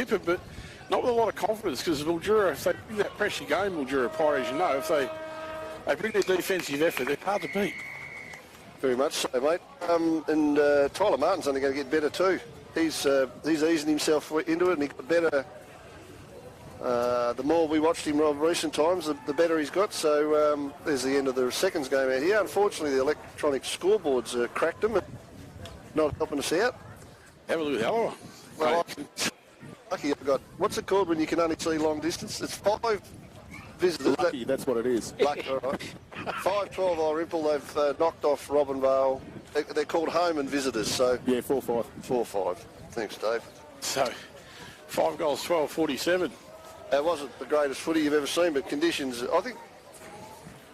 paper, but not with a lot of confidence, because Mildura, if they bring that pressure game, Mildura Pride, as you know, if they bring their defensive effort, they're hard to beat. Very much so, mate. And Tyler Martin's only going to get better too. He's easing himself into it, and he got better. The more we watched him of recent times, the better he's got. So there's the end of the seconds game out here. Unfortunately, the electronic scoreboards cracked them, not helping us out. Have a look at the other one. Well, lucky I've got, what's it called when you can only see long distance? It's 5 visitors. Lucky, that's what it is. Lucky, all right. 5-12 Irymple, they've knocked off Robinvale. They're called home and visitors, so... Yeah, 4-5. 4-5. Thanks, Dave. So, 5 goals, 12-47. It wasn't the greatest footy you've ever seen, but conditions, I think,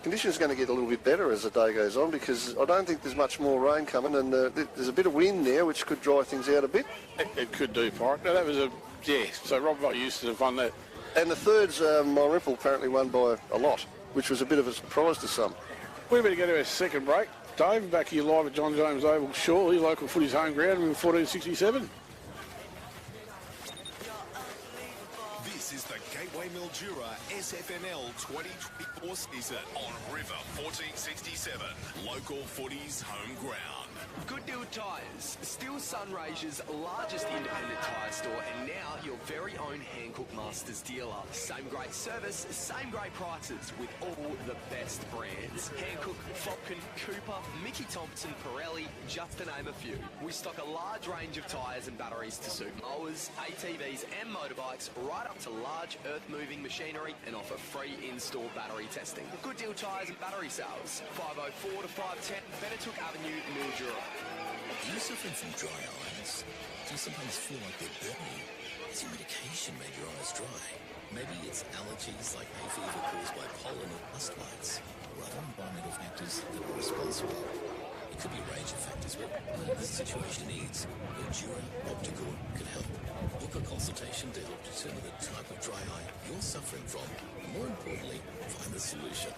conditions are going to get a little bit better as the day goes on, because I don't think there's much more rain coming, and there's a bit of wind there, which could dry things out a bit. It could do, Pirate. No, that was so Robinvale Euston have won that. And the third's Irymple apparently won by a lot, which was a bit of a surprise to some. We better go to our second break. Dave, back here live at John James Oval shortly, local footy's home ground in 1467. This is the Gateway Mildura SFNL 2024 season on River 1467, local footy's home ground. Good Deal Tyres, still Sunraysia's largest independent tyre store, and now your very own Hankook Masters dealer. Same great service, same great prices with all the best brands. Hankook, Falcon, Cooper, Mickey Thompson, Pirelli, just to name a few. We stock a large range of tyres and batteries to suit mowers, ATVs and motorbikes, right up to large earth-moving machinery, and offer free in-store battery testing. Good Deal Tyres and battery sales, 504 to 510 Benetook Avenue, Mildura. Are you suffering from dry eyes? Do you sometimes feel like they're burning? Has your medication made your eyes dry? Maybe it's allergies like hay fever caused by pollen or dust mites, or other environmental factors that are responsible. It could be a range of factors, but whatever the situation needs, Mildura Optical can help. Book a consultation to help determine the type of dry eye you're suffering from, and more importantly, find the solution.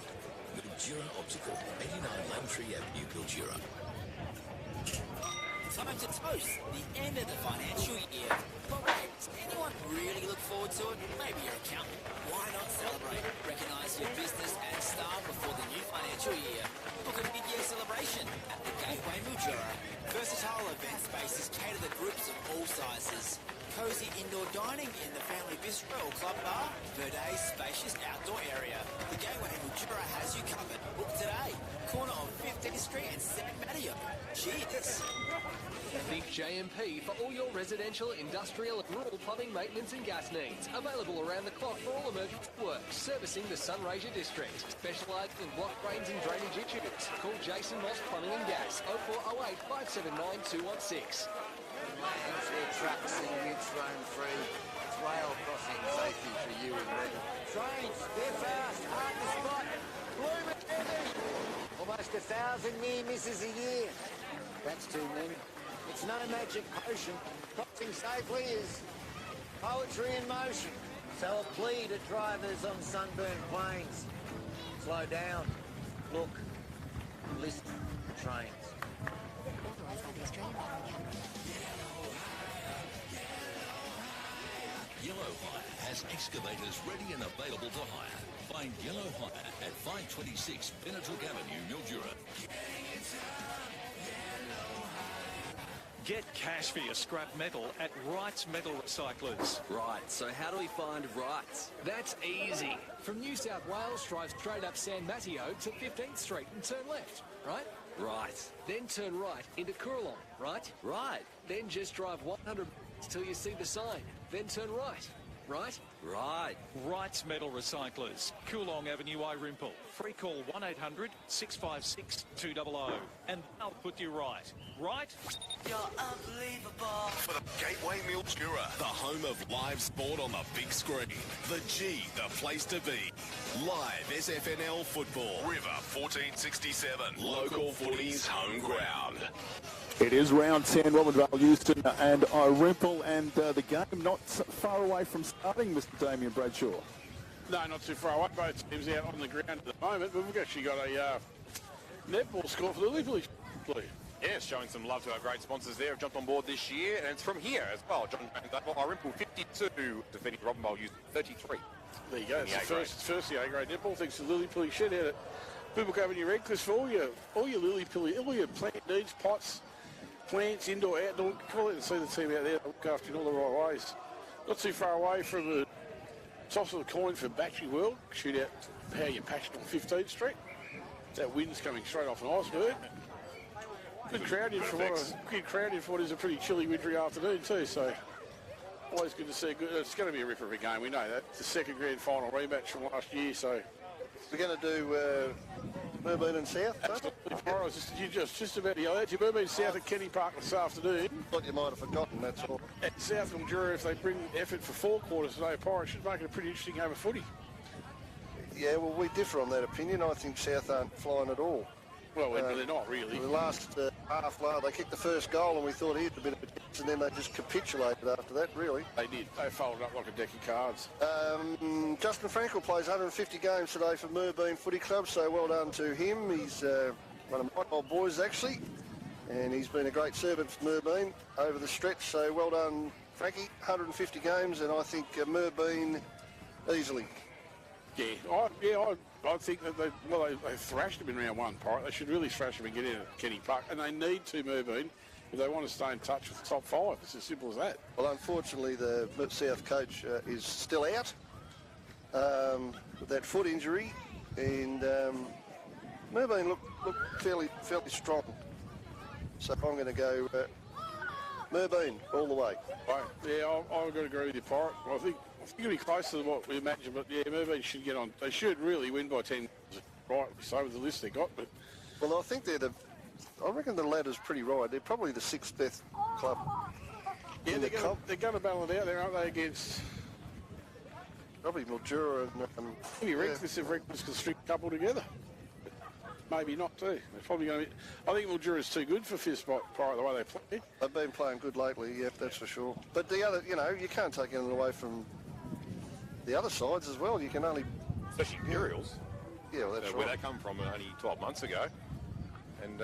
Mildura Optical, 89 Langtree Avenue, Mildura. Time to toast the end of the financial year. But wait, does anyone really look forward to it? Maybe your accountant. Why not celebrate? Recognise your business and staff before the new financial year. Book a mid-year celebration at the Gateway Mildura. Versatile event spaces cater to groups of all sizes. Cozy indoor dining in the family bistro or club bar. Verday's spacious outdoor area. The Gateway Mildura has you covered. Book today. Corner of 15th Street and San Mateo. Cheers. Think JMP for all your residential, industrial and rural plumbing maintenance and gas needs. Available around the clock for all emergency works. Servicing the Sunraysia district. Specialising in block drains and drainage issues. Call Jason Moss Plumbing and Gas 0408 579 216. Lanes, their trucks in utes roam free. It's rail crossing safety for you and me. Trains, they're fast, hard to spot. Bloom and heavy. Almost 1,000 near misses a year. That's too many. It's no magic potion. Crossing safely is poetry in motion. So a plea to drivers on sunburned plains. Slow down. Look. Listen. Trains. Yellow Hire has excavators ready and available to hire. Find Yellow Hire at 526 Benetook Avenue, Mildura. Get cash for your scrap metal at Wright's Metal Recyclers. Right, so how do we find Wright's? That's easy. From New South Wales, drive straight up San Mateo to 15th Street and turn left, right? Right. Then turn right into Coorong, right? Right. Then just drive 100 till you see the sign. Then turn right, right? Right. Wright's Metal Recyclers, Coorong Avenue, Irymple. Free call 1800 656 200 and they'll put you right. Right? You're unbelievable. For the Gateway Mildura, the home of live sport on the big screen. The G, the place to be. Live SFNL football. River 1467, local footy's home ground. It is round 10, Robinvale Euston and Irymple, and the game not far away from starting, Mr. Damien Bradshaw. No, not too far away. Both teams out on the ground at the moment, but we've actually got a netball score for the Liberty. Yeah, showing some love to our great sponsors there. Have jumped on board this year, and it's from here as well. John Irymple 52, defeating Robinvale Euston 33. There you go. It's first the A-grade netball. Thanks to Lily Pilly Shed out at Boobook Avenue Redcliffe for all your Lily Pilly, all your plant needs, pots, plants, indoor, outdoor. Call it and see the team out there. Look after you in all the right ways. Not too far away from the toss of the coin for Battery World. Shoot out Power Your Passion on 15th Street. That wind's coming straight off an iceberg. Good crowd in for what is a pretty chilly wintry afternoon too. So always good to see. It's going to be a ripper of a game. We know that. It's the second grand final rematch from last year. So we're going to do Merbein and South. Absolutely. I was just about to yell at you. Merbein South at Kenny Park this afternoon. Thought you might have forgotten. That's all. At South Mildura, if they bring effort for 4 quarters today, Pirate should make it a pretty interesting game of footy. Yeah, well, we differ on that opinion. I think South aren't flying at all. Well, they're not really. The last half, they kicked the first goal and we thought he had a bit of a chance, and then they just capitulated after that, really. They did. They folded up like a deck of cards. Justin Frankel plays 150 games today for Merbein Footy Club, so well done to him. He's one of my old boys, actually, and he's been a great servant for Merbein over the stretch, so well done, Frankie. 150 games, and I think Merbein easily. I think that they thrashed him in round 1, Pirate. They should really thrash him and get in at Kenny Park. And they need to move in if they want to stay in touch with the top 5. It's as simple as that. Well, unfortunately, the South coach is still out with that foot injury. And Merbein look fairly strong. So I'm going to go Merbein all the way. I've got to agree with you, Pirate. I think it'll be close to what we imagine, but yeah, Merbein should get on. They should really win by 10, right? So with the list they got, but well, I think I reckon the ladder's pretty right. They're probably the 6th best club. Yeah, they're going to battle it out there, aren't they? Against probably Mildura and maybe Redcliffe if Redcliffe can string a couple together. Maybe not too. They're probably going to be. I think Mildura's too good for 5th spot, Pirate, the way they play. They've been playing good lately, yeah, that's for sure. But the other, you can't take anything away from the other sides as well. You can only... Especially Imperials. Yeah, well, that's right. Where they come from only 12 months ago. And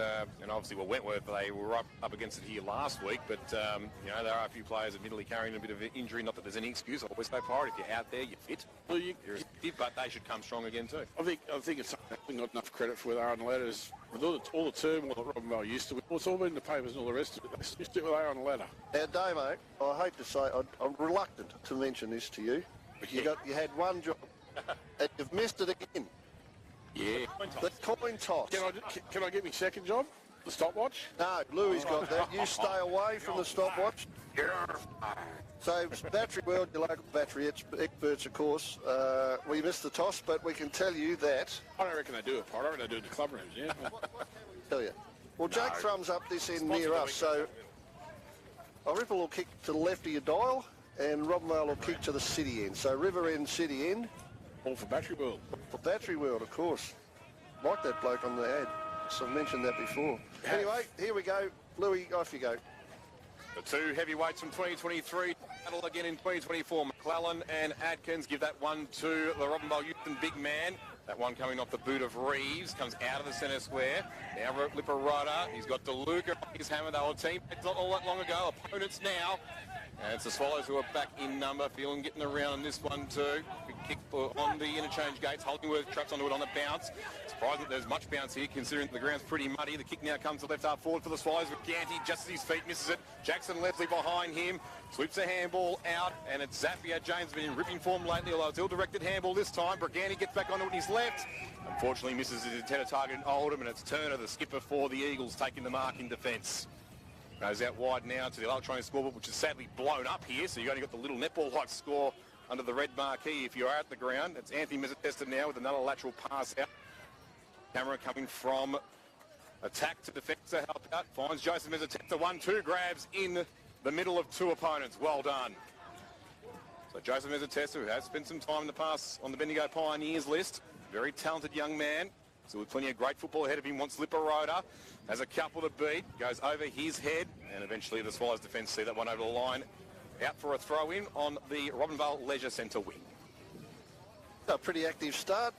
obviously, Wentworth, they were up against it here last week, but, there are a few players admittedly carrying a bit of an injury. Not that there's any excuse. I always say, Pirate, if you're out there, you're fit. Well, but they should come strong again, too. I think it's not enough credit for where they are on the ladder. With all the turmoil that Robinvale used to, it's all been in the papers and all the rest of it. They stick where they are on the ladder. Now, Damo, I hate to say, I'm reluctant to mention this to you. You had one job, and you've missed it again. Yeah. The coin toss. Can I get my second job? The stopwatch? No, Louis got that. You stay away from the stopwatch. So, Battery World, your local battery experts, of course. We missed the toss, but we can tell you that... I don't reckon they do it, I don't reckon they do it in the club rooms, yeah? Tell you. Well, Jake thrums up this end near us, so... Irymple will kick to the left of your dial, and Robinvale will kick to the city end. So, River End, City End. All for Battery World. For Battery World, of course. Like that bloke on the ad. So I've mentioned that before. Anyway, here we go. Louis, off you go. The 2 heavyweights from 2023 battle again in 2024. McClellan and Atkins give that one to the Robinvale Euston big man. That one coming off the boot of Reeves, comes out of the centre square. Now Lipperada, he's got DeLuca on his hammer. They were teammates not all that long ago. Opponents now. And it's the Swallows who are back in number, feeling getting around on this one too. Big kick on the interchange gates. Holdingworth traps onto it on the bounce. Surprised that there's much bounce here, considering the ground's pretty muddy. The kick now comes to left half forward for the Swallows with Ganty just as his feet misses it. Jackson Leslie behind him. Sweeps a handball out, and it's Zappia. James been in ripping form lately, although it's ill-directed handball this time. Briganti gets back onto it in his left. Unfortunately misses his intended target in Oldham, and it's Turner, the skipper for the Eagles, taking the mark in defence. Goes out wide now to the electronic scoreboard, which is sadly blown up here, so you've only got the little netball-like score under the red marquee if you are at the ground. It's Anthony Mezzatesta now with another lateral pass out. Camera coming from attack to defence to help out. Finds Joseph Mezzatesta, 1-2, grabs in the middle of 2 opponents. Well done. So Joseph Mezzatesta, who has spent some time in the past on the Bendigo Pioneers list, very talented young man. So with plenty of great football ahead of him, wants Lipperada, has a couple to beat, goes over his head, and eventually the Swallows defence see that one over the line. Out for a throw-in on the Robinvale Leisure Centre wing. A pretty active start.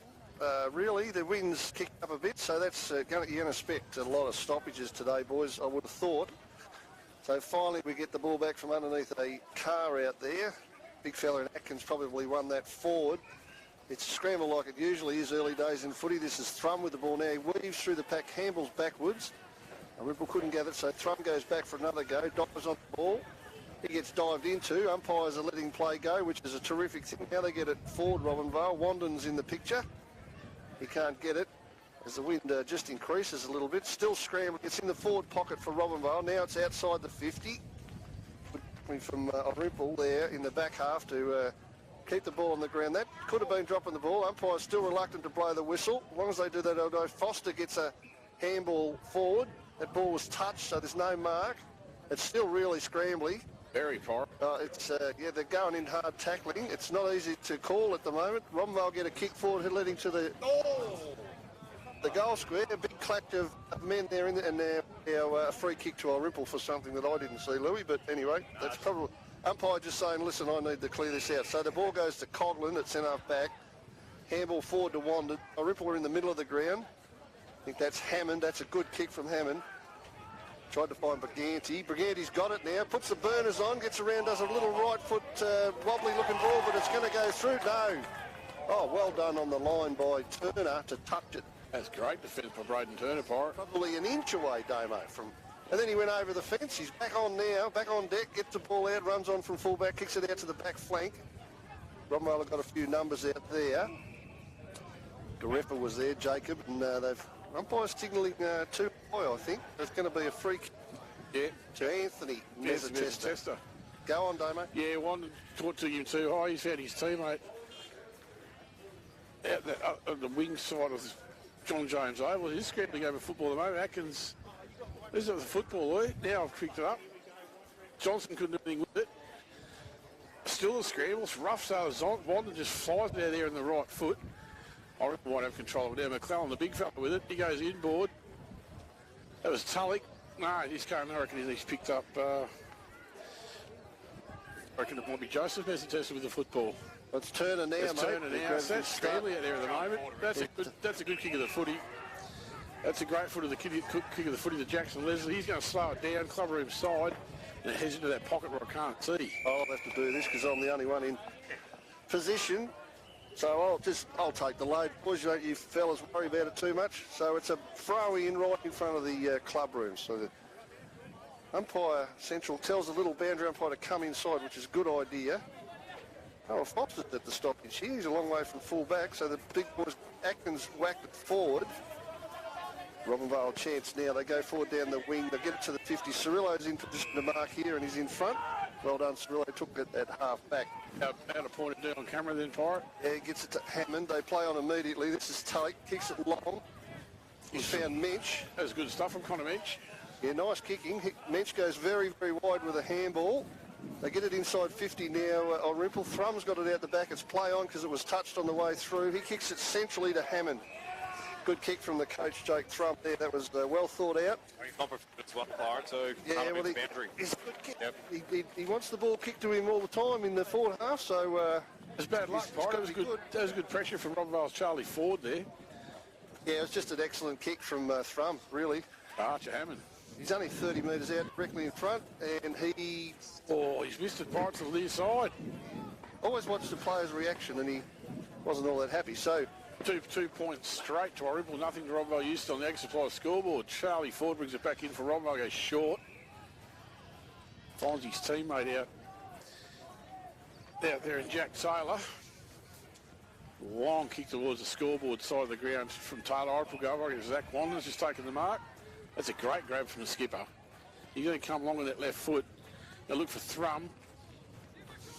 really. The wind's kicked up a bit, so that's you're going to expect a lot of stoppages today, boys, I would have thought. So finally we get the ball back from underneath a car out there. Big fella in Atkins probably won that forward. It's a scramble like it usually is early days in footy. This is Thrum with the ball now. He weaves through the pack, handballs backwards. Irymple couldn't gather it, so Thrum goes back for another go. Divers on the ball. He gets dived into. Umpires are letting play go, which is a terrific thing. Now they get it forward, Robinvale. Wandon's in the picture. He can't get it as the wind just increases a little bit. Still scrambling. It's in the forward pocket for Robinvale. Now it's outside the 50. From Irymple there in the back half to keep the ball on the ground. That could have been dropping the ball. Umpire's still reluctant to blow the whistle. As long as they do that, although Foster gets a handball forward. That ball was touched, so there's no mark. It's still really scrambly. Very far. Yeah, they're going in hard tackling. It's not easy to call at the moment. Robinvale get a kick forward leading to the goal square. A big clack of men there, and now a free kick to Irymple for something that I didn't see, Louis. But anyway, that's probably umpire just saying, listen, I need to clear this out. So the ball goes to Coughlin at centre-half back. Handball forward to Wandon. Irymple are in the middle of the ground. I think that's Hammond. That's a good kick from Hammond. Tried to find Briganti. Briganti's got it now. Puts the burners on. Gets around. Does a little right foot wobbly looking ball, but it's going to go through. No. Oh, well done on the line by Turner to touch it. That's great defence by Braden Turner, Pirate. Probably an inch away, Damo, from... And then he went over the fence. He's back on now. Back on deck. Gets the ball out. Runs on from fullback. Kicks it out to the back flank. Robinvale have got a few numbers out there. Garefa was there, Jacob, and they've... Umpire's signalling too high, I think. There's going to be a free kick to Anthony Mezzatesta. Go on, Damo. Yeah, one talked to him too high. He's had his teammate out the wing side of John James Oval. He's scrambling over football at the moment. Atkins, this is the football, eh? Now I've picked it up. Johnson couldn't do anything with it. Still a scramble. It's rough, so Wanda just flies down there in the right foot. I might have control of it now. McClellan, the big fella with it. He goes inboard. That was Tulloch. No, he's coming. I reckon he's picked up. I reckon it might be Joseph Mezzatesta with the football. It's Turner now, it's Turner now. That's Stanley out there at the moment. That's a good kick of the footy. That's a great foot of the kick of the footy to Jackson Leslie. He's going to slow it down, clubber him side, and heads into that pocket where I can't see. I'll have to do this because I'm the only one in position. So I'll take the load. Boys, don't you fellas worry about it too much. So it's a throw-in right in front of the club room. So the umpire central tells the little boundary umpire to come inside, which is a good idea. Oh, Foster's at the stoppage here. He's a long way from full back. So the big boys, Atkins whacked it forward. Robinvale chance now. They go forward down the wing. They get it to the 50. Cirillo's in position to mark here, and he's in front. Well done, Cirillo. Took it at half back. Out of point it down on camera then, Pirate. Yeah, gets it to Hammond. They play on immediately. This is Tulloch. Kicks it long. He's found Mensch. That's good stuff from Connor Mensch. Yeah, nice kicking. Mensch goes very, very wide with a handball. They get it inside 50 now. Irymple. Thrum's got it out the back. It's play on because it was touched on the way through. He kicks it centrally to Hammond. Good kick from the coach, Jake Thrum, there. That was well thought out. It's one Pirate, so yeah, well, he's a good kick. Yep. He wants the ball kicked to him all the time in the forward half, so... it's bad luck, Pirate. That was good pressure from Robinvale's Charlie Ford there. Yeah, it was just an excellent kick from Thrum, really. Archer Hammond. He's only 30 metres out directly in front, and he... Oh, he's missed it, Pirate, to the near side. Always watched the player's reaction, and he wasn't all that happy, so... 2 points straight to Irymple, nothing to Robinvale Euston on the Ag Supply scoreboard. Charlie Ford brings it back in for Robinvale, goes short. Finds his teammate out there in Jack Taylor. Long kick towards the scoreboard side of the ground from Taylor. Irymple go over. Zach Wander's just taking the mark. That's a great grab from the skipper. He's going to come along with that left foot. Now look for Thrum.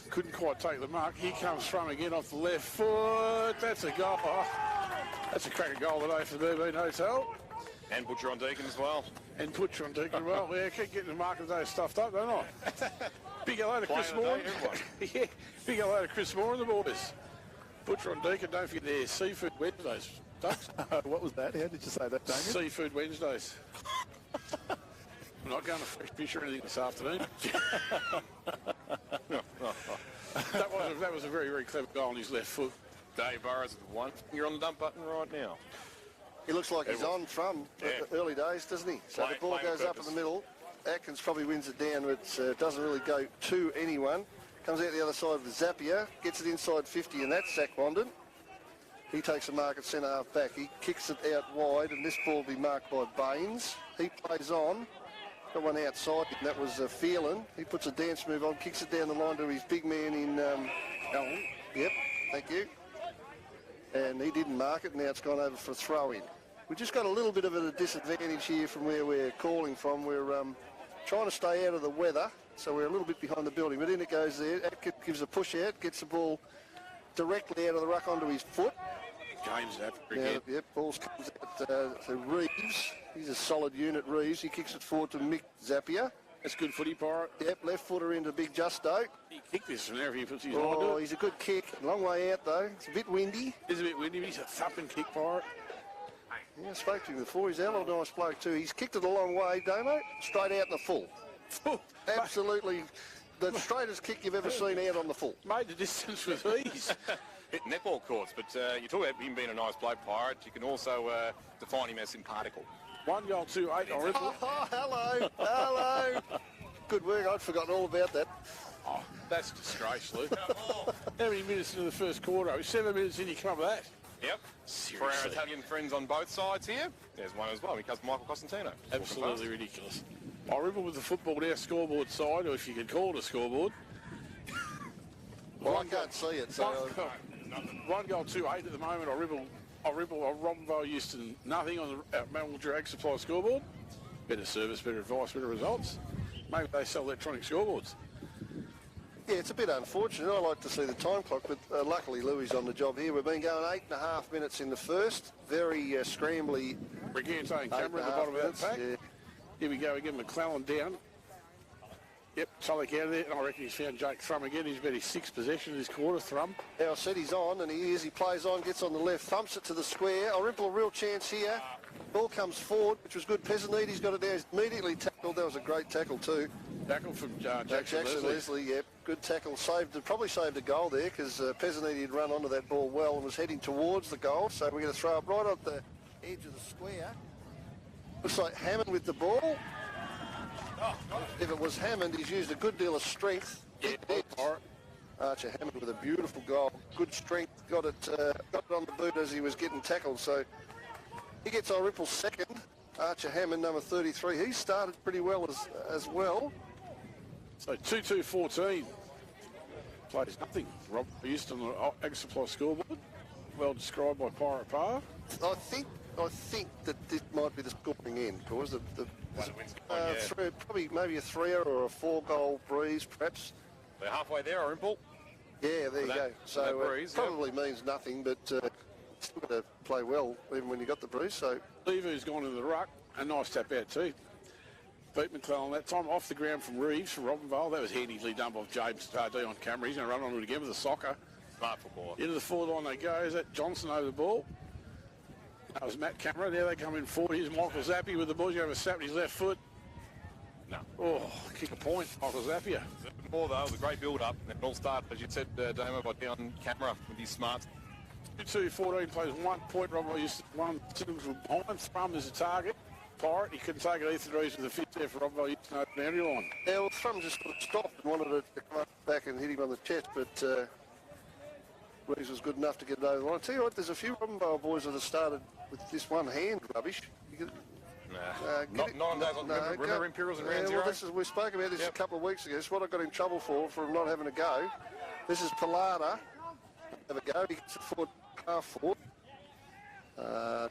Couldn't quite take the mark. Here comes Thrum again off the left foot. That's a goal. Oh, that's a cracker goal today for the BB Hotel. And Butcher on Deacon as well. And Butcher on Deacon as well. Yeah, keep getting the mark of the day stuffed up, don't I? Big hello to Chris Moore. Yeah, big hello to Chris Moore and the boys. Butcher on Deacon, don't forget their Seafood Wednesdays. What was that? How did you say that, Damien? Seafood Wednesdays. I'm not going to fresh fish or anything this afternoon. That was a very, very clever goal on his left foot. Dave Burrows with one finger on the dump button right now. He looks like he's on from the early days, doesn't he? So the ball goes up in the middle. Atkins probably wins it down, but doesn't really go to anyone. Comes out the other side of the Zapier, gets it inside 50, and that's Zach Wandon. He takes a mark at centre half back. He kicks it out wide, and this ball will be marked by Baines. He plays on. Got one outside, and that was Phelan. He puts a dance move on, kicks it down the line to his big man in Allen. Yep, thank you. And he didn't mark it, and now it's gone over for a throw-in. We've just got a little bit of a disadvantage here from where we're calling from. We're trying to stay out of the weather, so we're a little bit behind the building. But in it goes there. Atkins gives a push out, gets the ball directly out of the ruck onto his foot. Game's that. Yep, ball comes out to Reeves. He's a solid unit, Reeves. He kicks it forward to Mick Zapier. That's good footy, Pirate. Yep, left footer into Big Justo. He kicked this from there if he puts his line to it. He's a good kick. Long way out, though. It's a bit windy. It's a bit windy, but he's a thumping kick, Pirate. Yeah, I spoke to him before. He's out. Nice bloke, too. He's kicked it a long way, Damo. Straight out in the full. Absolutely the straightest kick you've ever seen out on the full. Made the distance with ease. Hit netball courts, but you talk about him being a nice bloke, Pirate. You can also define him as simpatical. 1 goal, 2-8 on Irymple. Oh, hello. Hello. Good work. I'd forgotten all about that. Oh, that's disgrace, Lou. How many minutes into the first quarter? 7 minutes in, you come up with that. Yep. Seriously. For our Italian friends on both sides here, there's one as well. He comes from Michael Costantino. Absolutely ridiculous. Irymple with the football now, scoreboard side, or if you can call it a scoreboard. Well, I can't see it, so... 1 goal, 2-8 at the moment. Robinvale Euston, nothing on the Melbourne Drag Supply scoreboard. Better service, better advice, better results. Maybe they sell electronic scoreboards. Yeah, it's a bit unfortunate. I like to see the time clock, but luckily Louis on the job here. We've been going 8.5 minutes in the first. Very scrambly. Brigante and Cameron at the bottom of that pack. Yeah. Here we go again, McClellan down. Yep, Tulloch out of there, and I reckon he's found Jake Thrum again. He's about his 6th possession of this quarter, Thrum. Now I said he's on, and he is. He plays on, gets on the left, thumps it to the square. Irymple a real chance here. Ball comes forward, which was good. Pezzaniti's got it there. He's immediately tackled. That was a great tackle too. Tackle from Jackson Leslie, yep. Good tackle. Probably saved a goal there because Pezzaniti had run onto that ball well and was heading towards the goal. So we're going to throw it right at the edge of the square. Looks like Hammond with the ball. If it was Hammond, he's used a good deal of strength. Yeah, Archer Hammond with a beautiful goal. Good strength. Got it on the boot as he was getting tackled. So he gets Irymple second. Archer Hammond, number 33. He started pretty well as well. So 2-2-14. Plays nothing. Rob Euston on the Ag Supply scoreboard. Well described by Pirate Par. I think that this might be the scoring end, because probably maybe a 3 or a 4-goal breeze, perhaps. They're halfway there, Irymple. Yeah, there you go. So breeze, probably means nothing, but still got to play well even when you got the breeze. So Lever's gone into the ruck. A nice tap out too. Beat McClellan that time off the ground from Reeves from Robinvale. That was handily done by James D on camera. He's going to run on it again with a soccer. Smart footballer. Into the forward line they go. Is that Johnson over the ball? That was Matt Camera. Now they come in forward. Here's Michael Zapier with the ball. He's going to snap his left foot. No. Oh, kick a point. Michael Zapier. More though, it was a great build-up. It all started, as you said, Damo, by down camera with his smarts. 2-2-14 plays 1 point. Robinvale used to 1 from behind. Thrum is a target. Pirate, he couldn't take it either reason. The fit there for Robinvale used to open the boundary line. Yeah, well, Thrum just sort of stopped and wanted to come up back and hit him on the chest, but Reeves was good enough to get it over the line. I tell you what, there's a few Robinvale boys that have started with this one hand rubbish. Remember Imperials and Round Zero? Well, we spoke about this a couple of weeks ago. It's what I got in trouble for not having a go. This is Pilata. Have a go. He gets it forward, half forward.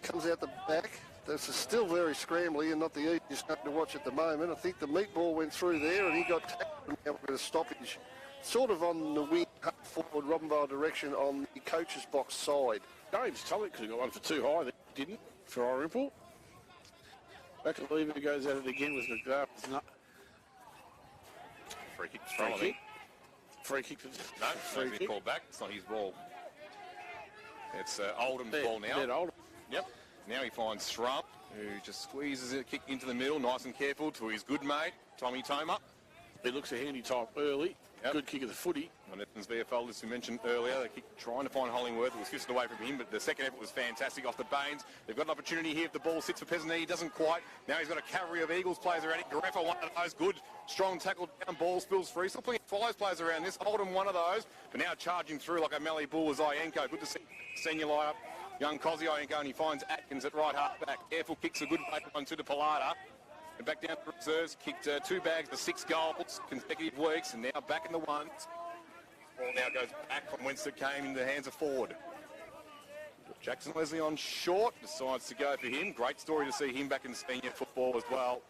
Comes out the back. This is still very scrambly and not the easiest game to watch at the moment. I think the meatball went through there and he got tackled now with a stoppage. Sort of on the wing, half forward, Robinvale direction on the coach's box side. James Tulloch could have got one for too high. They didn't for Irymple. Back to Lever goes at it again with McGrath. Free kick. Free kick. No, free kick. Called back. It's not his ball. It's Oldham's ball now. Oldham. Yep. Now he finds Shrum, who just squeezes it, kick into the middle, nice and careful, to his good mate, Tommy Toma. He looks a handy type early. Yep. Good kick of the footy. On Ethan's VFL, as we mentioned earlier, they keep trying to find Hollingworth. It was fisted away from him, but the second effort was fantastic off the Baines. They've got an opportunity here if the ball sits for Pesini. He doesn't quite. Now he's got a cavalry of Eagles players around it. Gareffa, one of those. Good, strong tackle down. Ball spills free. Still plenty of Flyers players around this. Oldham, one of those. But now charging through like a Mallee Bull is Ienko. Good to see senior lineup. Young Cozzy Ienko, and he finds Atkins at right half back. Careful kicks a good one to Palata. And back down to reserves, kicked 2 bags for 6 goals, consecutive weeks, and now back in the ones. Ball now goes back from whence it came in the hands of Ford. Jackson Leslie on short, decides to go for him. Great story to see him back in senior football as well.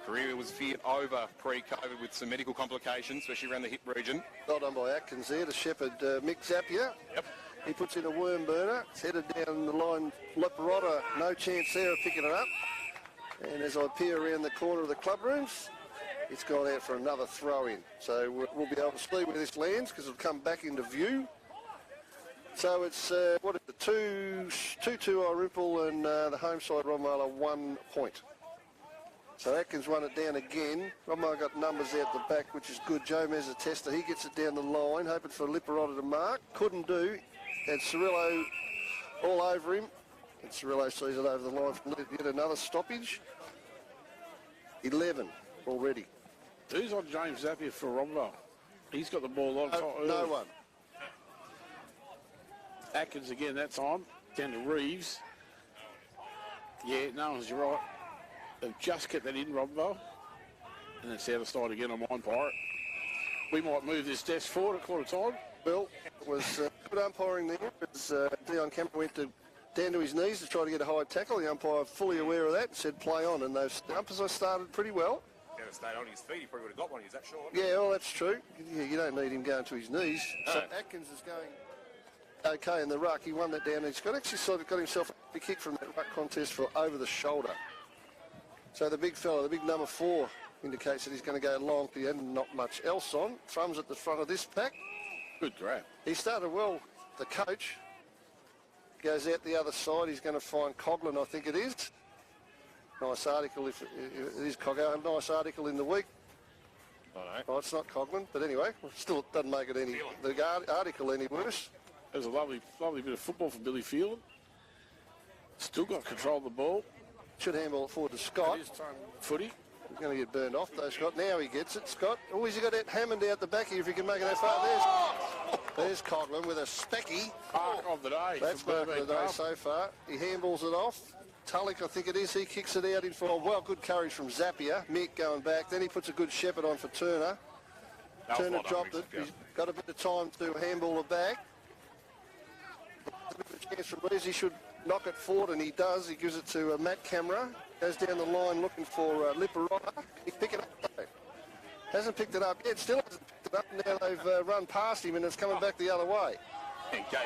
Career was feared over pre-COVID with some medical complications, especially around the hip region. Well done by Atkins there to shepherd Mick Zapier. Yep. He puts in a worm burner. It's headed down the line. Leperotta, no chance there of picking it up. And as I peer around the corner of the club rooms, it's gone out for another throw-in. So we'll be able to see where this lands because it'll come back into view. So it's, 2-2 Irymple and the home side Robinvale are 1 point. So Atkins run it down again. Robinvale got numbers out the back, which is good. Joe Mezzatesta, he gets it down the line, hoping for Leperotta to mark. Couldn't do. And Cirillo all over him. And Cirillo sees it over the line from yet another stoppage. 11 already. Who's on James Zapier for Robinvale? He's got the ball on top early. No one. Atkins again, that's on. Down to Reeves. Yeah, no one's right. They've just kept that in, Robinvale. And it's out of sight again on mine, Pirate. We might move this desk forward at quarter time. Well, it was good umpiring there. As Dion Cameron went down to his knees to try to get a high tackle. The umpire fully aware of that and said play on. And those umpires started pretty well. If he stayed on his feet, he probably would have got one. He's that short. Yeah, well, that's true. You don't need him going to his knees. No. So Atkins is going okay in the ruck. He won that down. He's got himself a kick from that ruck contest for over the shoulder. So the big fella, the big number 4, indicates that he's going to go long. He had not much else on. Thrums at the front of this pack. Good grab. He started well. The coach goes out the other side. He's going to find Coughlin, I think it is. Nice article, if it is Coughlin. Nice article in the week. I know. Oh, it's not Coughlin, but anyway, still it doesn't make it any the article any worse. It was a lovely bit of football for Billy Field. Still got control of the ball. Should handball it forward to Scott. It is time footy. He's going to get burned off though, Scott. Now he gets it, Scott. Oh, he's got that Hammond out the back here if he can make it that far. There's Coughlin with a specky. Mark of the day. That's mark of the day so far. He handballs it off. Tulloch, I think it is, he kicks it out in for, well, good courage from Zapier. Mick going back. Then he puts a good shepherd on for Turner. Turner dropped it. He's got a bit of time to handball it back. A bit of a chance from Rees. He should knock it forward, and he does. He gives it to Matt Camera. Goes down the line looking for Leperotta. He pick it up though. Hasn't picked it up yet. Still hasn't picked it up. Now they've run past him, and it's coming back the other way. And gave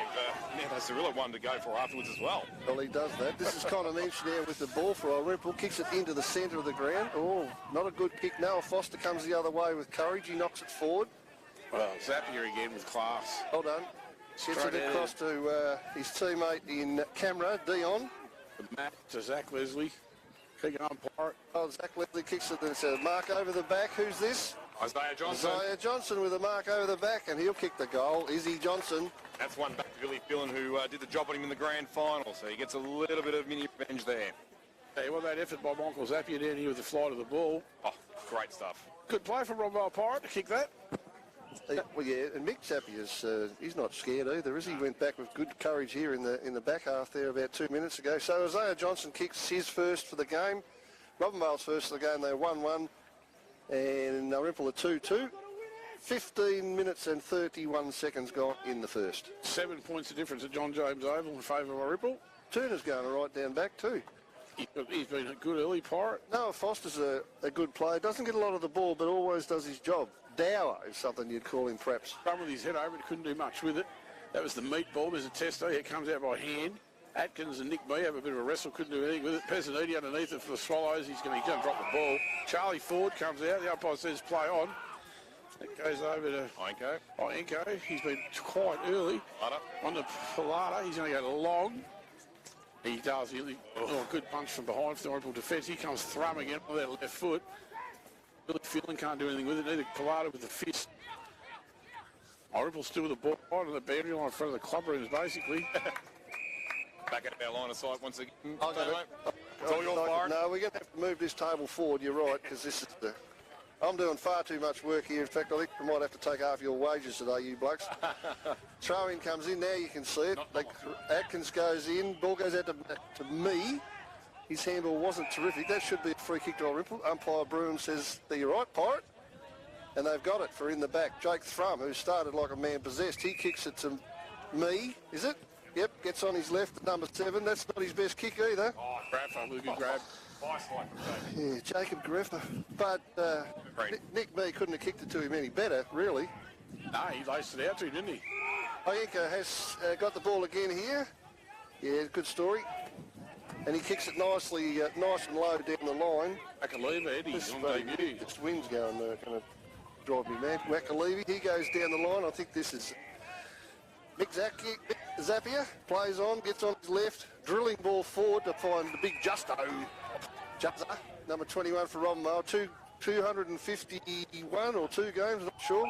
Neto Cirillo one to go for afterwards as well. Well, he does that. This is Connor Minch now with the ball for Irymple. Kicks it into the centre of the ground. Oh, not a good kick. Noah Foster comes the other way with courage. He knocks it forward. Well, Zapier again with class. Well done. Gets it across to his teammate in camera, Dion. Matt to Zach Leslie. Kicking umpire. Oh, Zach Leslie kicks it. There's a mark over the back. Who's this? Isaiah Johnson. Isaiah Johnson with a mark over the back, and he'll kick the goal. Izzy Johnson. That's one back to Billy Fillon, who did the job on him in the grand final, so he gets a little bit of mini revenge there. Hey, well, that effort by Michael Zapier down here with the flight of the ball. Oh, great stuff. Good play from Robinvale Pirate to kick that. Well, yeah, and Mick Zapier's he's not scared either, is he? Went back with good courage here in the back half there about 2 minutes ago. So Isaiah Johnson kicks his first for the game. Robinvale's first for the game. They're 1-1, and Irymple are 2-2. 15 minutes and 31 seconds gone in the first. 7 points of difference at John James Oval in favour of Irymple. Turner's going right down back too. He's been a good early Pirate. Noah Foster's a good player. Doesn't get a lot of the ball, but always does his job. Dower is something you'd call him, perhaps. Run with his head over it, couldn't do much with it. That was the meatball. There's a tester. It comes out by hand. Atkins and Nick Mee have a bit of a wrestle, couldn't do anything with it. Pezzaniti underneath it for the Swallows. He's going to drop the ball. Charlie Ford comes out. The umpire says play on. It goes over to Ienko. He's been quite early. On the Palata. He's going to go long. He does. Good punch from behind for the Irymple defence. He comes thrum again with that left foot. Billy Phelan can't do anything with it. Neither Collada with the fist. Irymple still with the ball on the boundary line in front of the club rooms, basically. Back at our line of sight once again. It's all your fault. No, we're going to have to move this table forward. You're right, because this is the... I'm doing far too much work here. In fact, I think I might have to take half your wages today, you blokes. Throw-in comes in there, you can see it. Atkins goes in, ball goes out to me. His handball wasn't terrific. That should be a free kick to Irymple. Umpire Broom says, "There you're right, Pirate." And they've got it for in the back. Jake Thrum, who started like a man possessed, he kicks it to me, is it? Yep, gets on his left at number 7. That's not his best kick either. Oh, Graffer, good grab. Yeah, Jacob Greffer. But Nick Mee couldn't have kicked it to him any better, really. No, he laced it out to him, didn't he? Oyenko has got the ball again here. Yeah, good story. And he kicks it nicely, nice and low down the line. Wakaleva, Eddie's on debut. This wind's going to drive me mad. Wakaleva, he goes down the line. I think this is Mick Zapier, plays on, gets on his left, drilling ball forward to find the big Justo. Juzza, number 21 for Robinvale. 251 or 2 games, not sure.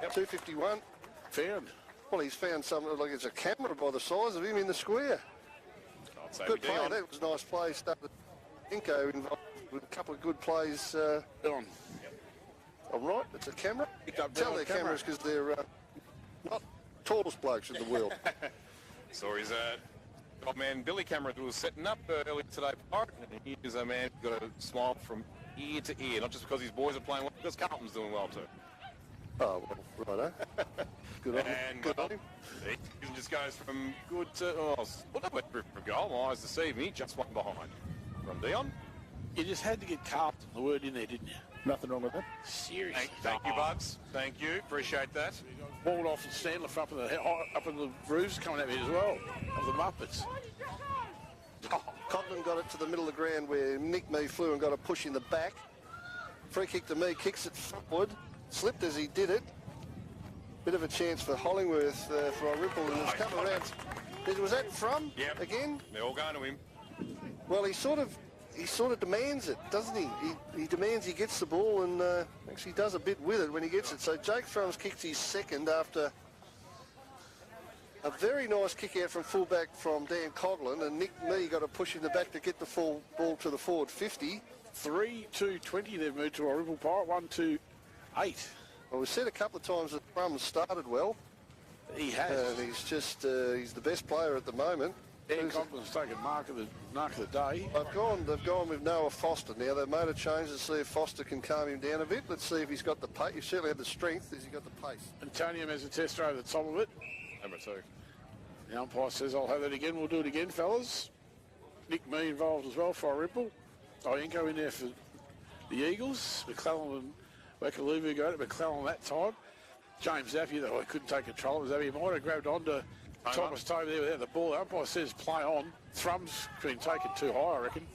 Yep. 251. Found. Well, he's found something like it's a camera by the size of him in the square. Good play. That was a nice play. Started Inco involved with a couple of good plays. On. I'm right. It's a camera. Tell their cameras because they're not tallest blokes in the world. So he's top man Billy Cameron who was setting up earlier today. And here's a man who's got a smile from ear to ear, not just because his boys are playing well, because Carlton's doing well too. Oh, well, righto. Good on him. Good on him. He just goes from good to... Oh, what a for goal. My eyes deceive me. Just one behind. From Dion. You just had to get Carlton the word in there, didn't you? Nothing wrong with that. Seriously. Thank you, Bugs. Thank you. Appreciate that. Waldorf and Stanley up in the roofs coming at me as well, of the Muppets. Cobden got it to the middle of the ground where Nick Mee flew and got a push in the back. Free kick to Mee, kicks it forward. Slipped as he did it. Bit of a chance for Hollingworth for Irymple, and it's come around. Was that from? Yep. Again? They're all going to him. Well, he sort of demands it, doesn't he? He demands he gets the ball and actually does a bit with it when he gets it. So Jake Thrums kicked his second after a very nice kick out from fullback from Dan Coughlin, and Nick Mee got a push in the back to get the full ball to the forward 50. 3-2-20 they've moved to Irymple Pirate, 1-2-8. Well, we've said a couple of times that Thrums started well. He has. He's just, he's the best player at the moment. Dan Coughlin's taken mark of the day. They've gone with Noah Foster now. They've made a change to see if Foster can calm him down a bit. Let's see if he's got the pace. He certainly had the strength. Has he got the pace? Antonium has a tester over the top of it. Number 2. The umpire says, "I'll have that again. We'll do it again, fellas." Nick Mee involved as well for Irymple. Oyenko in there for the Eagles. McClellan and Wakaleva go to McClellan that time. James Zappy, though, he couldn't take control of Zappy. He might have grabbed onto Thomas Toby there without the ball. The umpire says play on. Thrum's been taken too high, I reckon.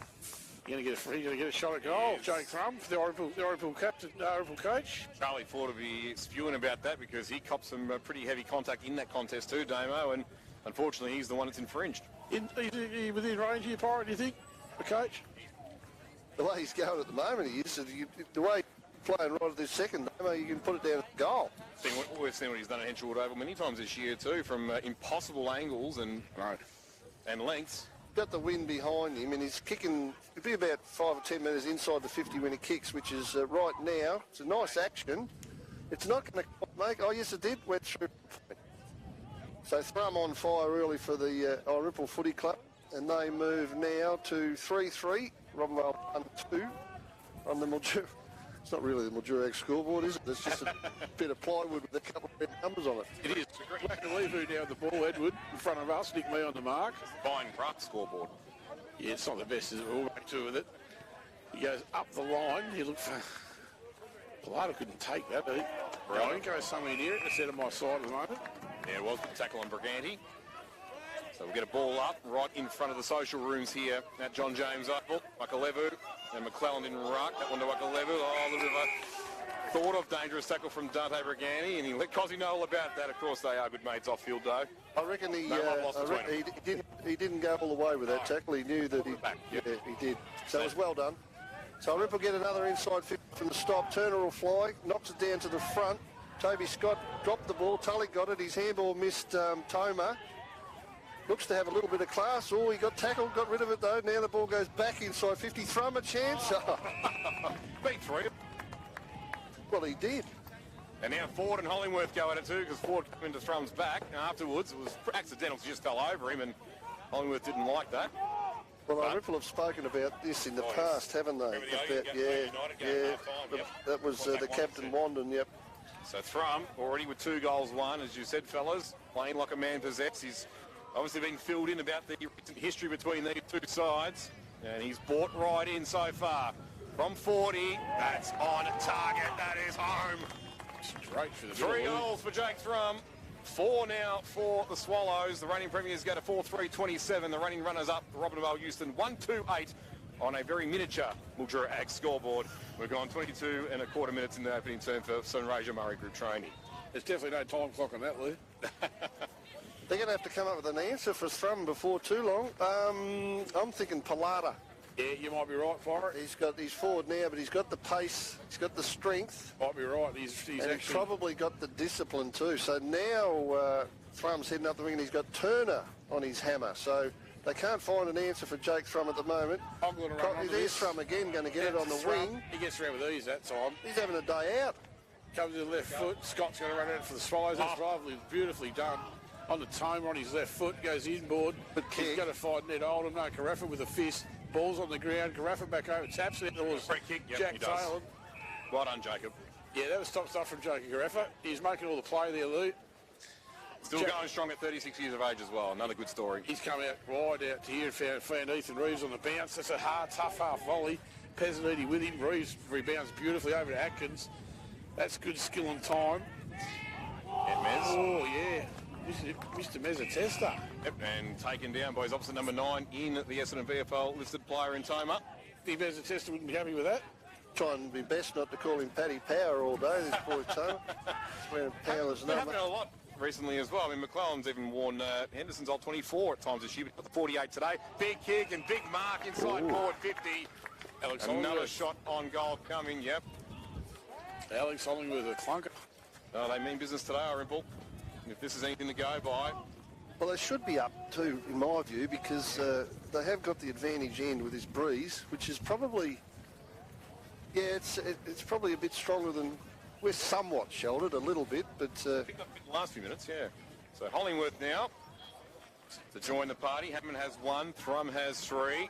You're going to get a shot at goal. Jake Thrum, the Irymple captain, Irymple coach. Charlie Ford will be spewing about that because he copped some pretty heavy contact in that contest too, Damo, and unfortunately he's the one that's infringed. Is he within range here, Pirate, do you think, the coach? The way he's going at the moment, he is. The way he's playing right at this second, Damo, you can put it down at goal. We've seen what he's done at Henshawwood Oval many times this year too, from impossible angles and lengths. Got the wind behind him, and he's kicking. It'll be about 5 or 10 metres inside the 50 when he kicks, which is right now. It's a nice action. It's not going to make. Oh yes, it did. Went through. So Thrum on fire early for the Irymple Footy Club, and they move now to 3-3. Robinvale 1-2 on the Mildura. It's not really the Mildura scoreboard, is it? It's just a bit of plywood with a couple of red numbers on it. It is. Wakaleva now the ball, Edward, in front of us. Nick Mee on the mark. Fine rough scoreboard. Yeah, it's not the best, is it? We'll make two with it. He goes up the line. He looked for... Pilato couldn't take that, did he? Oyenko somewhere near it. It's out of my side at the moment. Yeah, it was with tackle on Briganti. So we'll get a ball up right in front of the social rooms here at John James Oval. Wakaleva and McClellan in ruck. That one to Wakaleva. Oh, a little bit of a thought of dangerous tackle from Dante Briganti, and he let Cozzy know all about that. Of course, they are good mates off field, though. I reckon he didn't go all the way with that tackle. He knew that he did. So it was well done. So Irymple get another inside 50 from the stop. Turner will fly, knocks it down to the front. Toby Scott dropped the ball. Tully got it. His handball missed Toma. Looks to have a little bit of class. Oh, he got tackled, got rid of it though. Now the ball goes back inside 50. Thrum a chance. Beat three. Well, he did. And now Ford and Hollingworth go at it too, because Ford came into Thrum's back. And afterwards, it was accidental. He just fell over him, and Hollingworth didn't like that. Well, Irymple have spoken about this in the past, haven't they? That was the Captain Wandon, yep. So Thrum, already with 2 goals won, as you said, fellas, playing like a man possessed. He's obviously been filled in about the recent history between these two sides, and he's bought right in so far. From 40, that's on target, that is home. Straight for the 3 goals for Jake Thrum. 4 now for the Swallows. The reigning premiers go to 4-3-27. The reigning runners-up, Robinvale Euston, 1-2-8 on a very miniature Mildura Ag scoreboard. We're gone 22 and a quarter minutes in the opening term for Sunraysia Murray Group training. There's definitely no time clock on that, Lou. They're going to have to come up with an answer for Thrum before too long. I'm thinking Palata. Yeah, you might be right for it. He's forward now, but he's got the pace, he's got the strength. Might be right. He's and actually... he's probably got the discipline too. So now Thrum's heading up the ring and he's got Turner on his hammer. So they can't find an answer for Jake Thrum at the moment. I'm going to run There's Thrum again, going to get it on the wing. He gets around with ease that time. He's having a day out. Comes to the left foot. Scott's going to run out for the Swallows. That's lovely, beautifully done. On the Toma on his left foot, goes inboard. He's going to fight Ned Oldham. No, Carafa with a fist. Ball's on the ground. Carafa back over. Taps it. There was free kick. Yep, Jack he does. Taylor. Well done, Jacob. Yeah, that was top stuff from Jacob Carafa. He's making all the play there, Lou. Still going strong at 36 years of age as well. Another good story. He's come out wide out to here and found Ethan Reeves on the bounce. That's a hard, tough half volley. Pezzaniti with him. Reeves rebounds beautifully over to Atkins. That's good skill and time. And Mez. Oh, yeah. Mr. Mezzatesta. Yep, and taken down by his opposite number 9 in the Essendon VFL listed player in Toma. The Mezzatesta wouldn't be happy with that. Trying to be best not to call him Paddy Power all day, this boy Toma. He's wearing Power's It's been number. happening a lot recently as well. I mean, McClellan's even worn Henderson's old 24 at times this year, but got the 48 today. Big kick and big mark inside forward 50. Alex Another shot on goal coming, yep. Alex Hollingworth with a clunker. Oh, they mean business today, Irymple. If this is anything to go by. Well, they should be up too, in my view, because they have got the advantage end with this breeze, which is probably, yeah, it's probably a bit stronger than, we're somewhat sheltered a little bit, but... Picked up a bit in the last few minutes, yeah. So Hollingworth now to join the party. Hammond has 1, Thrum has 3.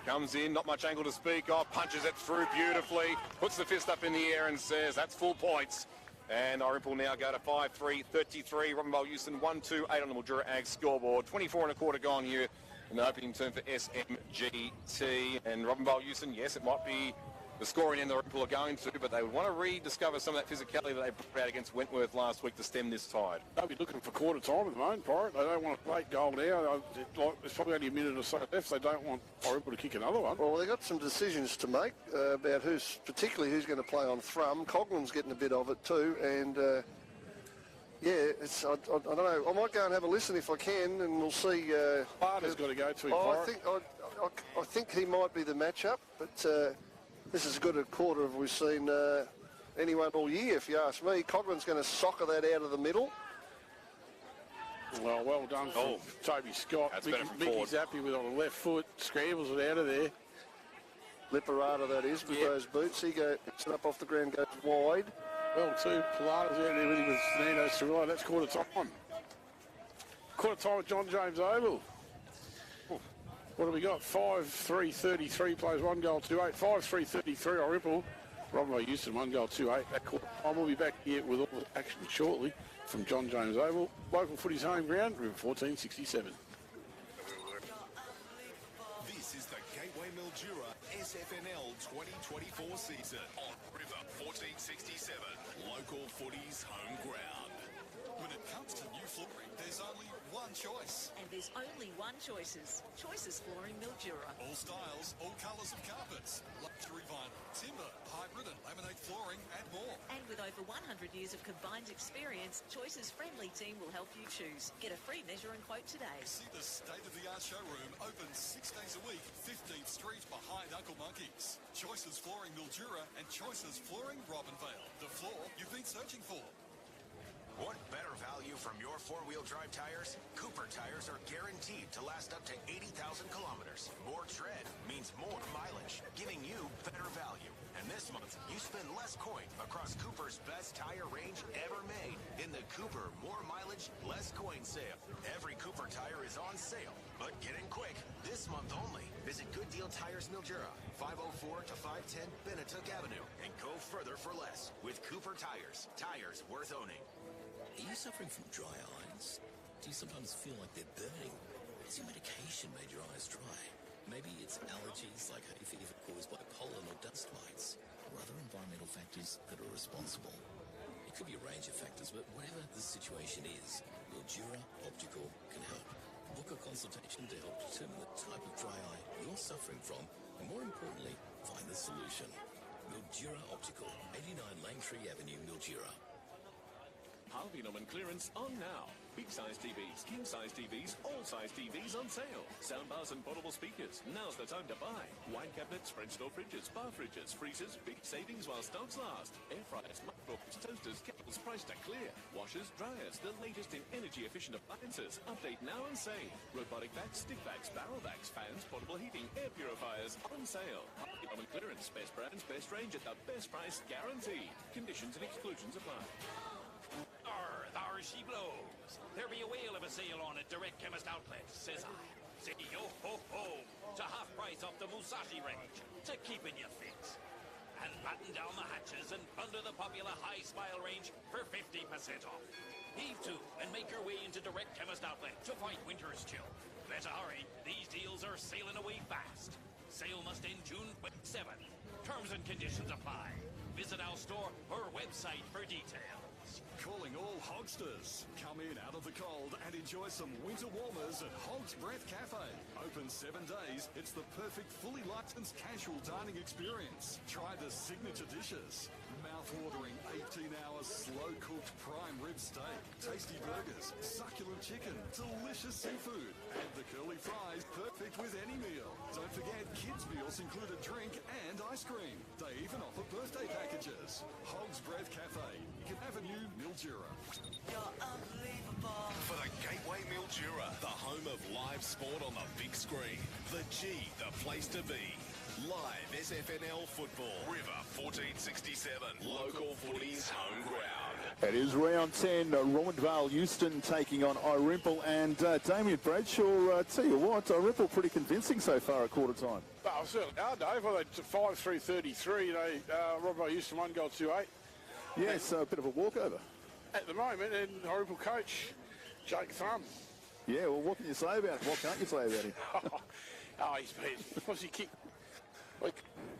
Comes in, not much angle to speak of, punches it through beautifully, puts the fist up in the air and says, that's full points. And Irymple now go to 5-3-33. Robinvale Euston 1-2-8 on the Mildura Ag scoreboard. 24 and a quarter gone here in the opening term for SMGT. And Robinvale Euston, yes, it might be the scoring end that Irymple are going to, but they would want to rediscover some of that physicality that they brought out against Wentworth last week to stem this tide. They'll be looking for quarter time at the moment, Pirate. They don't want a late goal now. There's probably only a minute or so left. They don't want Irymple to kick another one. Well, they've got some decisions to make about particularly who's going to play on Thrum. Coglan's getting a bit of it too, and yeah, I don't know. I might go and have a listen if I can, and we'll see. Barter's got to go to him, I think he might be the matchup, but this is as good a quarter as we've seen anyone all year, if you ask me. Coglan's going to soccer that out of the middle. Well done from Toby Scott. That's better from Mickey's happy with it on the left foot, scrambles it out of there. Liparata, that is, with those boots. He picks it up off the ground, goes wide. Well, too, Pilata's out there with him with Nino Cirillo. That's quarter time. Quarter time at John James Oval. What have we got? 5-3-33 plays 1 goal, 2-8. 5-3-33 Irymple. Robinvale Euston 1 goal, 2-8. That quarter time. We'll be back here with all the action shortly from John James Oval. Local footy's home ground, room 1467. This is the Gateway Mildura SFNL 2024 season on River 1467, local footy's home ground. When it comes to new flooring, there's only one choice. And there's only one Choices. Choices Flooring Mildura. All styles, all colours of carpets, luxury vinyl, timber, hybrid and laminate flooring and more. And with over 100 years of combined experience, Choices' friendly team will help you choose. Get a free measure and quote today. See the state-of-the-art showroom open 6 days a week, 15th Street behind Uncle Monkey's. Choices Flooring Mildura and Choices Flooring Robinvale. The floor you've been searching for. Want better value from your four-wheel drive tires? Cooper tires are guaranteed to last up to 80,000 kilometers. More tread means more mileage, giving you better value. And this month, you spend less coin across Cooper's best tire range ever made in the Cooper More Mileage, Less Coin sale. Every Cooper tire is on sale, but get in quick. This month only. Visit Good Deal Tires Mildura, 504 to 510 Benetook Avenue, and go further for less with Cooper Tires. Tires worth owning. Are you suffering from dry eyes? Do you sometimes feel like they're burning? Has your medication made your eyes dry? Maybe it's allergies like hay fever caused by pollen or dust mites, or other environmental factors that are responsible. It could be a range of factors, but whatever the situation is, Mildura Optical can help. Book a consultation to help determine the type of dry eye you're suffering from, and more importantly, find the solution. Mildura Optical, 89 Langtree Avenue, Mildura. Harvey Norman clearance on now. Big size TVs, king size TVs, all size TVs on sale. Soundbars and portable speakers. Now's the time to buy. Wine cabinets, French door fridges, bar fridges, freezers, big savings while stocks last. Air fryers, microwaves, toasters, kettles priced to clear. Washers, dryers, the latest in energy efficient appliances. Update now and save. Robotic vacs, stick vacs, barrel vacs, fans, portable heating, air purifiers on sale. Harvey Norman clearance. Best brands, best range at the best price guaranteed. Conditions and exclusions apply. There she blows. There be a whale of a sale on at Direct Chemist Outlet, says I. Say yo-ho-ho to half price off the Musashi range to keeping you fit. And batten down the hatches and under the popular High Smile range for 50% off. Heave to and make your way into Direct Chemist Outlet to fight winter's chill. Better hurry, these deals are sailing away fast. Sale must end June 27th. Terms and conditions apply. Visit our store or website for details. Calling all Hogsters. Come in out of the cold and enjoy some winter warmers at Hog's Breath Cafe. Open 7 days, it's the perfect fully licensed casual dining experience. Try the signature dishes. Mouth-watering 18-hour slow-cooked prime rib steak, tasty burgers, succulent chicken, delicious seafood, and the curly fries perfect with any meal. Don't forget, kids' meals include a drink and ice cream. They even offer birthday packages. Hog's Breath Cafe, Beacon Avenue, Mildura. You're unbelievable. For the Gateway Mildura, the home of live sport on the big screen. The G, the place to be. Live SFNL football. River 1467. Local footy's home ground. It is round 10. Robinvale Euston taking on Irymple. And Damien Bradshaw, tell you what, Irymple pretty convincing so far at quarter time. Well, certainly are, Dave. Well, they 5-3-33. You know, Robinvale Euston 1 goal 2-8. Yes, a bit of a walkover. At the moment, and Irymple coach, Jake Thrum. Yeah, well, what can you say about him? What can't you say about him? He's been, what's he kicked? Like,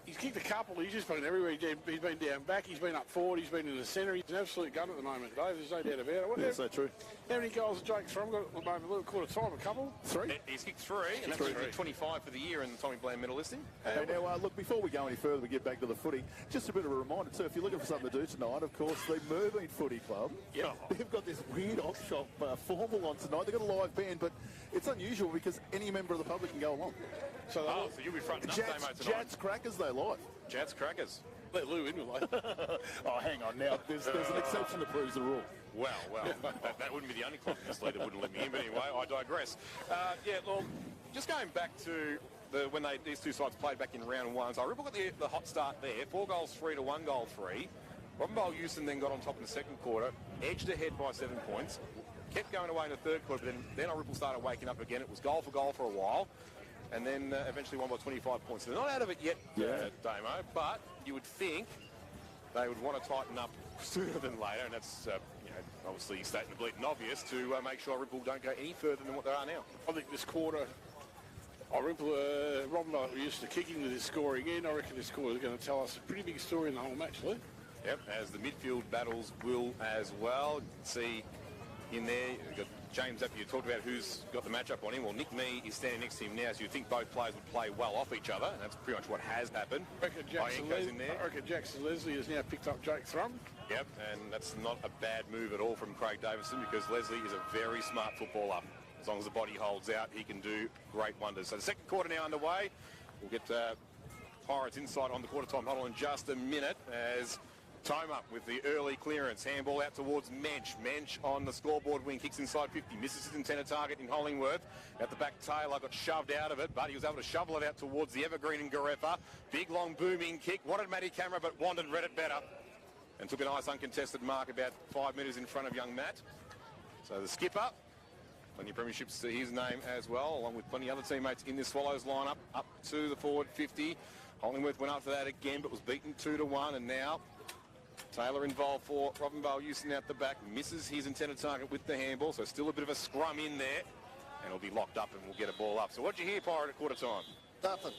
he's kicked a couple. He's just been everywhere. He's been down back. He's been up forward. He's been in the centre. He's an absolute gun at the moment, Dave. There's no doubt about it. Yeah, so true. How many goals has Jake Thrum got at the moment? A little quarter time, a couple? 3. He's kicked 3, and that's 25 for the year in the Tommy Bland medal listing. Hey, now, look, before we go any further, we get back to the footy. Just a bit of a reminder, too, if you're looking for something to do tonight, of course, the Mermaid Footy Club. Yeah. They've got this weird op-shop formal on tonight. They've got a live band, but it's unusual because any member of the public can go along. So you'll be fronting up, Damo, tonight. Jats Crackers, they live. Jats Crackers. Let Lou in, will they? Oh, hang on now. There's an exception that proves the rule. Well, that wouldn't be the only club in this league that wouldn't let me in. But anyway, I digress. Well, just going back to when these two sides played back in round 1. So Irymple got the hot start there. 4 goals 3 to 1 goal 3. Robinvale Euston then got on top in the second quarter, edged ahead by 7 points, kept going away in the third quarter, but then Irymple started waking up again. It was goal for a while. And then eventually won by 25 points. They're not out of it yet, Damo, but you would think they would want to tighten up sooner than later, and that's obviously stating the bleeding obvious to make sure Irymple don't go any further than what they are now. I think this quarter, Robinvale used to kicking with his score again. I reckon this quarter is going to tell us a pretty big story in the whole match, Lou. Yep, as the midfield battles will as well. You can see in there, you've got James, after you talked about who's got the matchup on him, well, Nick Mee is standing next to him now, so you'd think both players would play well off each other, and that's pretty much what has happened. I reckon Jackson Leslie has now picked up Jake Thrum. Yep, and that's not a bad move at all from Craig Davison, because Leslie is a very smart footballer. As long as the body holds out, he can do great wonders. So the second quarter now underway. We'll get Pirates inside on the quarter time huddle in just a minute as Toma with the early clearance. Handball out towards Mensch. Mensch on the scoreboard wing, kicks inside 50. Misses his intended target in Hollingworth. At the back, Taylor got shoved out of it, but he was able to shovel it out towards the Evergreen and Garefa. Big, long, booming kick. Wanted Matty Camera, but Wandon read it better and took a nice uncontested mark about 5 metres in front of young Matt. So the skipper, plenty of premierships to his name as well, along with plenty of other teammates in this Swallows lineup, up to the forward 50. Hollingworth went up for that again, but was beaten 2-1, and now Taylor involved for Robinvale Euston out the back, misses his intended target with the handball, so still a bit of a scrum in there, and it'll be locked up and we'll get a ball up. So what'd you hear, Pirate, at quarter time? Nothing.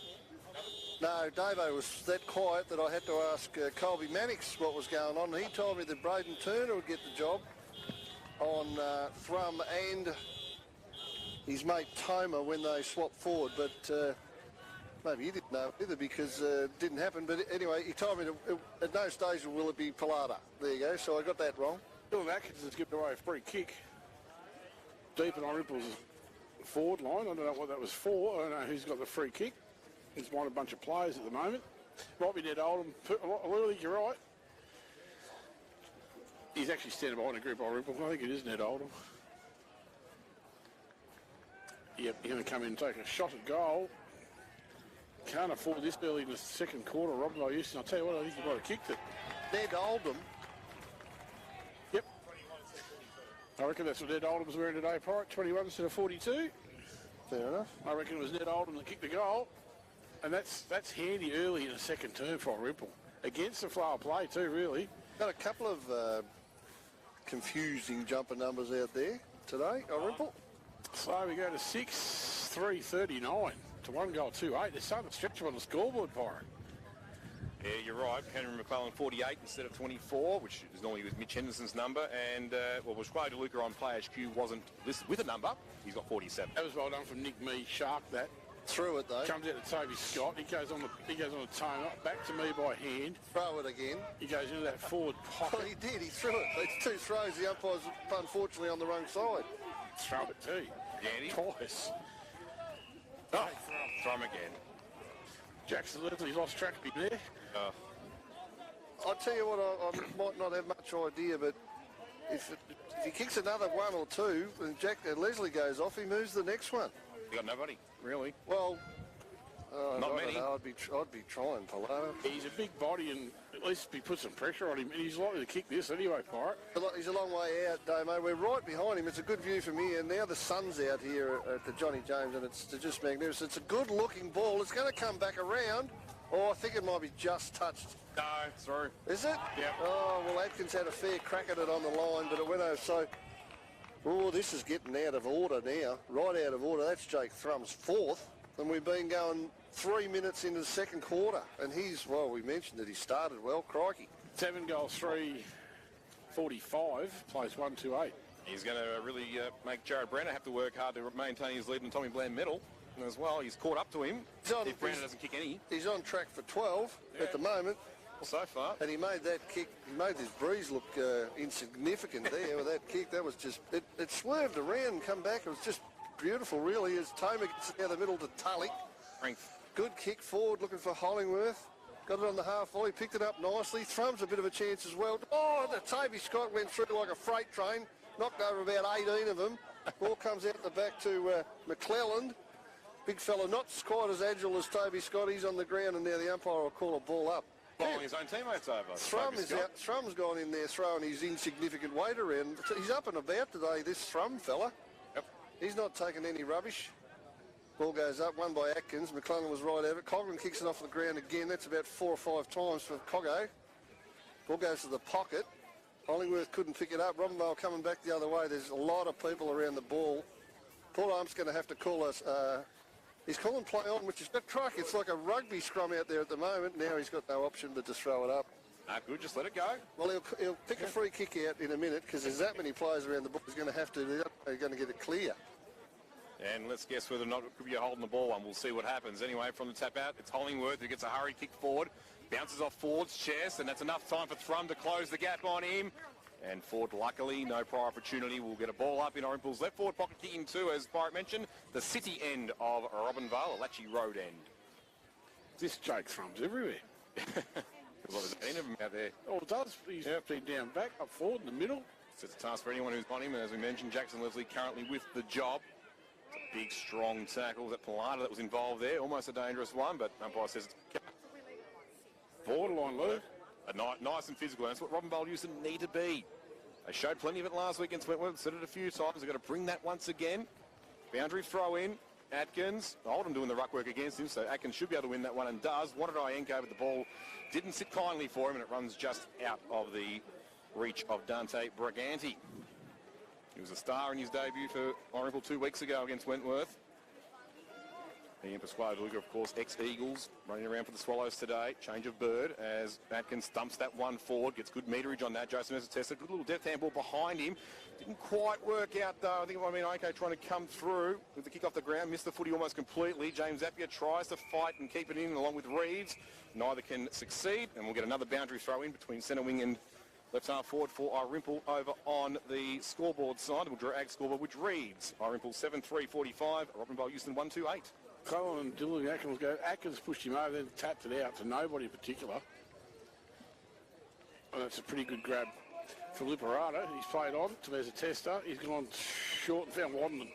No, Davo was that quiet that I had to ask Colby Mannix what was going on. He told me that Braden Turner would get the job on Thrum and his mate Toma when they swapped forward, but maybe he didn't know either because it didn't happen. But anyway, he told me at no stage will it be Pilata. There you go. So I got that wrong. Dylan Atkins has given away a free kick deep in Irymple's forward line. I don't know what that was for. I don't know who's got the free kick. He's won a bunch of players at the moment. Might be Ned Oldham. I think you're right. He's actually standing behind a group of Irymple. I think it is Ned Oldham. Yep, he's going to come in and take a shot at goal. Can't afford this early in the second quarter. Robinvale Euston, I'll tell you what, I think he might have kicked it. Ned Oldham? Yep. I reckon that's what Ned Oldham was wearing today, Pirate. 21 instead of 42. Fair enough. I reckon it was Ned Oldham that kicked the goal. And that's handy early in the second term for Irymple. Against the flow of play too, really. Got a couple of confusing jumper numbers out there today, Irymple. So we go to 6-3-39 to 1 goal 2-8. They're starting to stretch on the scoreboard, Pirate. Yeah, you're right. Henry McClellan 48 instead of 24, which is normally with Mitch Henderson's number. And, well, Bushquay DeLuca on Play HQ wasn't listed with a number. He's got 47. That was well done from Nick Mee. Shark that. Threw it though. Comes out to Toby Scott. He goes on the tone up, back to me by hand. Throw it again. He goes into that forward pocket. Well, he did. He threw it. It's 2 throws. The umpire's unfortunately on the wrong side. Throw it too. Yandy. Twice. Oh, throw him again. Jackson Leslie's lost track of him there. I'll tell you what, I might not have much idea, but if he kicks another 1 or 2 and Leslie goes off, he moves the next one. You got nobody, really? Well, not many. I'd be trying, Pilata. He's a big body, and at least he put some pressure on him. And he's likely to kick this anyway, Pirate. He's a long way out, Damo. We're right behind him. It's a good view from here. Now the sun's out here at the Johnny James, and it's just magnificent. It's a good-looking ball. It's going to come back around. Oh, I think it might be just touched. No, through. Is it? Yeah. Oh, well, Atkins had a fair crack at it on the line, but it went over. So, oh, this is getting out of order now. Right out of order. That's Jake Thrum's 4th, and we've been going 3 minutes into the second quarter. And well, we mentioned that he started well. Crikey. 7 goals, 3, 45, plays 1-2-8. He's going to really make Jared Brenner have to work hard to maintain his lead in Tommy Bland medal as well. He's caught up to him. If Brenner doesn't kick any. He's on track for 12 at the moment. Well, so far. And he made that kick, he made this breeze look insignificant there with that kick. That was just, it swerved around and come back. It was just beautiful, really, as Toma gets down the middle to Tully. Strength. Good kick forward, looking for Hollingworth. Got it on the half volley, picked it up nicely. Thrum's a bit of a chance as well. Oh, the Toby Scott went through like a freight train, knocked over about 18 of them. Ball comes out the back to McClelland. Big fella, not quite as agile as Toby Scott. He's on the ground, and now the umpire will call a ball up. Blowing his own teammates over. Thrum's gone in there throwing his insignificant weight around. He's up and about today, this Thrum fella. Yep. He's not taking any rubbish. Ball goes up, won by Atkins. McClellan was right over it. Coglan kicks it off the ground again. That's about 4 or 5 times for Coggo. Ball goes to the pocket. Hollingworth couldn't pick it up. Robinvale coming back the other way. There's a lot of people around the ball. Paul Arm's going to have to call us... he's calling play on, which is a truck. It's like a rugby scrum out there at the moment. Now he's got no option but to throw it up. Good, just let it go. Well, he'll pick a free kick out in a minute because there's that many players around the ball. He's going to have to. They're going to get it clear. And let's guess whether or not it could be a holding the ball one. We'll see what happens. Anyway, from the tap out, it's Hollingworth who gets a hurried kick forward. Bounces off Ford's chest, and that's enough time for Thrum to close the gap on him. And Ford, luckily, no prior opportunity, will get a ball up in Irymple's left forward pocket, kicking to, as Pirate mentioned, the city end of Robinvale, Alatchi Road end. This Jake Thrum's everywhere. Well, there's 10 of them out there. Oh, it does. He's been down back, up forward, in the middle. So it's a task for anyone who's on him. And as we mentioned, Jackson Leslie currently with the job. It's a big, strong tackle. That Pilata that was involved there, almost a dangerous one, but umpire says it's borderline, Lou. Nice and physical. And that's what Robinvale Euston need to be. They showed plenty of it last week against Wentworth. Said it a few times. They've got to bring that once again. Boundary throw in. Atkins, Oldham doing the ruck work against him, so Atkins should be able to win that one and does. Wanted Ienko, but the ball didn't sit kindly for him, and it runs just out of the reach of Dante Briganti. He was a star in his debut for Irymple 2 weeks ago against Wentworth. Ian Pasquale-Luger, of course, ex-Eagles, running around for the Swallows today. Change of bird as Atkins stumps that one forward, gets good meterage on that. Joseph has tested, good little deft handball behind him. Didn't quite work out, though. I think it might have been Ienko trying to come through with the kick off the ground, missed the footy almost completely. James Zappia tries to fight and keep it in along with Reeves. Neither can succeed, and we'll get another boundary throw in between centre wing and left half forward for Irymple over on the scoreboard side. We'll drag scoreboard, which reads Irymple 7-3-45, Robinvale Euston 1-2-8. Cullen and Dylan Atkins go. Atkins pushed him over, then tapped it out to nobody in particular. And that's a pretty good grab for Liparata. He's played on to as a tester. He's gone short and found Wandon.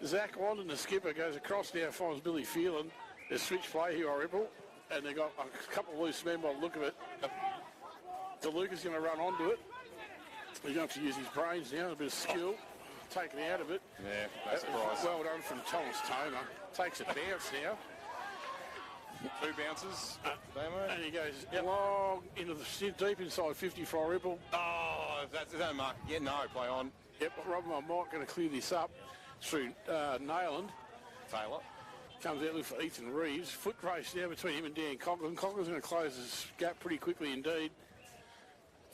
Zach Wandon, the skipper, goes across now, finds Billy Phelan. There's switch play here, Irymple, and they've got a couple of loose men by the look of it. DeLuca's going to run onto it. He's going to have to use his brains now, a bit of skill. Taken out of it. Yeah, that's surprise. Well done from Thomas Tomer. Takes a bounce now. 2 bounces. And he goes long into the deep inside 50 for Irymple. Oh, that's that mark. Yeah, no, play on. Yep, Robin, I'm not going to clear this up through Nayland. Taylor. Comes out for Ethan Reeves. Foot race now between him and Dan Conklin. Conklin's going to close this gap pretty quickly indeed.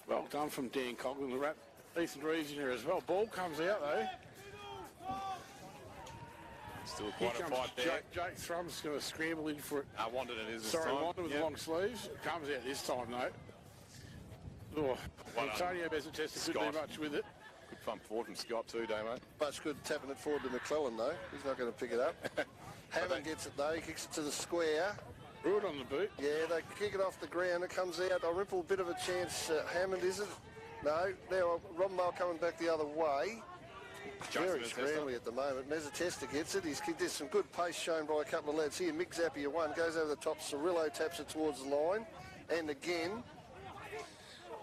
Well done from Dan Conklin. The wrap Ethan Reeves in there as well. Ball comes out though. Still quite a fight there. Jake Thrum's going to scramble in for it. I wanted it this time. Wanda with long sleeves. Comes out this time though. Oh, Antonio Bezatesta couldn't do much with it. Good fun forward from Scott too, Damo. Much good tapping it forward to McClellan though. He's not going to pick it up. Hammond gets it though. He kicks it to the square. Rude on the boot. Yeah, they kick it off the ground. It comes out. Irymple, a bit of a chance. Hammond, is it? No. Now Robinvale coming back the other way. Very scrambly at the moment. Nezatesta gets it. There's some good pace shown by a couple of lads here. Mick Zappia one goes over the top. Cirillo taps it towards the line. And again,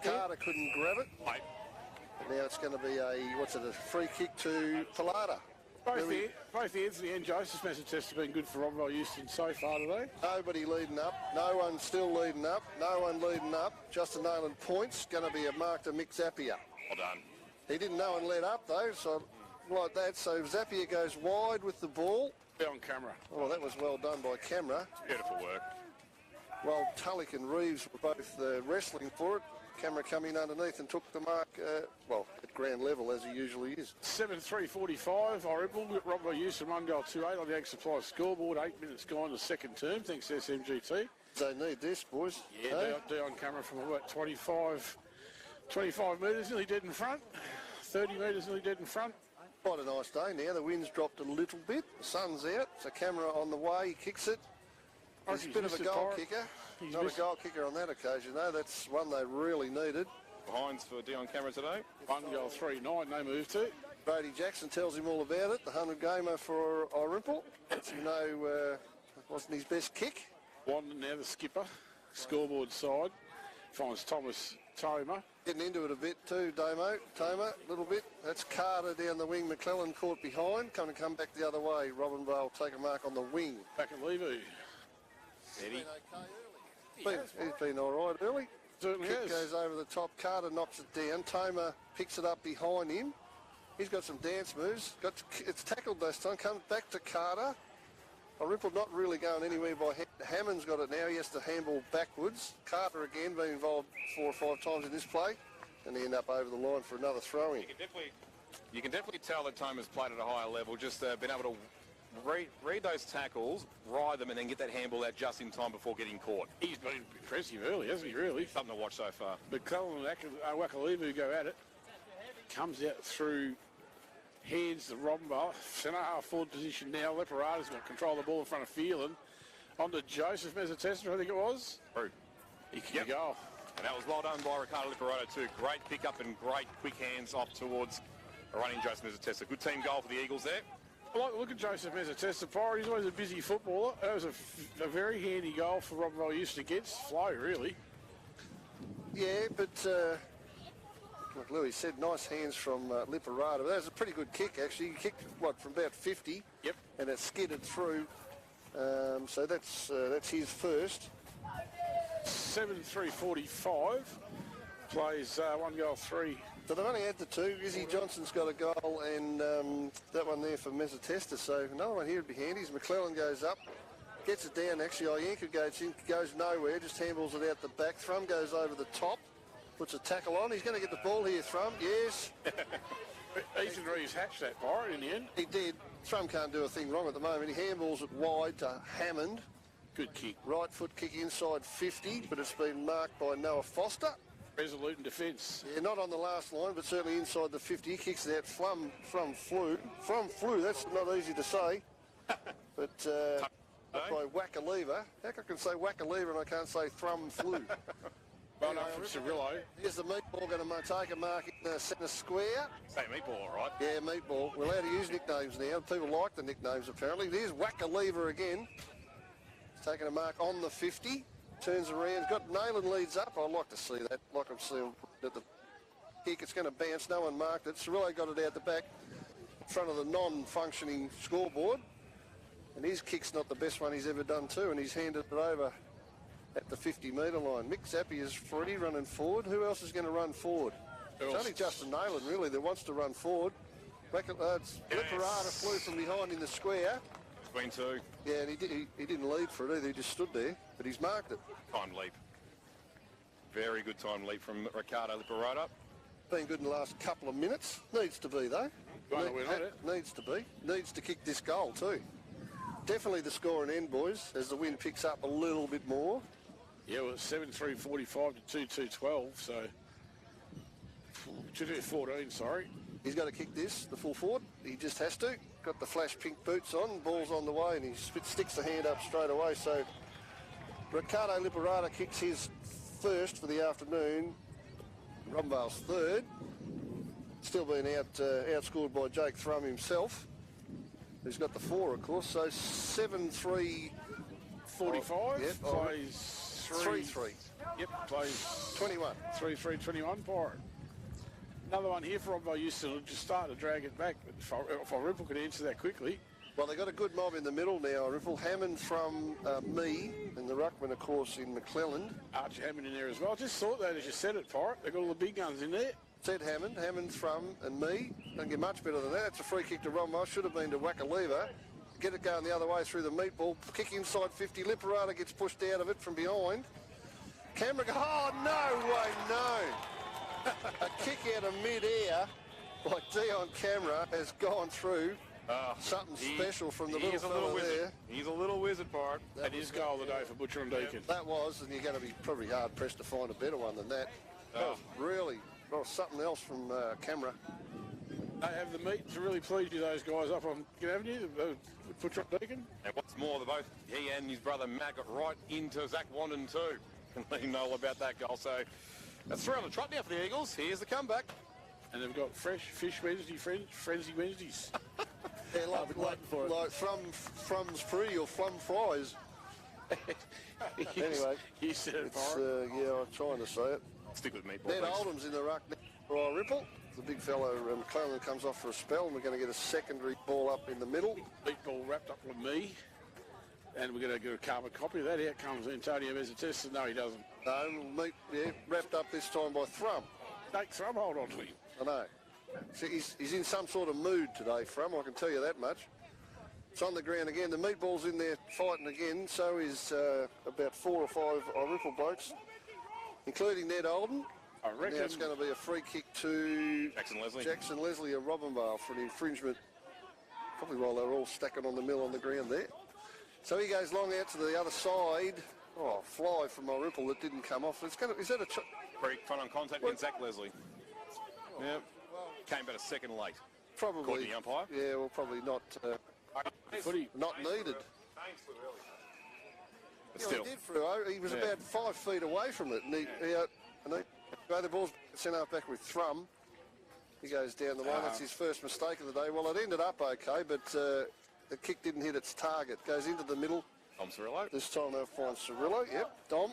Carter couldn't grab it. Now it's going to be a free kick to Pilata. Both Anthony and Joseph Mazatesta have been good for Robinvale Euston so far today. Nobody leading up. No one still leading up. No one leading up. Justin Nayland points. Going to be a mark to Mick Zappia. Well done. He didn't know and let up though, so like that. So Zappia goes wide with the ball. On camera. Oh, that was well done by camera. Beautiful work. Well, Tulloch and Reeves were both wrestling for it. Camera come in underneath and took the mark, at ground level as he usually is. 7-3-45, Irymple, Robinvale Euston 1-2-8 on the Ag Supply scoreboard. 8 minutes gone the second term, thanks to SMGT. They need this, boys. Yeah, hey? On camera from about 25 metres, nearly dead in front. 30 metres, nearly dead in front. Quite a nice day now. The wind's dropped a little bit. The sun's out. So camera on the way. He kicks it. He's a bit of a goal kicker. Not a goal kicker on that occasion, though. That's one they really needed. Behinds for Dion Camera today. 1-3-9, no move to. Brady Jackson tells him all about it. The 100-gamer for Irymple. Wasn't his best kick. Wandon now the skipper. Scoreboard side. Finds Thomas Tomer. Getting into it a bit too, Tomer, a little bit. That's Carter down the wing. McClellan caught behind. Come back the other way. Robinvale take a mark on the wing. Back at Levy. Eddie. He's been all right early. Certainly Kick goes over the top. Carter knocks it down. Tomer picks it up behind him. He's got some dance moves. It's tackled this time. Comes back to Carter. Irymple not really going anywhere by Hammond's got it now. He has to handball backwards. Carter again been involved 4 or 5 times in this play, and they end up over the line for another throw-in. You can definitely tell that Toma's played at a higher level, just been able to read those tackles, ride them, and then get that handball out just in time before getting caught. He's been impressive early, hasn't he, really? Something to watch so far. McClellan and Wakalivu go at it. Comes out through hands to Robinvale. Centre half forward position now. Leparada's got control of the ball in front of Phelan. On to Joseph Mezzatesta, I think it was. True. He kicked a goal. And that was well done by Ricardo Liparado too. Great pick-up and great quick hands off towards a running Joseph Mezzatesta. Good team goal for the Eagles there. I like to look at Joseph Mezzatesta. He's always a busy footballer. That was a very handy goal for Robinvale Euston against Flo, really. Yeah, but like Louis said, nice hands from Liparado. That was a pretty good kick, actually. He kicked, from about 50? Yep. And it skidded through. So that's his first. 7-3-45. Plays 1 goal, 3. So they've only had the 2. Izzy Johnson's got a goal, and that one there for Mezzatesta. So another one here would be handy. As McClellan goes up, gets it down. Actually, Ianka goes nowhere, just handballs it out the back. Thrum goes over the top, puts a tackle on. He's going to get the ball here, Thrum. Yes. Ethan Reeves hatched that Byron in the end. He did. Thrum can't do a thing wrong at the moment. He handballs it wide to Hammond. Good kick. Right foot kick inside 50, but it's been marked by Noah Foster. Resolute in defence. Yeah, not on the last line, but certainly inside the 50. He kicks it out from flew. That's not easy to say. But by Wakaliva. Heck, I can say Wakaliva and I can't say Thrum flew. Well done from Cirillo. Here's the meatball going to take a mark in the centre square. Say meatball, all right. Yeah, meatball. We're allowed to use nicknames now. People like the nicknames, apparently. Here's Wakaliva again. He's taking a mark on the 50. Turns around, got Nayland leads up. I'd like to see that. Like I'm seeing at the kick, it's going to bounce. No one marked it. Cirillo got it out the back in front of the non-functioning scoreboard. And his kick's not the best one he's ever done too, and he's handed it over at the 50-metre line. Mick Zappi is free running forward. Who else is going to run forward? It's only Justin Nayland, really, that wants to run forward. Liparada flew from behind in the square. Between 2. Yeah, and he didn't lead for it either. He just stood there, but he's marked it. Time leap. Very good time leap from Ricardo Liparado. Been good in the last couple of minutes. Needs to be, though. Needs to be. Needs to kick this goal, too. Definitely the score and end, boys, as the wind picks up a little bit more. Yeah, well, it's 7-3-45 to 2-2-12, so 2-2-14, sorry. He's got to kick this, the full forward. He just has to. Got the flash pink boots on, ball's on the way, and he sticks the hand up straight away. So Ricardo Liparada kicks his first for the afternoon. Robinvale's third. Still being outscored by Jake Thrum himself, who's got the 4, of course. So 7-3-45. Yep, plays 3-3. Yep, plays 21. 3-3-21, Byron. Another one here for Robinvale Euston will just start to drag it back. But if Irymple could answer that quickly. Well, they've got a good mob in the middle now. Irymple, Hammond from me, and the ruckman, of course, in McClelland. Archie Hammond in there as well. I just thought that as you said it, Pirate. They've got all the big guns in there. Said Hammond from and me. Don't get much better than that. It's a free kick to Robinvale. Should have been to Wakaliva. Get it going the other way through the meatball. Kick inside 50. Liparada gets pushed out of it from behind. Camera goes, oh, no way, no. A kick out of mid-air by Dion Camera has gone through. Something special from the little fella there. He's a little wizard, Bart. That is goal of the day for Butcher and Deacon. That was, and you're going to be probably hard-pressed to find a better one than that. That was really something else from Camera. They have the meat to really please you, those guys up on Good Avenue, Butcher and Deacon. And what's more, both he and his brother Matt got right into Zach Wanden too. Can let him know all about that goal. So that's 3 on the trot now for the Eagles. Here's the comeback. And they've got fresh Fish Wednesday, Frenzy Wednesdays. Yeah, like Frum's Free or Flum Fries. Anyway, you said it, yeah, I'm trying to say it. Stick with meatball. Ned Oldham's in the ruck for Irymple. The big fellow McClellan comes off for a spell, and we're going to get a secondary ball up in the middle. Meatball wrapped up with me. And we're going to get a carbon copy of that. Out comes Antonio Mezzatesta. No, he doesn't. No, wrapped up this time by Thrum. Take Thrum, hold on to him. I know. See, he's in some sort of mood today, Thrum, I can tell you that much. It's on the ground again. The meatball's in there fighting again. So is about 4 or 5 Irymple blokes, including Ned Olden. I reckon now it's going to be a free kick to Jackson Leslie of Robinvale for an infringement, probably while they're all stacking on the mill on the ground there. So he goes long out to the other side. Oh, fly from Irymple that didn't come off. Is that a... Free front on contact against Zach Leslie. Yeah. Came about a second late. Probably. According to the umpire. Yeah, well, probably not not needed. But still. He did through. He was about 5 feet away from it. And the ball's sent out back with Thrum. He goes down the line. That's his first mistake of the day. Well, it ended up okay, but the kick didn't hit its target. Goes into the middle. Dom Cirillo. This time they'll find Cirillo. Yep, Dom.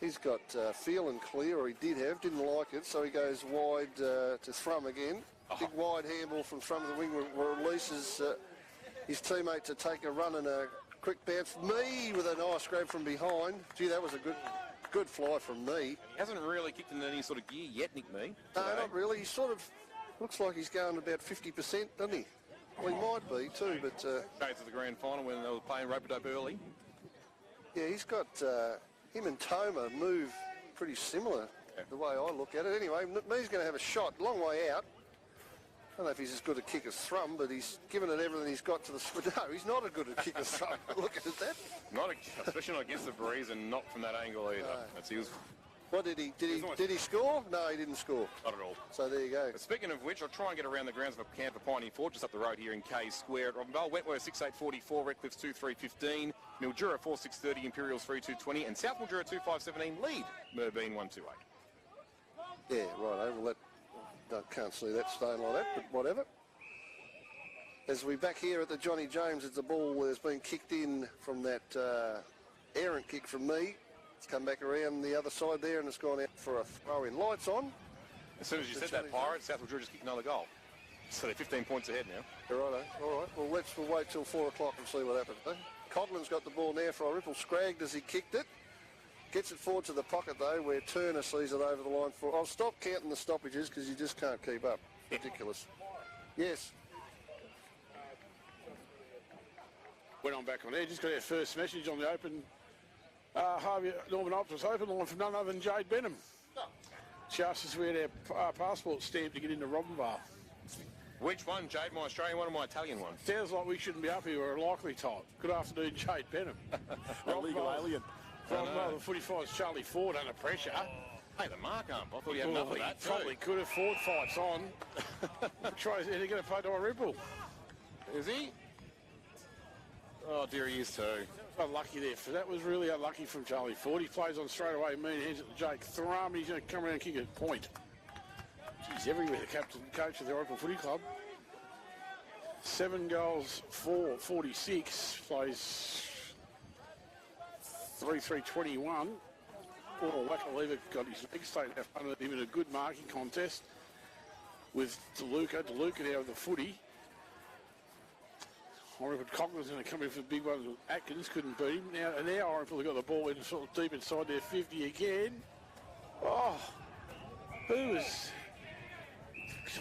He's got feel and clear, or he did have. Didn't like it, so he goes wide to Thrum again. Big wide handball from Thrum to the wing releases his teammate to take a run and a quick bounce. Me with a nice grab from behind. Gee, that was a good fly from Me. He hasn't really kicked into any sort of gear yet, Nick Me. No, not really. He sort of looks like he's going about 50%, doesn't he? Well, he might be too, but... Straight to the grand final when they were playing rope-a-dope early. Yeah, he's got... him and Toma move pretty similar, the way I look at it. Anyway, Me's going to have a shot, long way out. I don't know if he's as good a kick as Thrum, but he's given it everything he's got to the... No, he's not as good a kick as Thrum. Look at that. Especially not against the breeze and not from that angle either. No. He was... What did he score? No, he didn't score. Not at all. So there you go. But speaking of which, I'll try and get around the grounds of Camp of Pioneer Fort, just up the road here in K Square at Robinvale. Wentworth 6844, Redcliffe's 2315, Mildura 4630, Imperials 3220, and South Mildura 2517 lead Merbeen 128. Yeah, right. Well, I can't see that staying like that, but whatever. As we back here at the Johnny James, it's a ball that's been kicked in from that errant kick from Me. It's come back around the other side there and it's gone out for a throw-in. Lights on. As soon as you said that, Pirates, South Mildura just kicked another goal. So they're 15 points ahead now. Righto. All right. Well, we'll wait till 4 o'clock and see what happens. Eh? Codlin's got the ball now for Irymple. Scragged as he kicked it. Gets it forward to the pocket, though, where Turner sees it over the line for... I'll stop counting the stoppages because you just can't keep up. Ridiculous. Yes. Went on back on there. Just got our first message on the open... Harvey Norman Optus open line from none other than Jade Benham. Just as we had our passport stamped to get into Robinvale. Which one, Jade? My Australian one or my Italian one? Sounds like we shouldn't be up here. We're a likely type. Good afternoon, Jade Benham. Illegal alien. Robinvale, the footy fights Charlie Ford under pressure. Hey, the mark ump. I thought he had enough of that. Probably could have. Ford fights on. Tries to get a play to Irymple. Is he? Oh, dear, he is too. Unlucky there. That was really unlucky from Charlie Ford. He plays on straight away. Mean hands at Jake Thrum. He's going to come around and kick a point. He's everywhere, the captain, coach of the Irymple Footy Club. 7 goals for 46. Plays 3-3-21. Paul Wackalever got his legs taken out front of him in a good marking contest with DeLuca. DeLuca now with the footy. Irymple Cochrane's going to come in for the big one. Atkins couldn't beat him. Now Irymple got the ball in sort of deep inside their 50 again. Oh, who was...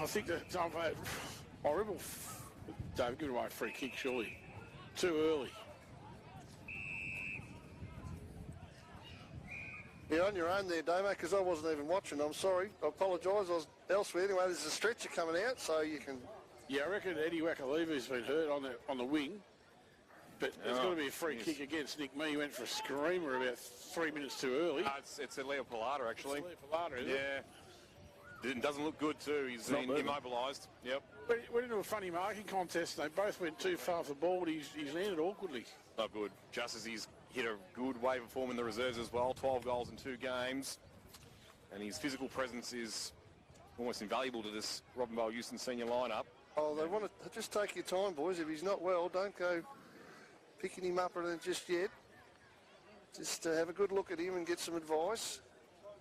I think that Irymple... Dave, give away a free kick, surely. Too early. You're on your own there, Damo, because I wasn't even watching. I'm sorry. I apologise. I was elsewhere. Anyway, there's a stretcher coming out, so you can... Yeah, I reckon Eddie Wackalever's been hurt on the wing. But there's got to be a free kick against Nick Mee. He went for a screamer about 3 minutes too early. It's a Leo Pilata, actually. It's Leo Pilata, isn't it? It doesn't look good, too. He's immobilised. Yep. Went into a funny marking contest. They both went too far for the ball, but he's landed awkwardly. Not good. Just as he's hit a good wave of form in the reserves as well. 12 goals in 2 games. And his physical presence is almost invaluable to this Robinvale Euston senior lineup. Oh, they want to just take your time, boys. If he's not well, don't go picking him up just yet. Just have a good look at him and get some advice.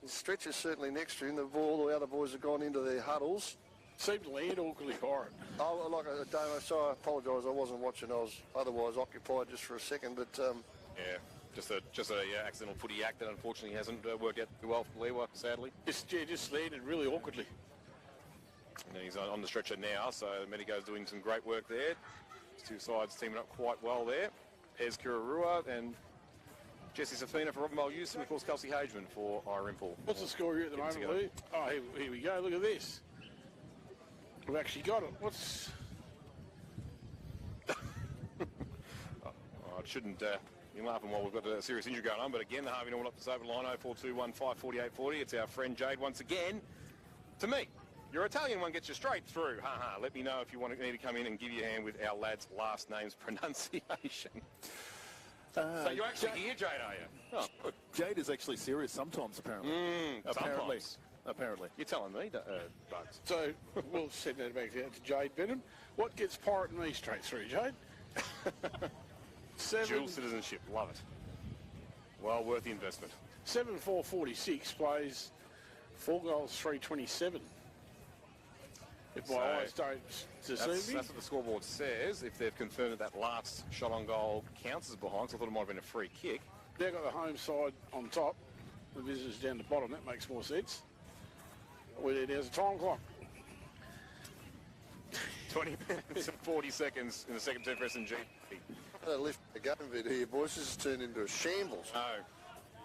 His stretcher's certainly next to him. The other boys have gone into their huddles. Seemed to land awkwardly for it. Oh, like a Damo, sorry, I apologise. I wasn't watching. I was otherwise occupied just for a second, but... yeah, just a accidental footy act that unfortunately hasn't worked out too well for Lewa, sadly. Just landed really awkwardly. And he's on the stretcher now, so Medico's doing some great work there. Just Two sides teaming up quite well there. Pez Kurarua and Jesse Safina for Robinvale Euston, of course Kelsey Hageman for Irymple. What's the score here at the moment, Lee? Oh, here we go. Look at this. We've actually got it. What's... I shouldn't be laughing while we've got a serious injury going on, but again, the Harvey Norman Optus Open line 0421548840. It's our friend Jade once again. To me, your Italian one gets you straight through. Let me know if you want me to come in and give you a hand with our lad's last name's pronunciation. So you're actually here, Jade, are you? Oh, good. Jade is actually serious sometimes, apparently. Apparently. You're telling me, Bugs. So we'll send that back out to Jade Benham. What gets Pirate and me straight through, Jade? Dual citizenship, love it. Well worth the investment. 7-4-46 plays 4 goals, 327. If my eyes don't deceive me. That's what the scoreboard says. If they've confirmed that last shot on goal counts as behind, so I thought it might have been a free kick. They've got the home side on top, the visitors down the bottom. That makes more sense. There's a time clock. 20 minutes and 40 seconds in the second term for S&G. Lift the game a bit here, boys. This has turned into a shambles. No.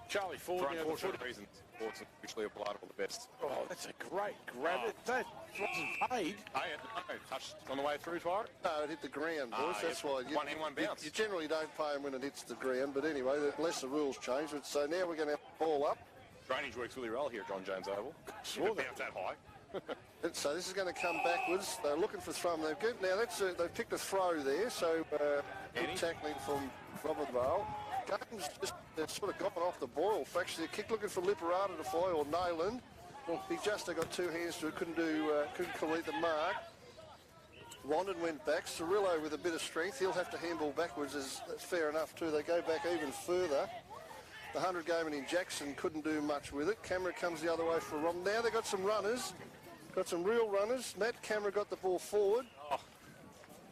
Charlie Ford. For unfortunate reasons, Ford's officially applied all the best. Oh, that's a great grab. That wasn't paid. No, touched on the way through, Twyre? No, it hit the ground, boys. That's why. One in, one bounce. You generally don't pay them when it hits the ground, but anyway, unless the rules change. So now we're going to have the ball up. Drainage works really well here at John James Oval. Saw that. Bounce that high. So this is going to come backwards. They're looking for throw. They've good. Now they've picked a throw there. So good tackling from Robinvale. Game's just sort of gone off the boil. Actually, a kick looking for Liparata to fly or Nayland. He just got two hands to it. Couldn't complete the mark. London went back. Cirillo with a bit of strength. He'll have to handball backwards. That's fair enough too. They go back even further. The 100 gamer in Jackson couldn't do much with it. Camera comes the other way for Rom. Now they've got some runners. Got some real runners. Matt Camera got the ball forward.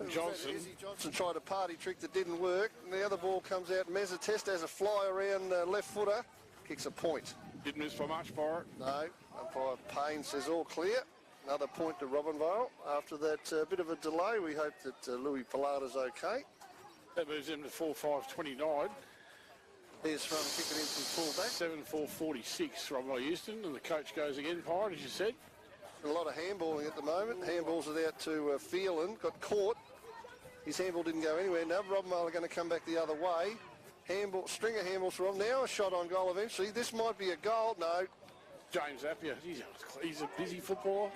Johnson tried a party trick that didn't work. And the other ball comes out. Mezzatest has a fly around left footer. Kicks a point. Didn't miss by much, Pirate. No. Umpire Payne says all clear. Another point to Robinvale. After that bit of a delay, we hope that Louis Pilata's okay. That moves him to 4-5-29. There's from kicking in from full back. 7-4-46 Robinvale Euston, and the coach goes again, Pirate, as you said. A lot of handballing at the moment. Handballs it out to Phelan. Got caught. His handball didn't go anywhere. Now Robinvale are going to come back the other way. Handball, string of handballs from now. A shot on goal eventually. This might be a goal. No. James Appiah. He's a busy footballer.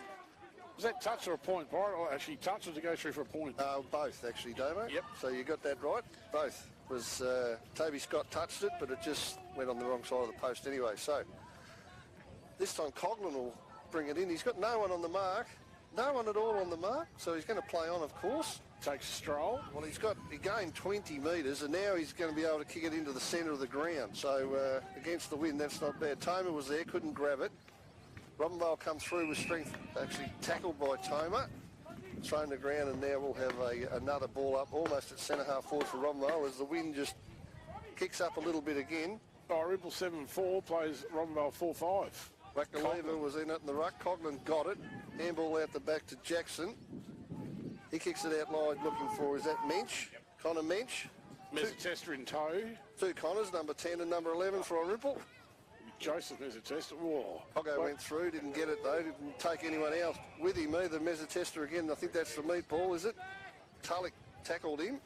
Was that touch or a point, Pirate? Or actually touch or to go through for a point? Both, actually, Damo. Yep. So you got that right. Both. Was Toby Scott touched it, but it just went on the wrong side of the post anyway. So this time Coughlin will bring it in. He's got no one on the mark. No one at all on the mark. So he's going to play on, of course. Takes a stroll. Well, he gained 20 metres, and now he's going to be able to kick it into the centre of the ground. So against the wind, that's not bad. Toma was there, couldn't grab it. Robinvale come through with strength, actually tackled by Toma. Thrown to the ground, and now we'll have another ball up almost at centre half forward for Robinvale as the wind just kicks up a little bit again. Irymple 7-4 plays Robinvale 4-5. Wackaliva was in it in the ruck. Coughlin got it. Handball out the back to Jackson. He kicks it out wide looking for, is that Mensch? Yep. Connor Mensch. Mezzatester in tow. Two Connors, number 10 and number 11 for Irymple. Joseph Mezzatester. Whoa. Hoggo went through, didn't get it though, didn't take anyone else with him either. Mezzatester again, I think that's the meatball, is it? Tulloch tackled him.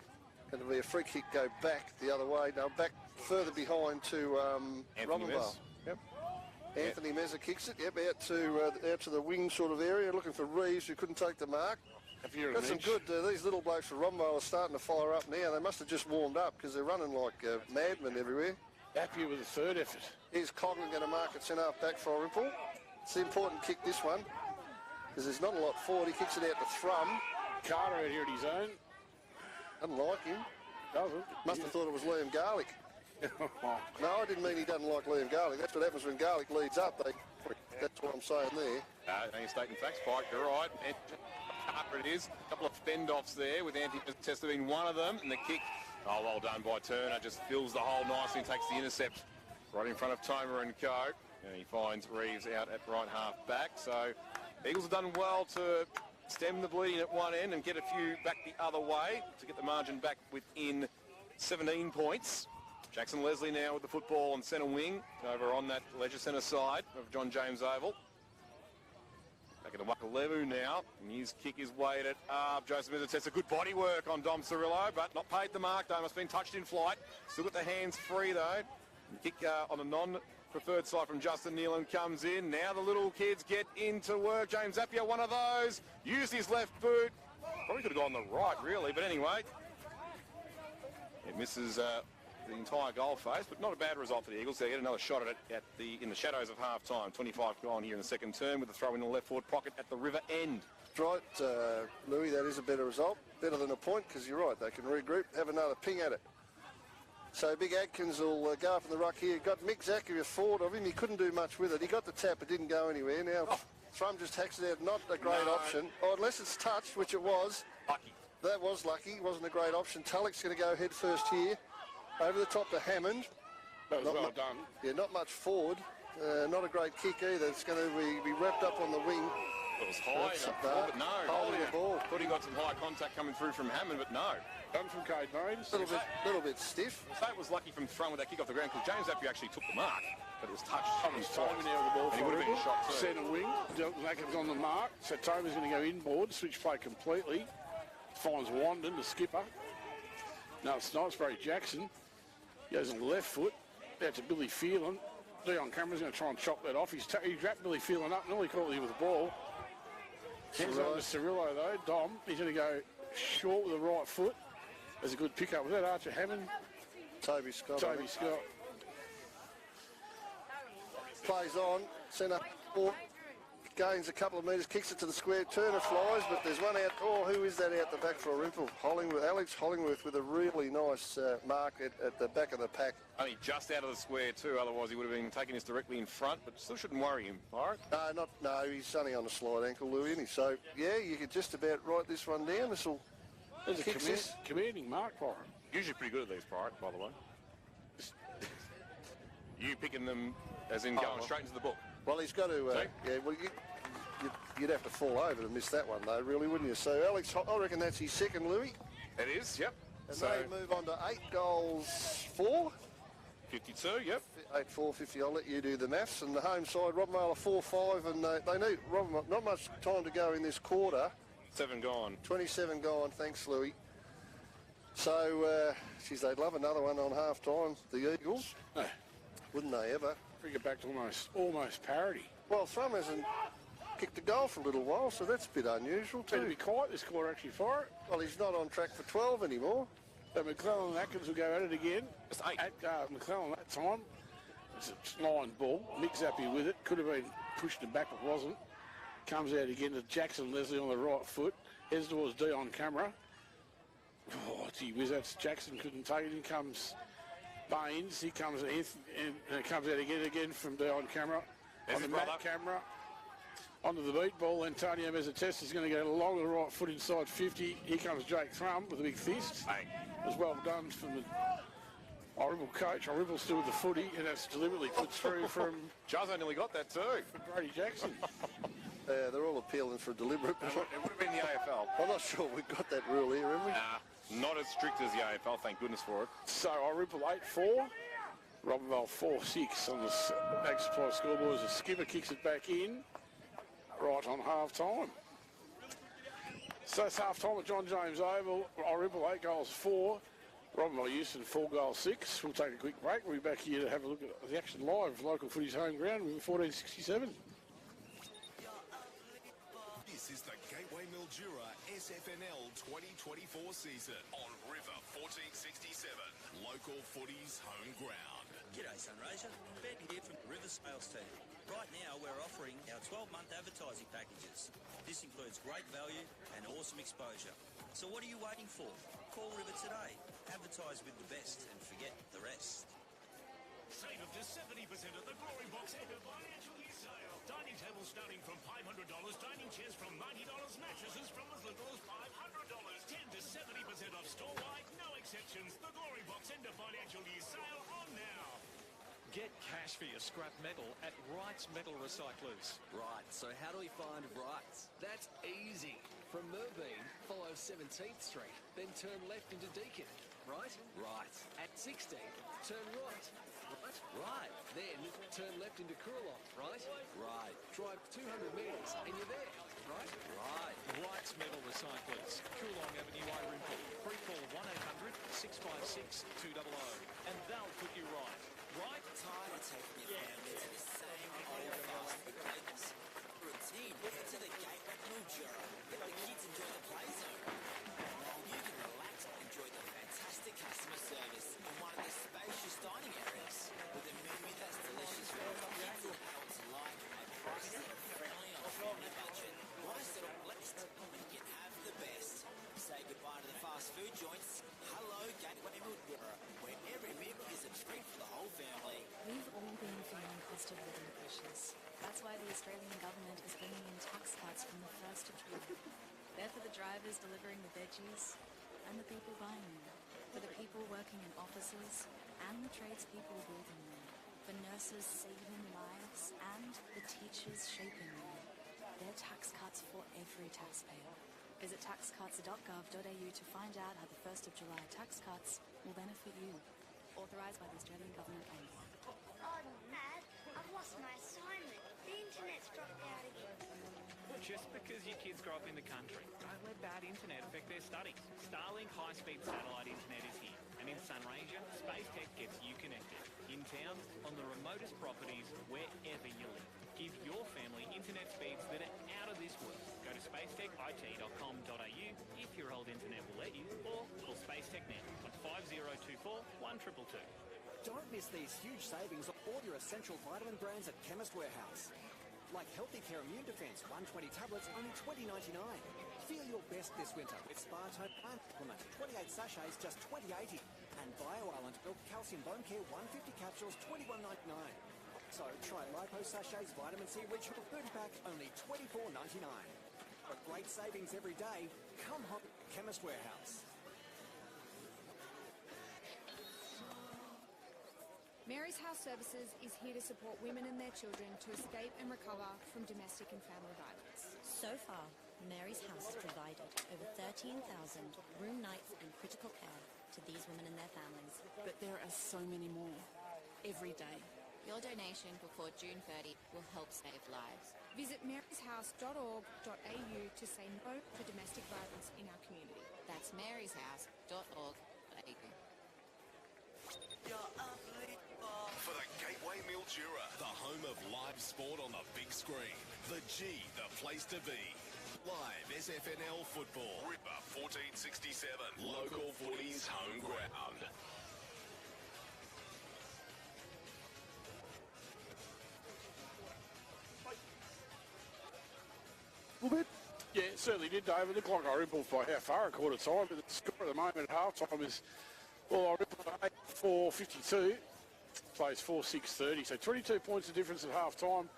Going to be a free kick, go back the other way. Now back further behind to Robinvale. Yep. Anthony Mezza kicks it, out to the wing sort of area, looking for Reeves, who couldn't take the mark. Got some good, these little blokes from Robinvale are starting to fire up now. They must have just warmed up because they're running like madmen everywhere. Appiah with a third effort. Here's Coughlin going to mark it centre half back for Irymple. It's an important kick, this one, because there's not a lot forward. He kicks it out to Thrum. Carter out here at his own. Doesn't like him. Doesn't. Must have thought it was Liam Garlick. No, I didn't mean he doesn't like Liam Garlick. That's what happens when Garlick leads up. That's what I'm saying there. You're stating facts, Pike. You're right. And Carter it is. A couple of fend-offs there with Anthony Tester being one of them. And the kick, well done by Turner. Just fills the hole nicely and takes the intercept right in front of Toma and Co. And he finds Reeves out at right half back. So Eagles have done well to stem the bleeding at one end and get a few back the other way to get the margin back within 17 points. Jackson Leslie now with the football on centre wing over on that leisure centre side of John James Oval. Back at the Wakalevu now, and his kick is weighted up. Joseph Mizatessa, good body work on Dom Cirillo, but not paid the mark though, must have been touched in flight. Still got the hands free though. Kick on a non-preferred side from Justin Nealon comes in. Now the little kids get into work. James Zapier, one of those, used his left boot. Probably could have gone the right really, but anyway. It misses the entire goal face, but not a bad result for the Eagles. They get another shot at it in the shadows of half-time. 25 gone here in the second term with a throw in the left forward pocket at the river end. Right, Louis, that is a better result. Better than a point, because you're right, they can regroup, have another ping at it. So Big Adkins will go up in the ruck here. Got Mick Zachary forward of him. He couldn't do much with it. He got the tap, it didn't go anywhere. Now, Thrum just hacks it out. Not a great option. Oh, unless it's touched, which it was. Lucky. That was lucky. Wasn't a great option. Tulloch's going to go head first here. Over the top to Hammond. That was well done. Yeah, not much forward. Not a great kick either. It's going to be wrapped up on the wing. It was high, but no. Holding the ball. Thought he got some high contact coming through from Hammond, but no. Done from Cade Baines. Little bit stiff. So it was lucky from Thrum with that kick off the ground because James Zapier actually took the mark, but it was touched. Thomas Tomer now with the ball. And he would have been shot too. Centre wing. Lackham's on the mark. So Tomer's going to go inboard. Switch play completely. Finds Wandon, the skipper. No, it's not. It's Barry Jackson. Goes on the left foot. Out to Billy Phelan. Dion Cameron's going to try and chop that off. He wrapped Billy Phelan up and all he caught him with the ball. Hands over to Cirillo though. Dom. He's going to go short with the right foot. There's a good pick up. Was that Archer Hammond? Toby Scott. Toby Scott. Plays on. Centre forward. Gains a couple of metres, kicks it to the square. Turner flies, but there's one out. Oh, who is that out the back for Irymple? Alex Hollingworth with a really nice mark at the back of the pack. Only just out of the square too, otherwise he would have been taking this directly in front, but still shouldn't worry him, Byron. No, he's only on a slide ankle, Louis, isn't he? So, yeah, you could just about write this one down. This will... There's a commanding mark, Byron. Usually pretty good at these, Byron, by the way. You picking them as in going straight into the book. Well, he's got to... yeah, well, you'd have to fall over to miss that one, though, really, wouldn't you? So, Alex, I reckon that's his second, Louis. It is, yep. And they move on to 8 goals 4. 52, yep. 8-4, 50. I'll let you do the maths. And the home side, Robinvale 4-5, and they need not much time to go in this quarter. 7 gone. 27 gone, thanks, Louis. So, geez, they'd love another one on half-time, the Eagles. Wouldn't they ever? Bring it back to almost parity. Well, Thrum hasn't kicked a goal for a little while, so that's a bit unusual too. Better be quiet this quarter actually for it. Well, he's not on track for 12 anymore. So McClellan and Atkins will go at it again. It's 8. McClellan that time. It's a line ball. Mick Zappy with it. Could have been pushed it back, but wasn't. Comes out again to Jackson Leslie on the right foot. Heads towards D on camera. Oh, gee whiz, that's Jackson couldn't take it. In comes Baines. He comes and it comes out again from D on camera. On the mat camera. Onto the beat ball. Antonio Mezzatesta is going to go along the right foot inside 50. Here comes Jake Thrum with a big fist. It was well done from the Irymple coach. Irymple still with the footy, and that's deliberately put through from... Jazzo nearly got that too. From Brady Jackson. They're all appealing for deliberate. It would have been the AFL. I'm not sure we've got that rule here, have we? Nah, not as strict as the AFL, thank goodness for it. So Irymple 8-4. Robinvale 4-6 on the Ag Supply scoreboard as the skipper kicks it back in. Right on half-time. So it's half-time at John James Oval. Irymple 8 goals 4. Robinvale Euston 4 goals 6. We'll take a quick break. We'll be back here to have a look at the action live. Local footy's home ground with 1467. This is the Gateway Mildura SFNL 2024 season on River 1467. Local footy's home ground. G'day Sunraysia, Ben here from the River Sales team. Right now we're offering our 12-month advertising packages. This includes great value and awesome exposure. So what are you waiting for? Call River today. Advertise with the best and forget the rest. Save up to 70% at the Glory Box end of financial year sale. Dining tables starting from $500, dining chairs from $90, mattresses from as little as $500. 10 to 70% off store-wide, no exceptions. The Glory Box end of financial year sale on now. Get cash for your scrap metal at Wright's Metal Recyclers. Right, so how do we find Wright's? That's easy. From Merbein, follow 17th Street, then turn left into Deakin. Right? Right. At 16th, turn right. Right? Right. Then turn left into Kurloff. Right? Right. Drive 200 metres and you're there. Right? Right. Rights medal recyclers. Coolong Avenue, Irymple. Free call 1-800-656-200 and they'll put you right. Right? Tired of taking your family to the same old fast food places? Routine, head to the Gateway Mildura. Let the kids enjoy the play zone. While you can relax and enjoy the fantastic customer service in one of the spacious dining areas. With a menu that's delicious for both kids and adults alike at prices that are friendly on a family budget. Why settle blessed when you can have the best? Say goodbye to the fast food joints. Hello, Gateway Mildura, where every meal is a treat for the whole family. We've all been feeling cost of living pressures. That's why the Australian government is bringing in tax cuts from the 1st of July. They're for the drivers delivering the veggies and the people buying them. For the people working in offices and the tradespeople building them. For nurses saving lives and the teachers shaping them. They're tax cuts for every taxpayer. Visit taxcuts.gov.au to find out how the 1st of July tax cuts will benefit you. Authorised by the Australian Government only. Oh, Dad, I've lost my assignment. The internet's dropped out again. Just because your kids grow up in the country, don't let bad internet affect their studies. Starlink high-speed satellite internet is here. And in Sunraysia, Space Tech gets you connected. In town, on the remotest properties, wherever you live. Give your family internet speeds that are out of this world. Go to spacetechit.com.au if your old internet will let you, or call Space Tech now on 5024 1222. Don't miss these huge savings on all your essential vitamin brands at Chemist Warehouse. Like Healthy Care Immune Defense 120 tablets, only $20.99. Feel your best this winter with Spartone Plant Supplement, 28 sachets, just $20.80. And Bio Island Milk Calcium Bone Care 150 capsules, $21.99. So try Lipo Sachets Vitamin C Rich 30 pack, only $24.99. For great savings every day, come home to Chemist Warehouse. Mary's House Services is here to support women and their children to escape and recover from domestic and family violence. So far, Mary's House has provided over 13,000 room nights and critical care to these women and their families. But there are so many more, every day. Your donation before June 30 will help save lives. Visit maryshouse.org.au to say no to domestic violence in our community. That's maryshouse.org.au. For the Gateway Mildura, the home of live sport on the big screen. The G, the place to be. Live SFNL football. River 1467. Local footy's home ground. A little bit. Yeah, it certainly did, David. It looked like Irymple by how far a quarter time, but the score at the moment at half time is, well, Irymple 8-4-52, plays 4-6-30, so 22 points of difference at half time.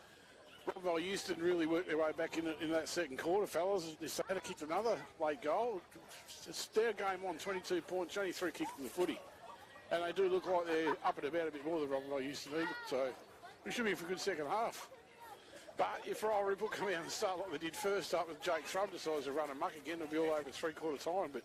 Robinvale Euston really worked their way back in that second quarter, fellas. They had to kick another late goal. It's their game on, 22 points, only 3 kicks in the footy. And they do look like they're up and about a bit more than Robinvale Euston Eagles, so we should be in for a good second half. But if Irymple come out and start like they did first up with Jake Thrum decides to run amok again, it'll be all over three-quarter time. But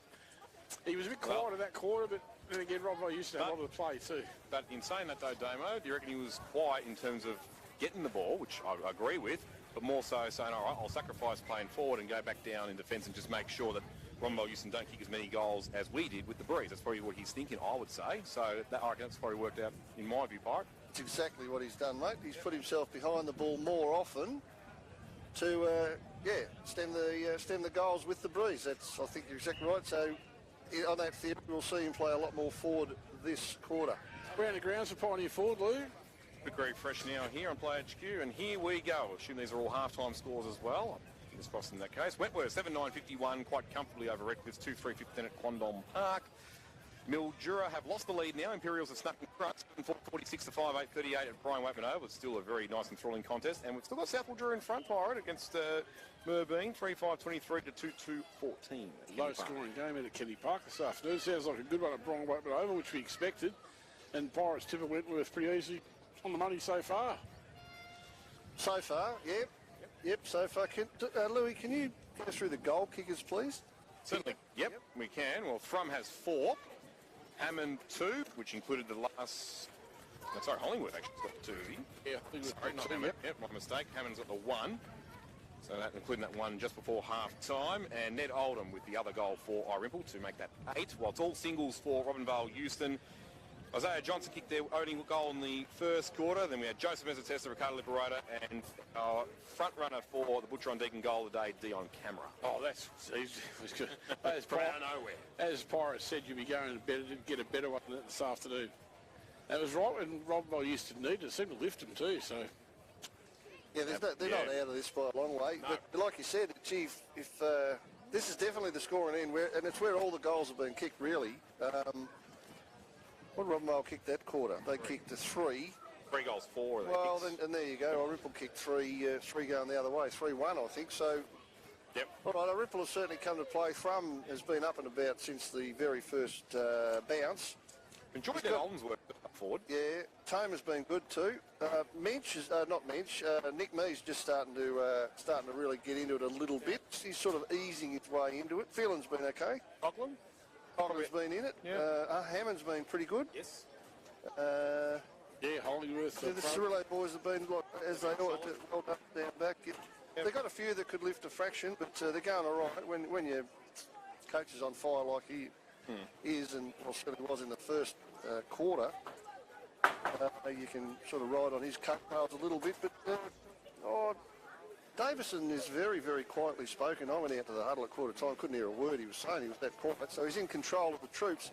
he was a bit quiet in that quarter, but then again, Robinvale used to have a lot of the play too. But in saying that though, Damo, do you reckon he was quiet in terms of getting the ball, which I agree with, but more so saying, all right, I'll sacrifice playing forward and go back down in defence and just make sure that Robinvale Euston don't kick as many goals as we did with the Breeze. That's probably what he's thinking, I would say. So that, I reckon that's probably worked out, in my view, Pirate. That's exactly what he's done, mate. He's put himself behind the ball more often to, stem the goals with the Breeze. That's, I think you're exactly right. So on that theory, we'll see him play a lot more forward this quarter. Around the grounds for Pioneer Ford, Lou. Good Greg Fresh now here on Play HQ, and here we go. Assume these are all half-time scores as well. Fingers crossed in that case. Wentworth 7-9-51, quite comfortably over Redcliffe's 2-3-15 at Quandong Park. Mildura have lost the lead now. Imperials have snuck in front, 7-4-46 to 5-8-38 at Brian Waitman Oval. It's still a very nice and thrilling contest. And we've still got South Mildura in front, Pirate, against Merbein, 3-5-23 to 2-2-14. Low-scoring game at Kenny Park this afternoon. Sounds like a good one at Brian Waitman Oval, which we expected. And Pirates tip at Wentworth pretty easy on the money so far. So far, yep, so far. Louis, can you go through the goal kickers, please? Certainly. Yep, we can. Well, Thrum has 4. Hammond 2, which included the last... No, sorry, Hollingwood actually got 2. Yeah, I think sorry, not Hammond. Yep, my mistake. Hammond's got the 1. So that including that one just before half-time. And Ned Oldham with the other goal for Irymple to make that 8. While it's all singles for Robinvale Euston. Isaiah Johnson kicked their opening goal in the first quarter. Then we had Joseph Mezzatesta, Ricardo Liberata, and our front runner for the Butcher on Deacon goal today, Dion Camera. Oh, that's good. As Pirates said, you'd be going to bed and get a better one this afternoon. That was right when Robinvale used to need it. It seemed to lift them too, so... Yeah, they're not out of this by a long way. No. But like you said, Chief, if this is definitely the scoring end, and it's where all the goals have been kicked, really. What did Robinvale kick that quarter? They kicked a 3. 3 goals, 4. Well, and there you go. Irymple kicked 3 going the other way. 3-1, I think. So, yep. All right, Irymple has certainly come to play. Thrum has been up and about since the very first bounce. Enjoyed that Oldham's work up forward. Yeah, Tome has been good too. Minch is not Minch. Nick Mee's just starting to really get into it a little bit. He's sort of easing his way into it. Phelan's been okay. Cochran's been in it. Yeah. Hammond's been pretty good. Yes. Yeah, Hollingworth. The Cirillo boys have been, as they ought to, well up, down, back. They've got a few that could lift a fraction, but they're going all right. When your coach is on fire like he is, and well, certainly was in the first quarter, you can sort of ride on his coattails a little bit. But Davison is very, very quietly spoken. I went out to the huddle at quarter time, couldn't hear a word he was saying. He was that quiet. So he's in control of the troops.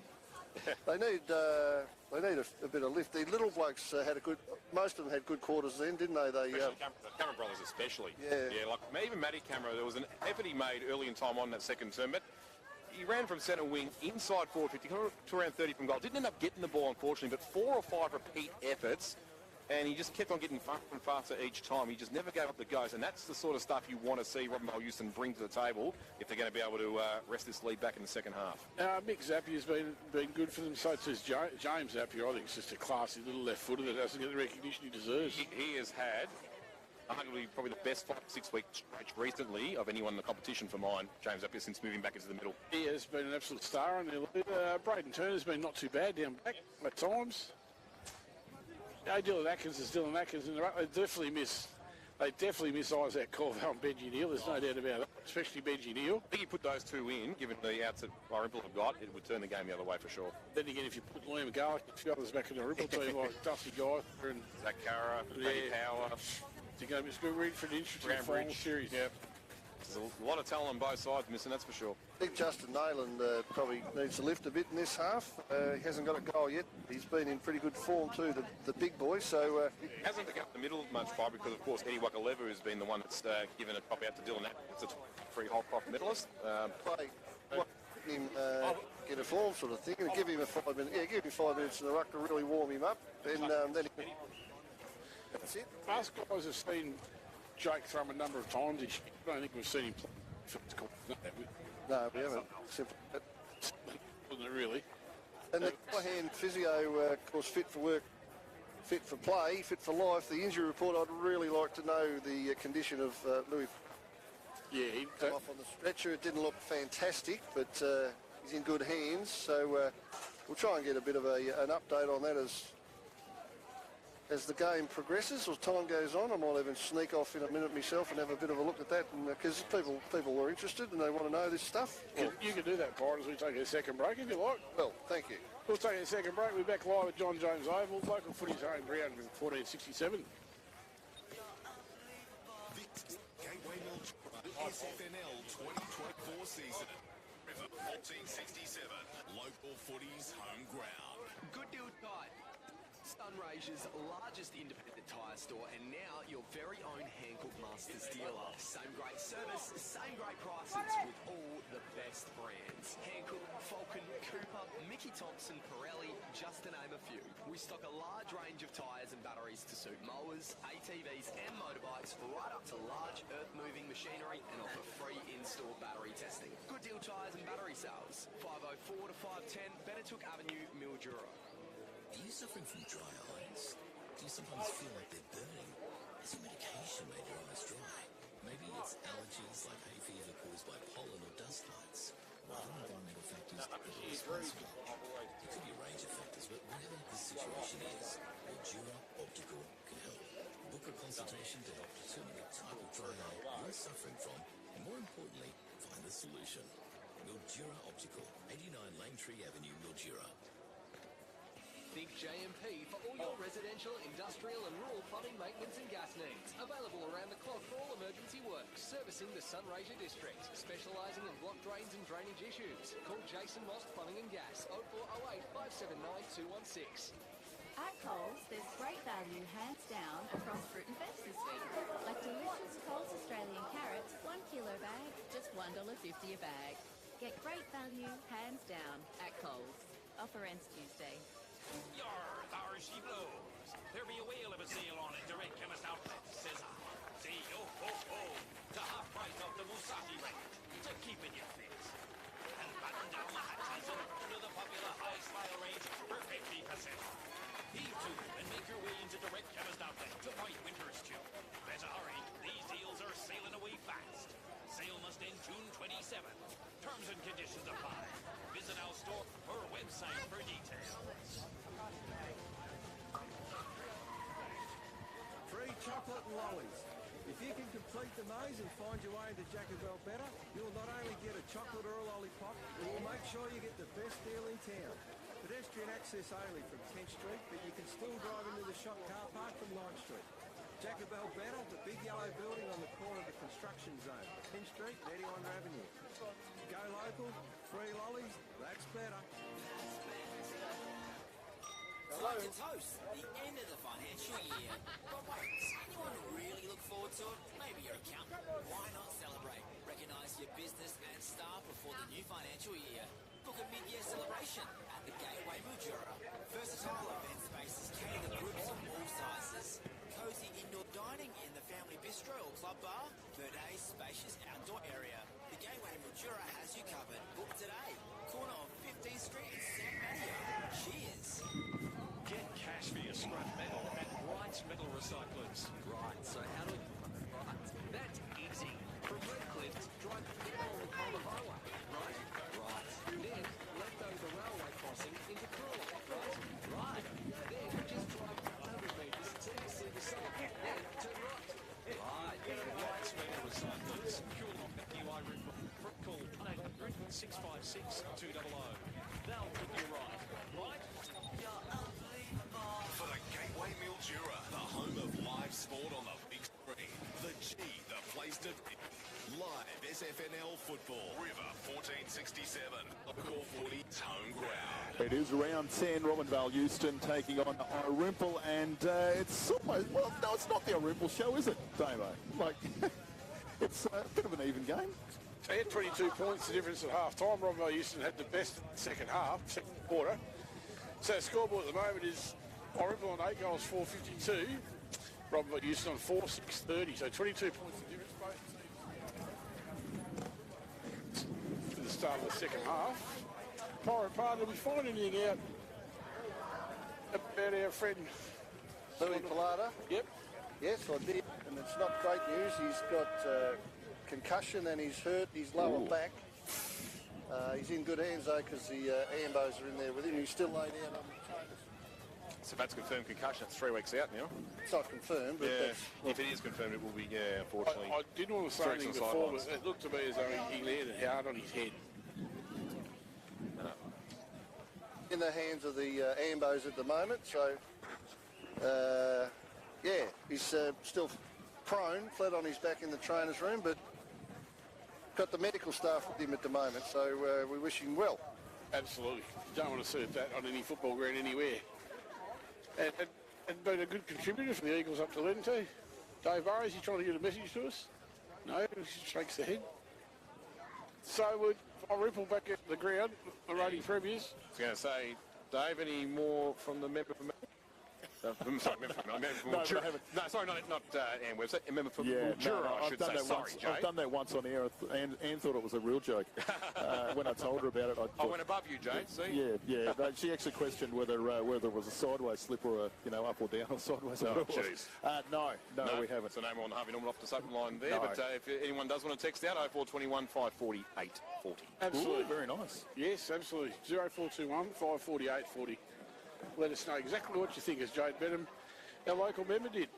They need a bit of lift. The little blokes had most of them had good quarters then, didn't they? Cameron brothers especially. Yeah, like even Matty Camera, there was an effort he made early in time on that second term, but he ran from centre wing inside forward 50 to around 30 from goal. Didn't end up getting the ball, unfortunately, but 4 or 5 repeat efforts, and he just kept on getting faster and faster each time. He just never gave up the ghost, and that's the sort of stuff you want to see Robinvale Euston bring to the table if they're going to be able to wrest this lead back in the second half. Mick Zappier's been good for them, so too James Zappier. I think it's just a classy little left-footer that doesn't get the recognition he deserves. He has had arguably probably the best 5-6 week stretch recently of anyone in the competition for mine, James Zappia, since moving back into the middle. He has been an absolute star in there. Braden Turner's been not too bad down back at times. Dylan Atkins is Dylan Atkins, and they definitely miss Isaac Corval and Benji Neal. There's no doubt about it, especially Benji Neal. I think you put those two in, given the outs that Irymple have got, it would turn the game the other way for sure. Then again, if you put Liam McGarlick and a few others back in the Irymple team, like Dusty Geiser and Zach Carra, Paddy Power, it's going to be for an interesting final series. Yep. There's a lot of talent on both sides missing, that's for sure. I think Justin Nayland probably needs to lift a bit in this half. He hasn't got a goal yet. He's been in pretty good form too, the big boy. So he hasn't got the middle much far because, of course, Eddie Wakalevu has been the one that's given a top out to Dylan Atkins, a free Holcroft medalist. Get a form sort of thing, and give him a 5 minute. Yeah, give him 5 minutes in the ruck to really warm him up, and then that's it. Us guys have seen Jake Thrum a number of times. I don't think we've seen him play. No, we haven't. Simply, wasn't it really? And the hand physio, of course, fit for work, fit for play, fit for life. The injury report, I'd really like to know the condition of Louis. Yeah, he came off on the stretcher. It didn't look fantastic, but he's in good hands. So we'll try and get a bit of an update on that as the game progresses or time goes on. I might even sneak off in a minute myself and have a bit of a look at that, because people are interested and they want to know this stuff. You can do that, Pirates, as we take a second break if you like. Well, thank you. We'll take a second break. We're back live at John Jones Oval, local footy's home ground with 1467. Gateway SFNL 2024 season. River 1467, local footy's home ground. Good deal tire. Sunraysia's largest independent tyre store, and now your very own Hankook Masters dealer. Same great service, same great prices with all the best brands. Hankook, Falcon, Cooper, Mickey Thompson, Pirelli, just to name a few. We stock a large range of tyres and batteries to suit mowers, ATVs and motorbikes, right up to large earth-moving machinery, and offer free in-store battery testing. Good deal tyres and battery sales. 504 to 510 Benetook Avenue, Mildura. Are you suffering from dry eyes? Do you sometimes feel like they're burning? Has your medication made your eyes dry? Maybe it's allergies like hay fever caused by pollen or dust mites, or other environmental factors that are responsible. There could be a range of factors, but whatever the situation is, Mildura Optical can help. Book a consultation to help determine the type of dry eye you're suffering from, and more importantly, find the solution. Mildura Optical, 89 Langtree Avenue, Mildura. Think JMP for all your residential, industrial and rural plumbing maintenance and gas needs. Available around the clock for all emergency works. Servicing the Sunraysia district. Specialising in block drains and drainage issues. Call Jason Moss Plumbing and Gas 0408 579 216. At Coles, there's great value hands down across fruit and veg this week. Like delicious Coles Australian carrots, 1 kilo bag, just $1.50 a bag. Get great value hands down at Coles. Offer ends Tuesday. Yar, there she blows. There be a whale of a sale on it, direct chemist outlet, says I. Say yo ho ho, to half price of the Musaki record, to keeping you fit. And batten down the hatches and under the popular high style range for 50%. Heave to and make your way into direct chemist outlet to fight winter's chill. Better hurry, these deals are sailing away fast. Sale must end June 27. Terms and conditions apply. Visit our store or website for details. Free chocolate and lollies. If you can complete the maze and find your way into Jacobel better, you'll not only get a chocolate or a lollipop, but we'll make sure you get the best deal in town. Pedestrian access only from 10th Street, but you can still drive into the shop car park from 9th Street. Jacobel Better, the big yellow building on the corner of the construction zone, 10th Street, 81 Avenue. Go local, free lollies, that's better. Time to toast the end of the financial year. But wait, does anyone really look forward to it? Maybe your accountant. Why not celebrate? Recognise your business and staff before the new financial year. Book a mid-year celebration at the Gateway Mildura. Versatile event spaces cater to groups of all sizes. Cozy indoor dining in the family bistro or club bar. Verde spacious outdoor area. The Gateway Mildura has you covered. Book today. Corner of 15th Street in San Mateo. Cheers. Get cash for your scrap metal at Wright's Metal Recyclers. Right, so how do we... Right, that's easy. From Redcliffe, drive along the Cola Highway. Right? Right. Then left over railway crossing into Curl. Right? Right. Then just drive 100 metres till you see the sign. Then turn right. Right. Wright's Metal Recyclers. Cool at the Irymple. Call 1-800-656-200. They'll put you right. Right? For the Gateway Mildura, the home of live sport on the big screen. The G, the place to be. Live SFNL football. River 1467. Local footy's home ground. It is round 10, Robinvale Euston taking on Irymple, and it's almost, well, no, it's not the Irymple show, is it, Damo? Like, it's a bit of an even game. They had 22 points, the difference at half-time. Robinvale Euston had the best second half, second quarter. So the scoreboard at the moment is Irymple on 8 goals, 452. Robinvale Euston on 4, 630. So 22 points the difference, both teams. To the start of the second half. Pirate Part, did we find anything out about our friend Louis Pilata? Yep. Yes, I did. And it's not great news. He's got concussion and he's hurt his lower back. He's in good hands though because the Ambos are in there with him. He's still laid out on the shoulders. So that's confirmed concussion. It's 3 weeks out now. It's not confirmed, but if it is confirmed, it will be, unfortunately. I didn't want to say anything before, but it looked to me as though he landed hard on his head. In the hands of the Ambos at the moment, so yeah, he's still prone, flat on his back in the trainer's room, but got the medical staff with him at the moment, so we wish him well. Absolutely. You don't want to see that on any football ground anywhere. And been a good contributor for the Eagles up to then too. Dave Barry, is he trying to get a message to us? No, he just shakes the head. So I'll ripple back at the ground, the reigning premiers. I was going to say, Dave, any more from the member for me? Sorry, member from No, Mildura. but I haven't. No, sorry, not Ann Webster. A member from Yeah, Mildura, I I've should done say. that Sorry, once. Jay. I've done that once on air, and Anne thought it was a real joke. When I told her about it, I I went above you, Jay. See? Yeah. No, she actually questioned whether it was a sideways slip or up or down or sideways. Oh, or what it was. jeez. No, we haven't. So no more on the Harvey Norman off the open line there. No. But if anyone does want to text out, 0421 540 840. Absolutely. Ooh, very nice. Yes, absolutely. 0421 540 840. Let us know exactly what you think, as Jade Benham, our local member, did.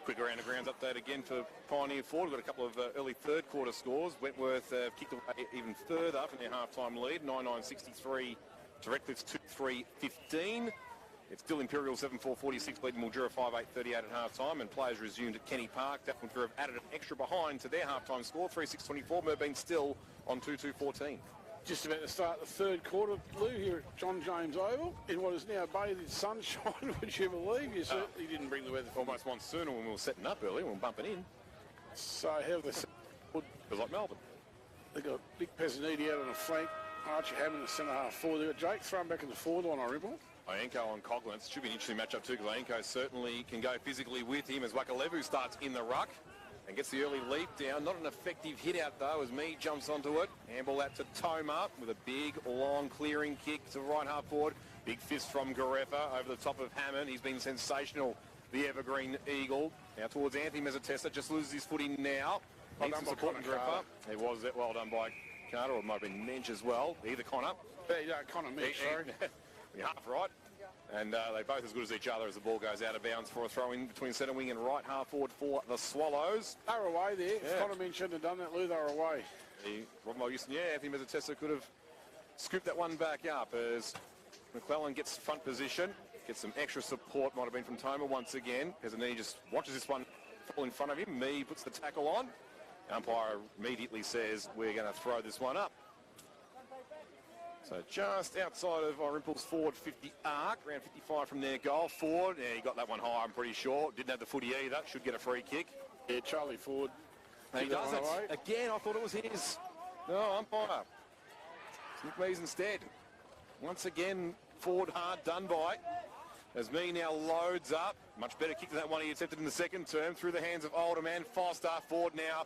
Quick around the grounds update again for Pioneer Ford. We've got a couple of early third quarter scores. Wentworth kicked away even further from their half-time lead, 9-9-63 to Redcliffe's 2-3-15. It's still Imperial 7-4-46 leading Mildura 5-8-38 at half-time, and players resumed at Kenny Park. Daphne have added an extra behind to their half-time score, 3-6-24. Merbein still on 2-2-14. Just about to start the third quarter, Lou, here at John James Oval, in what is now bathed in sunshine, would you believe? You certainly didn't bring the weather for Almost monsoonal when we were setting up earlier, we were bumping in. So how they It was like Melbourne. They've got Nick Pezzaniti out on the flank, Archie Hammond in the centre half forward. They've got Jake thrown back in the forward line, Irymple. Ienko on Coughlin. It should be an interesting matchup too, because Ienko certainly can go physically with him as Wakalevu starts in the ruck and gets the early leap down. Not an effective hit out though, as Me jumps onto it. Handball out to Toma with a big, long clearing kick to right half forward. Big fist from Garefa over the top of Hammond. He's been sensational, the Evergreen Eagle. Now towards Anthony Mezzatesta, just loses his footing now. Well Needs done some by support from Connor Garefa. Carter. It was well done by Carter, or it might have been Mensch as well. Either Connor. Yeah, Connor Mensch, sorry. You're half right. And they're both as good as each other as the ball goes out of bounds for a throw-in between centre wing and right half forward for the Swallows. They're away there. Yeah. Connor Mensch shouldn't have done that, Lou. They were away. Robinvale Euston, Anthony Mezzatesta could have scooped that one back up as McClellan gets front position, gets some extra support, might have been from Toma once again. Pezzanini just watches this one fall in front of him. Me puts the tackle on. Umpire immediately says, we're going to throw this one up. So just outside of Irymple's forward 50 arc, around 55 from their goal. Ford, he got that one high, I'm pretty sure. Didn't have the footy either, should get a free kick. Yeah, Charlie Ford. And he does it. Again, I thought it was his. No, umpire. It's Nick Mees instead. Once again, Ford hard done by. As Me now loads up. Much better kick than that one he attempted in the second term. Through the hands of older man Foster. Ford now,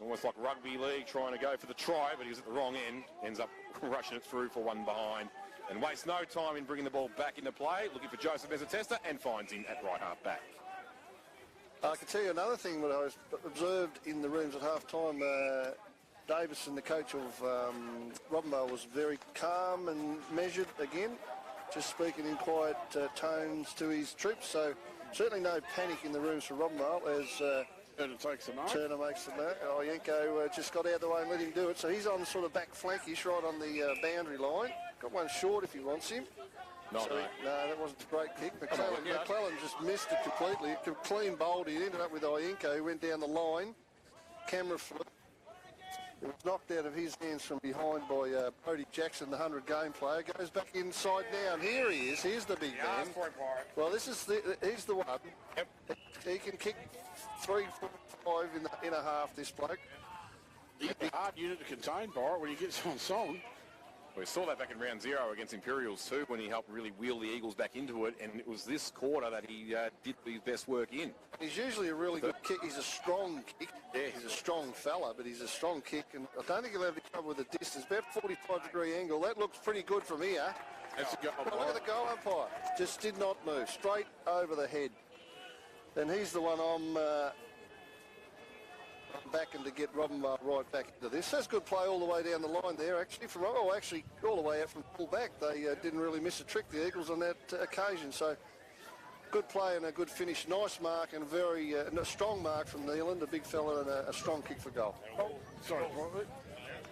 almost like rugby league, trying to go for the try, but he was at the wrong end. Ends up rushing it through for one behind. And wastes no time in bringing the ball back into play. Looking for Joseph Mezzatesta and finds him at right half back. I can tell you another thing that I observed in the rooms at half-time. Davison, the coach of Robinvale, was very calm and measured again, just speaking in quiet tones to his troops. So certainly no panic in the rooms for Robinvale as Turner takes the mark. Turner makes the mark. Ienko just got out of the way and let him do it. So he's on sort of back flankish, right on the boundary line. Got one short if he wants him. No, that wasn't a great kick. McClellan just missed it completely. Clean bowled. He ended up with Ienko, who went down the line. Camera flip. It was knocked out of his hands from behind by Brody Jackson, the 100-game player. Goes back inside now, and here he is. Here's the big man. Well, he's the one. Yep. He can kick 3, 4, 5 in a half, this bloke. He's a hard unit to contain, Bart, when he gets on song. We saw that back in round 0 against Imperials too, when he helped really wheel the Eagles back into it, and it was this quarter that he did his best work in. He's usually a really good kick. He's a strong kick. Yeah, he's a strong fella, but he's a strong kick, and I don't think he'll have the trouble with the distance. About 45-degree angle. That looks pretty good from here. That's a goal. Look at the goal umpire. Just did not move. Straight over the head. And he's the one I'm backing to get Robinvale right back into this. That's good play all the way down the line there, actually. Actually, all the way out from full back. They didn't really miss a trick, the Eagles, on that occasion. So, good play and a good finish. Nice mark and a very strong mark from Neeland, a big fella, and a strong kick for goal. Sorry,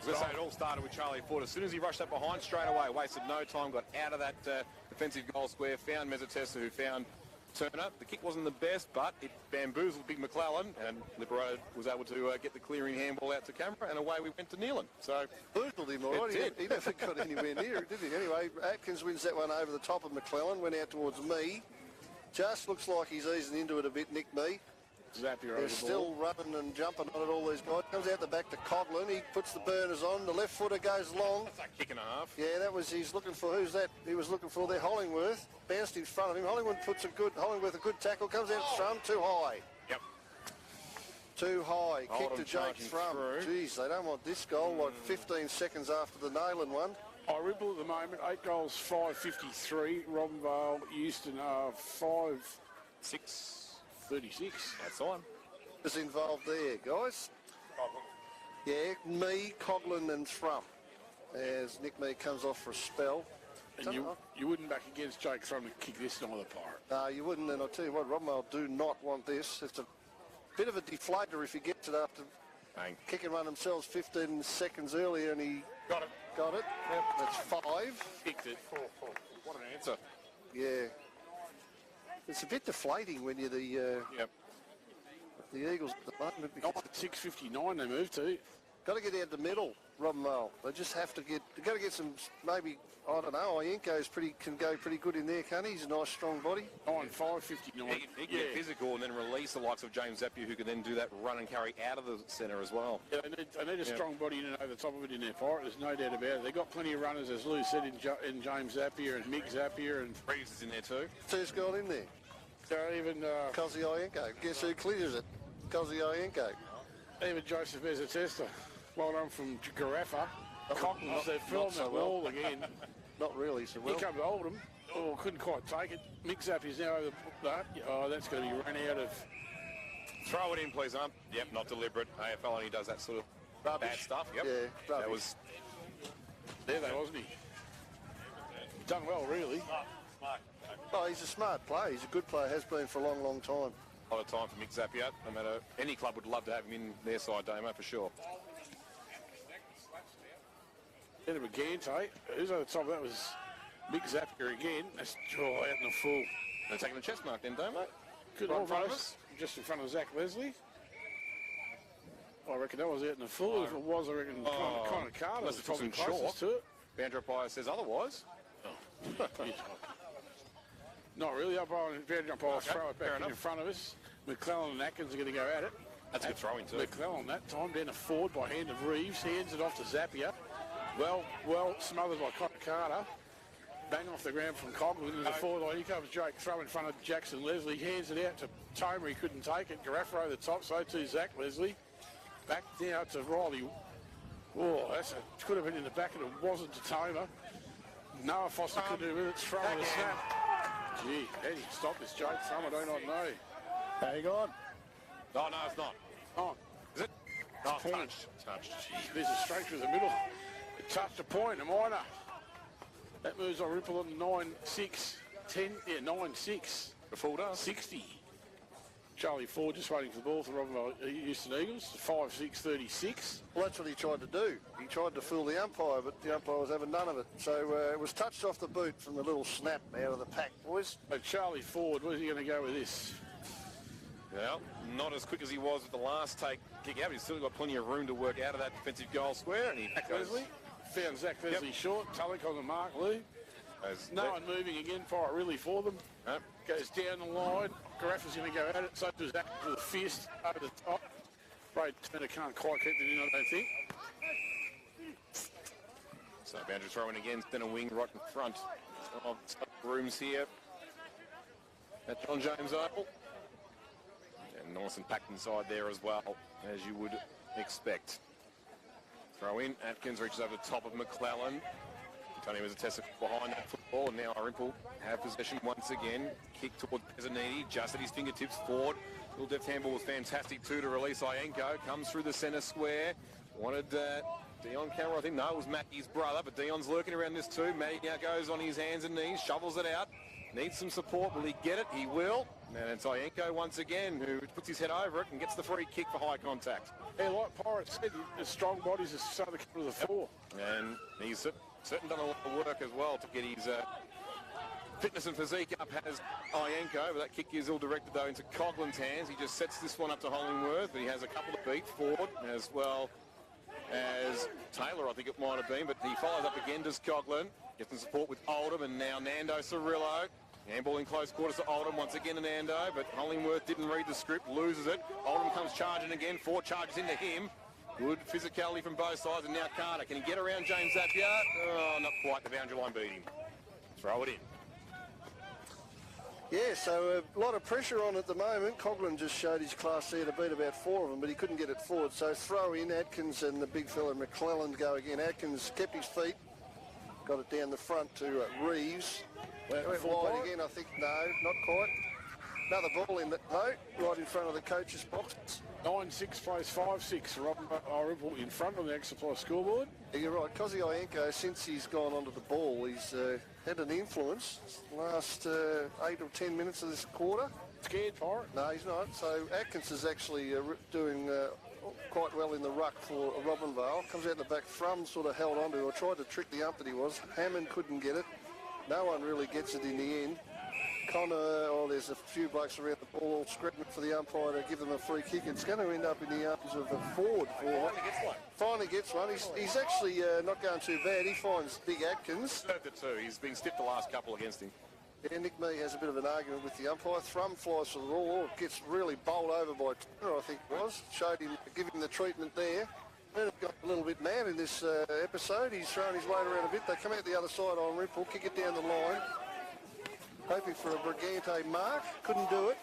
As I say, it all started with Charlie Ford. As soon as he rushed up behind, straight away, wasted no time, got out of that defensive goal square, found Mezzatesta, who found Turner. The kick wasn't the best, but it bamboozled Big McClellan, and Liberato was able to get the clearing handball out to camera, and away we went to Neeland. So, boozled him all right. He never got anywhere near it, did he? Anyway, Atkins wins that one over the top of McClellan, went out towards Me. Just looks like he's easing into it a bit, Nick Me. Zapier over They're the still ball. running and jumping on it, all these guys. Comes out the back to Coughlin. He puts the burners on. The left footer goes long. That's a kick and a half. Yeah, that was, he's looking for, who's that? He was looking for there, Hollingworth. Bounced in front of him. Hollingworth a good tackle. Comes out from too high. Yep. Too high. Kick Oldham to Jake charging Thrum. through. Jeez, they don't want this goal like 15 seconds after the nailing one. Irymple at the moment, 8 goals, 5.53. Robinvale Euston, 5.36. That's on. Is involved there, guys. Yeah, me, Coughlin and Thrum. As Nick Mee comes off for a spell. And you wouldn't back against Jake Thrum to kick this neither, Pirate. No, you wouldn't, and I'll tell you what, Robinvale do not want this. It's a bit of a deflator if he gets it after kick and run themselves 15 seconds earlier, and he got it. Got it. Yep. That's 5. Kicked it. What an answer. Yeah. It's a bit deflating when you're the Eagles at the moment. 6.59 they moved to. Got to get out the middle, Robinvale. They just have to get. They've got to get some. Maybe I don't know. Ienko's can go pretty good in there, can't he? He's a nice strong body. 5.59. He can get physical and then release the likes of James Zapier, who can then do that run and carry out of the centre as well. Yeah, they need a strong body in and over the top of it in their Pirate. There's no doubt about it. They've got plenty of runners, as Lou said, in James Zapier and Mick Zapier, and Reeves is in there too. Who's got in there? So even Cozzy Ienko. Guess who clears it? Cozzy Ienko. Even Joseph Bezatesta. Well done from Garaffa. Cockles, they've filmed so it well. well again. Not really so well. He come to Oldham. Oh, couldn't quite take it. Mick Zappier's now over that. Oh, that's going to be run out of. Throw it in, please, Yep, not deliberate. AFL only does that sort of bad stuff. Yep. Yeah, that was. There, wasn't he? Done well, really. Oh, he's a smart player. He's a good player. Has been for a long, long time. A lot of time for Mick Zapier. No matter, any club would love to have him in their side, Damo, for sure. End of a Gante. Who's over the top? That was Mick Zapier again. That's out in the full. They're taking the chest mark then, Damo. Good Right all in front of us. Just in front of Zach Leslie. I reckon that was out in the full. If it was, I reckon Connor Carter unless was it took probably some closest to it. Bandra Umpire says otherwise. Not really. Bandra Umpire throw it back in enough. front of us. McClellan and Atkins are going to go at it. That's a good throw in too. McClellan that time down the forward by hand of Reeves. Hands it off to Zapier. Well smothered by Connor Carter. Bang off the ground from Coughlin into the forward line. Here comes Jake Thrum in front of Jackson Leslie. Hands it out to Tomer. He couldn't take it. Garaffa over the top. So too Zach Leslie. Back now to Riley. Oh, could have been in the back and it wasn't to Tomer. Noah Foster could do with it. Throw and a snap. Gee, how do you stop this Jake Thrum? I do not know. Hang on. Oh, no, it's not. Oh. Is it? Oh, touched. Gee, there's a straight through the middle. It touched a point, a minor. That moves Irymple on 9-6. 10, yeah, 9-6. The full does. 60. Charlie Ford just waiting for the ball for Robinvale Euston Eagles. 5-6-36. Well, that's what he tried to do. He tried to fool the umpire, but the umpire was having none of it. So it was touched off the boot from the little snap out of the pack, boys. But Charlie Ford, where's he going to go with this? Well, not as quick as he was with the last kick out, but he's still got plenty of room to work out of that defensive goal square. And he goes, Leslie found Zach Leslie short. Tulloch on the mark, Lou. No one moving again, fire really for them. Nope. Goes down the line. Garaffa's going to go at it. So does Zach with a fist over the top. Ray Turner can't quite keep it in, I don't think. So Bandra throwing again, centre wing right in front of rooms here at John James Oval. And nice and packed inside there as well, as you would expect. Throw in, Atkins reaches over the top of McClellan. Tony was a test behind that football, and now Irymple have possession once again. Kick towards Pezzanini, just at his fingertips. Ford, little deft handball was fantastic too to release Ienko. Comes through the centre square. Wanted Dion Cameron, I think. No, it was Matty's brother, but Dion's lurking around this too. Matty now goes on his hands and knees, shovels it out. Needs some support. Will he get it? He will. And it's Ienko once again who puts his head over it and gets the free kick for high contact. Yeah, like Pirates said, his strong bodies are starting to come to the fore. And he's certainly done a lot of work as well to get his fitness and physique up, has Ienko, but that kick is all directed though into Coughlin's hands. He just sets this one up to Hollingworth, but he has a couple to beat. Ford as well as Taylor, I think it might have been, but he follows up again, does Coughlin. Gets some support with Oldham, and now Nando Cirillo Handball in close quarters to Oldham. Once again, Anando, but Hollingworth didn't read the script, loses it. Oldham comes charging again. 4 charges into him. Good physicality from both sides, and now Carter. Can he get around James Zapier? Oh, not quite. The boundary line beat him. Throw it in. Yeah, so a lot of pressure on at the moment. Coughlin just showed his class there to beat about 4 of them, but he couldn't get it forward. So throw in. Atkins and the big fella McClellan go again. Atkins kept his feet, got it down the front to Reeves. Went wide again, I think. No, not quite. Another ball in, though, right in front of the coach's box. 9-6 plays 5-6. Irymple in front of the Ag Supply scoreboard. Yeah, you're right. Kosi Ienko, since he's gone onto the ball, he's had an influence last 8 or 10 minutes of this quarter. Scared, Pirate? No, he's not. So Atkins is actually doing quite well in the ruck for Robinvale. Comes out in the back. Thrum sort of held onto or tried to trick the ump that he was. Hammond couldn't get it. No one really gets it in the end. Connor, there's a few blokes around the ball all screaming for the umpire to give them a free kick. It's going to end up in the arms of a forward. Finally gets one. He's actually not going too bad. He finds Big Atkins. Served it too. He's been stiffed the last couple against him. Yeah, Nick Mee has a bit of an argument with the umpire. Thrum flies for the ball. Gets really bowled over by Turner, I think it was. Showed him, give him the treatment there. Then got a little bit mad in this episode. He's thrown his weight around a bit. They come out the other side on Irymple, kick it down the line. Hoping for a Brigante mark. Couldn't do it.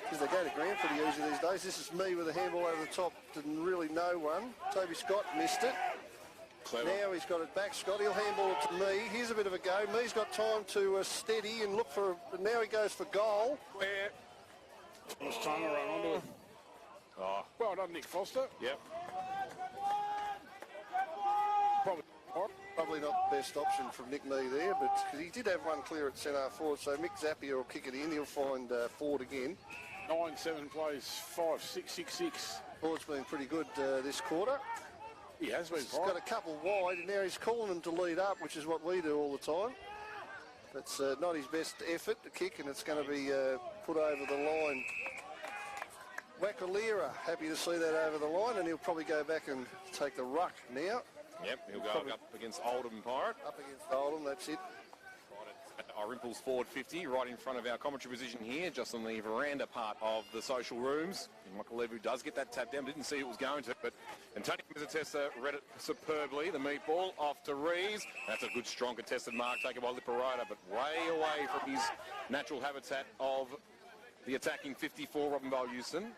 Because they go to ground pretty easy these days. This is Mee with a handball over the top. Didn't really know one. Toby Scott missed it. Clever. Now he's got it back. Scott, he'll handball it to Mee. Here's a bit of a go. Mee's got time to steady and look for... Now he goes for goal. Where? It's time to run onto it. Oh. Well done, Nick Foster. Yep. Probably not the best option from Nick Mee there, but because he did have one clear at centre forward, so Mick Zapier will kick it in. He'll find Ford again. 9-7 plays 5-6-6-6. Ford's been pretty good this quarter. He has been. He's got a couple wide, and now he's calling them to lead up, which is what we do all the time. It's not his best effort to kick, and it's going to be put over the line. Wakalira, happy to see that over the line, and he'll probably go back and take the ruck now. Yep, he'll go up against Oldham Pirate. Up against Oldham, that's it. Right at Irymple's forward 50, right in front of our commentary position here, just on the veranda part of the social rooms. And Michael Levu does get that tap down, didn't see it was going to, but Antonio Mizzatessa read it superbly. The meatball off to Reeves. That's a good, strong, contested mark taken by Liparota, but way away from his natural habitat of the attacking 54, Robinvale Euston.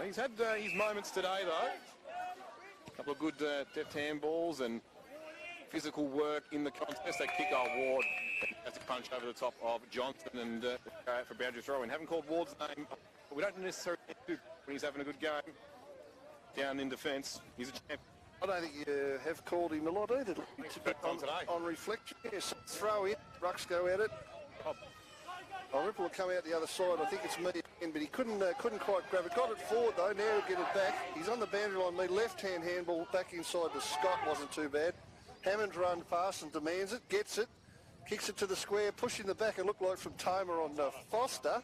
He's had his moments today, though. A couple of good deft handballs and physical work in the contest. They kick Ward. That's a punch over the top of Johnson and go out for boundary throw. And haven't called Ward's name, but we don't necessarily do when he's having a good game. Down in defence, he's a champ. I don't think you have called him a lot either. On reflection, yes. Throw in, rucks go at it. Irymple will come out the other side. I think it's Mee again, but he couldn't quite grab it. Got it forward though. Now he'll get it back. He's on the boundary line. Mee left-hand handball back inside to Scott. Wasn't too bad. Hammond run past and demands it. Gets it. Kicks it to the square. Pushing the back. It looked like from Tomer on Foster.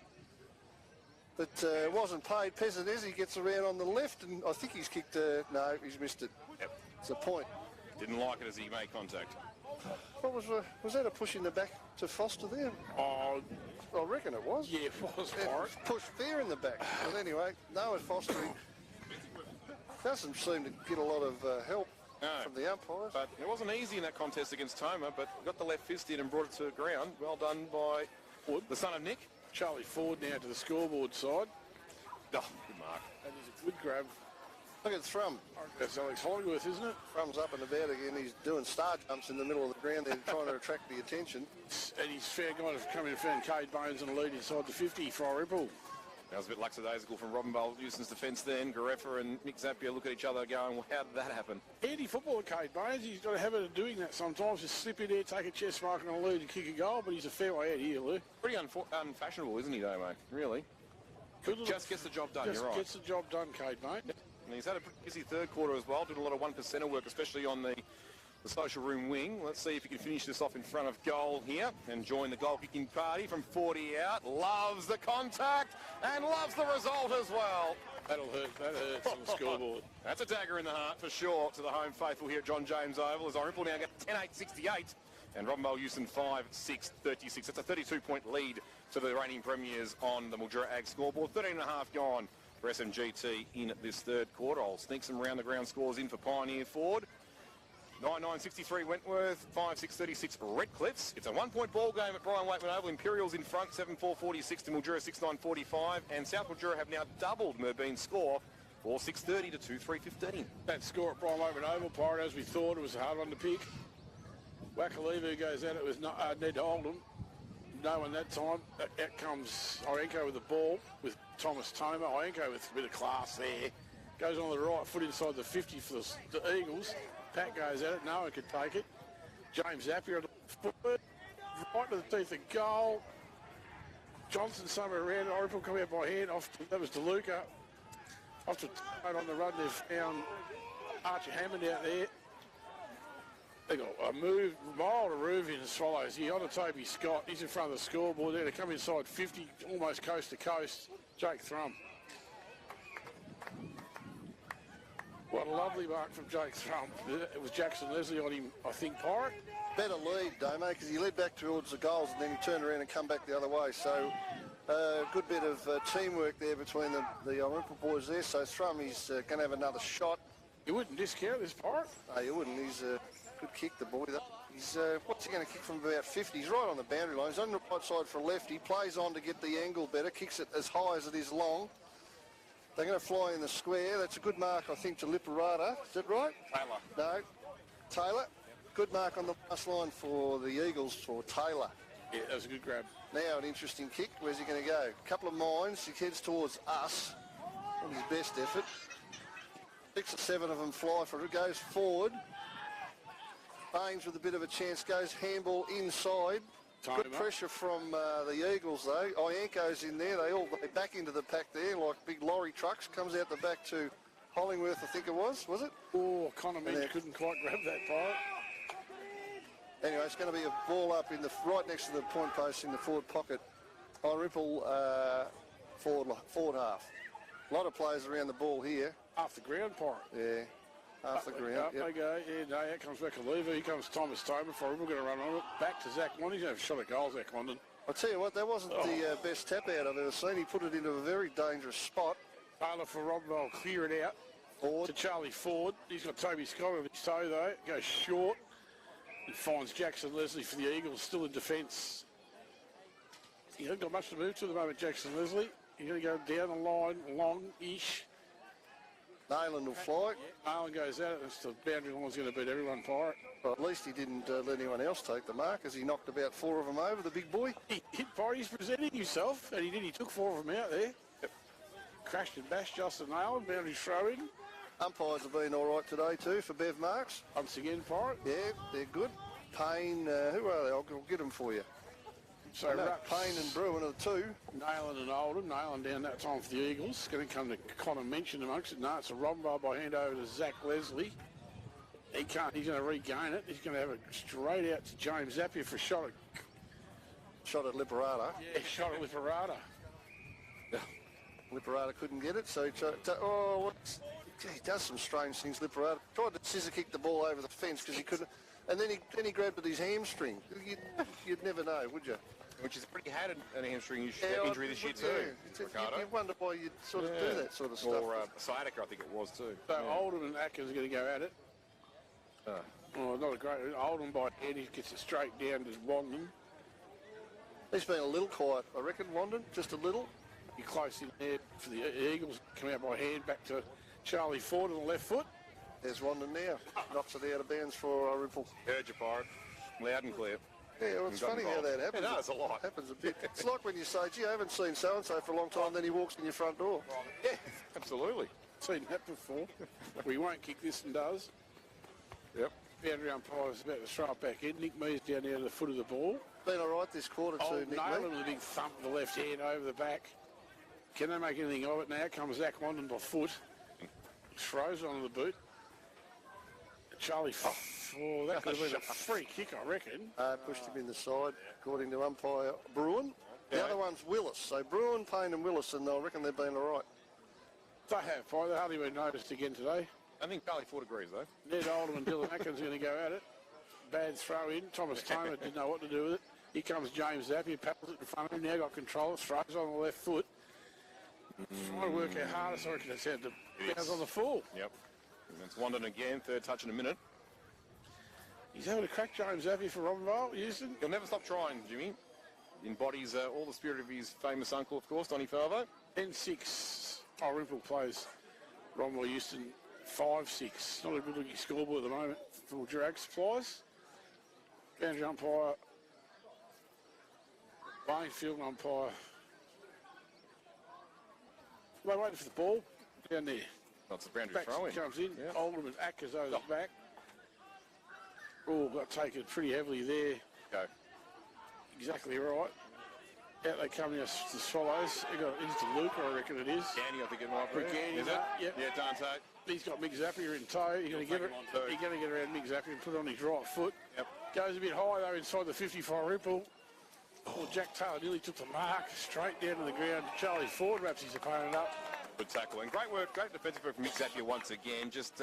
But it wasn't paid. Pesanesi gets around on the left, and I think he's kicked... no, he's missed it. Yep. It's a point. Didn't like it as he made contact. What was that a push in the back to Foster there? Oh, I reckon it was. yeah, it was. Push fair in the back. But anyway, Noah Foster doesn't seem to get a lot of help from the umpires. But it wasn't easy in that contest against Tomer, but got the left fist in and brought it to the ground. Well done by the son of Nick. Charlie Ford now to the scoreboard side. Oh, good mark. That is a good grab. Look at Thrum. That's Alex Hollingworth, isn't it? Thrum's up and about again. He's doing star jumps in the middle of the ground there, trying to attract the attention. And he's fair guy to come in and found Cade Bones and a lead inside the 50 for Irymple. That was a bit lackadaisical from Robinvale Euston's defence then. Gareffa and Nick Zapier look at each other going, well, how did that happen? Handy footballer, Cade Bones. He's got a habit of doing that sometimes. Just slip in there, take a chest mark and a lead and kick a goal, but he's a fair way out here, Lou. Pretty unfashionable, isn't he, though, mate? Really? Just gets the job done, you're right. Just gets the job done, Cade, mate. Yep. And he's had a pretty busy third quarter as well. Did a lot of 1%er work, especially on the social room wing. Let's see if he can finish this off in front of goal here and join the goal kicking party from 40 out. Loves the contact and loves the result as well. That'll hurt. That hurts on the scoreboard. That's a dagger in the heart for sure to the home faithful here at John James Oval as Irymple now get 10-8-68. And Robinvale Euston 5-6-36. That's a 32-point lead to the reigning premiers on the Mildura Ag scoreboard. 13.5 gone for SMGT in this third quarter. I'll sneak some round the ground scores in for Pioneer Ford. 9-9-63 Wentworth, 5-6-36 Redcliffs. It's a 1-point ball game at Brian Wakeman Oval. Imperials in front, 7-4-46 to Mildura, 6-9-45. And South Mildura have now doubled Merbean's score, 4-6-30 to 2-3-15. That score at Brian Wakeman Oval, Pirate, as we thought, it was a hard one to pick. Wakalivu goes at it with Ned Oldham. No one that time. Out comes Irymple with the ball with Thomas Toma. Irymple with a bit of class there. Goes on the right foot inside the 50 for the Eagles. Pat goes at it. No one could take it. James Zapier on the foot. Right to the teeth of goal. Johnson somewhere around. Irymple coming out by hand. That was DeLuca. Off to Tone on the run. They've found Archie Hammond out there. They got a mile to move in the Swallows here. On to Toby Scott. He's in front of the scoreboard there to come inside 50, almost coast to coast. Jake Thrum. What a lovely mark from Jake Thrum. It was Jackson Leslie on him, I think, Pirate. Better lead, Damo, because he led back towards the goals and then he turned around and come back the other way. So good bit of teamwork there between the Irymple boys there. So Thrum is going to have another shot. You wouldn't discount this, Pirate? No, you wouldn't. He's good kick, the boy. He's what's he going to kick from about 50? He's right on the boundary line. He's on the right side for a lefty. Plays on to get the angle better. Kicks it as high as it is long. They're going to fly in the square. That's a good mark, I think, to Liparata. Is that right? Taylor. No. Taylor. Good mark on the last line for the Eagles for Taylor. Yeah, that was a good grab. Now an interesting kick. Where's he going to go? A couple of mines. He heads towards us on his best effort. 6 or 7 of them fly for it. Goes forward. Baines with a bit of a chance. Goes handball inside. Good pressure from the Eagles though. Ianco's in there. They back into the pack there like big lorry trucks. Comes out the back to Hollingworth, I think it was it? Oh, Connor Mead couldn't quite grab that, Pirate. Anyway, it's going to be a ball up in the right next to the point post in the forward pocket. Irymple forward half. A lot of players around the ball here. Half the ground, Pirate. Yeah. Half the ground. Up they go. Yeah, no, out comes Wakalivu. Here comes Thomas Toma for Irymple. Going to run on it. Back to Zach London. He's going to have a shot at goal, Zach London. I'll tell you what, that wasn't the best tap out I've ever seen. He put it into a very dangerous spot. Taylor for Robinvale, clear it out. Forward. To Charlie Ford. He's got Toby Scott on his toe, though. Goes short. And finds Jackson Leslie for the Eagles, still in defence. He hasn't got much to move to at the moment, Jackson Leslie. He's going to go down the line, long-ish. Nayland will fly. Yeah, Nayland goes out. That's the boundary line's going to beat everyone, Pirate. Well, at least he didn't let anyone else take the mark as he knocked about 4 of them over, the big boy. He hit Pirate. He's presenting himself, and he did. He took 4 of them out there. Yep. Crashed and bashed Justin Nayland, boundary throw-in. Umpires have been all right today too for Bev Marks. Once again, Pirate. Yeah, they're good. Payne, who are they? I'll get them for you. So Payne and Bruin are the 2. Nayland and Oldham. Nayland down that time for the Eagles. Going to come to Connor Mention amongst it. No, it's a Robinvale by hand over to Zach Leslie. He can't. He's going to regain it. He's going to have it straight out to James Zapier for a shot at Liparata. Yeah, shot at Liparata. Liparata couldn't get it, so he does some strange things, Liparata. Tried to scissor kick the ball over the fence because he couldn't, and then he grabbed at his hamstring. You'd never know, would you? Which is pretty had an hamstring injury this year too. You wonder why you'd sort of do that sort of stuff. Or sciatica, I think it was too. So Oldham and Atkins are going to go at it. Not a great. Oldham by head, he gets it straight down to Wandon. He's been a little quiet, I reckon, Wandon, just a little. You're close in there for the Eagles. Come out by hand back to Charlie Ford on the left foot. There's Wandon now. Knocks it out of bounds for Irymple. Heard you, Pirate. Loud and clear. Yeah, well, it's funny how that happens. It does a lot. Happens a bit. It's like when you say, gee, I haven't seen so-and-so for a long time, then he walks in your front door. Yeah, absolutely. Seen that before. We won't kick this and does. Yep. Boundary umpire's about to throw it back in. Nick Mee's down there to the foot of the ball. Been all right this quarter too, Nick Mee. Nayland with a big thump with the left hand over the back. Can they make anything of it? Now comes Zach London by foot. Throws onto the boot. Charlie, that could have been a free kick, I reckon. Pushed him in the side, according to umpire Bruin. The other one's Willis. So Bruin, Payne and Willis, and I reckon they've been all right. They have, Pi. They hardly been noticed again today. I think Charlie Ford agrees, though. Ned Oldham and Dylan Atkins are going to go at it. bad throw in. Thomas Tamer didn't know what to do with it. Here comes James Zappia, paddles it in front of him. Now got control. Throws on the left foot. Trying to work out harder, so I reckon it's out to bounce on the full. Yep. And it's London again, third touch in a minute. He's having a crack, James Zappia, for Robinvale Euston. He'll never stop trying, Jimmy. Embodies all the spirit of his famous uncle, of course, Donny Favo. 10-6. Irymple plays Robinvale Euston 5-6. Not a good looking scoreboard at the moment for drag supplies. Boundary umpire, Wayne field umpire. They're waiting for the ball down there. That's the boundary throw in. Comes in. Yeah. Oldham and Ackers over the back. Oh, got taken pretty heavily there. Go. Exactly right. Out they come now, the Swallows. They got it into Luke, I reckon it is. Danny, I think it might be. Danny, Is it? Yep. Yeah, Dante. He's got Mick Zappia in tow. He's going to get it. He's going to get around Mick Zappia and put it on his right foot. Yep. Goes a bit high though inside the 55 Irymple. Oh, Jack Taylor nearly took the mark straight down to the ground. Charlie Ford wraps his opponent up. Good tackle and great work, great defensive work from Mick Zappia once again. Just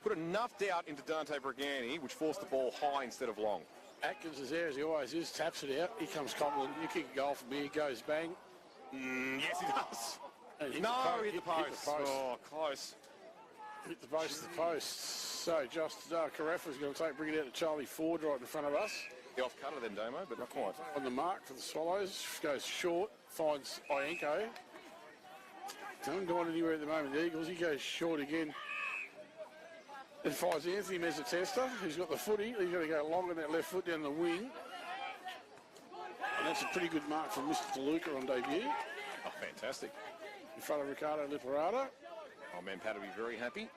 put enough doubt into Dante Brigani, which forced the ball high instead of long. Atkins is there as he always is, taps it out. Here comes Copland. You kick a goal from here, goes bang. Yes, he does. And Hit the post. Oh, close. Hit the base of the post. So just Carafa's going to bring it out to Charlie Ford right in front of us. The off cutter then, Damo, but not quite. On the mark for the Swallows. Goes short, finds Ienko. Doesn't go on anywhere at the moment, the Eagles. He goes short again. And finds Anthony Mezzatesta, who's got the footy. He's going to go long on that left foot down the wing. And that's a pretty good mark from Mr. DeLuca on debut. Oh, fantastic. In front of Ricardo Liparata. Oh, man, Pat will be very happy.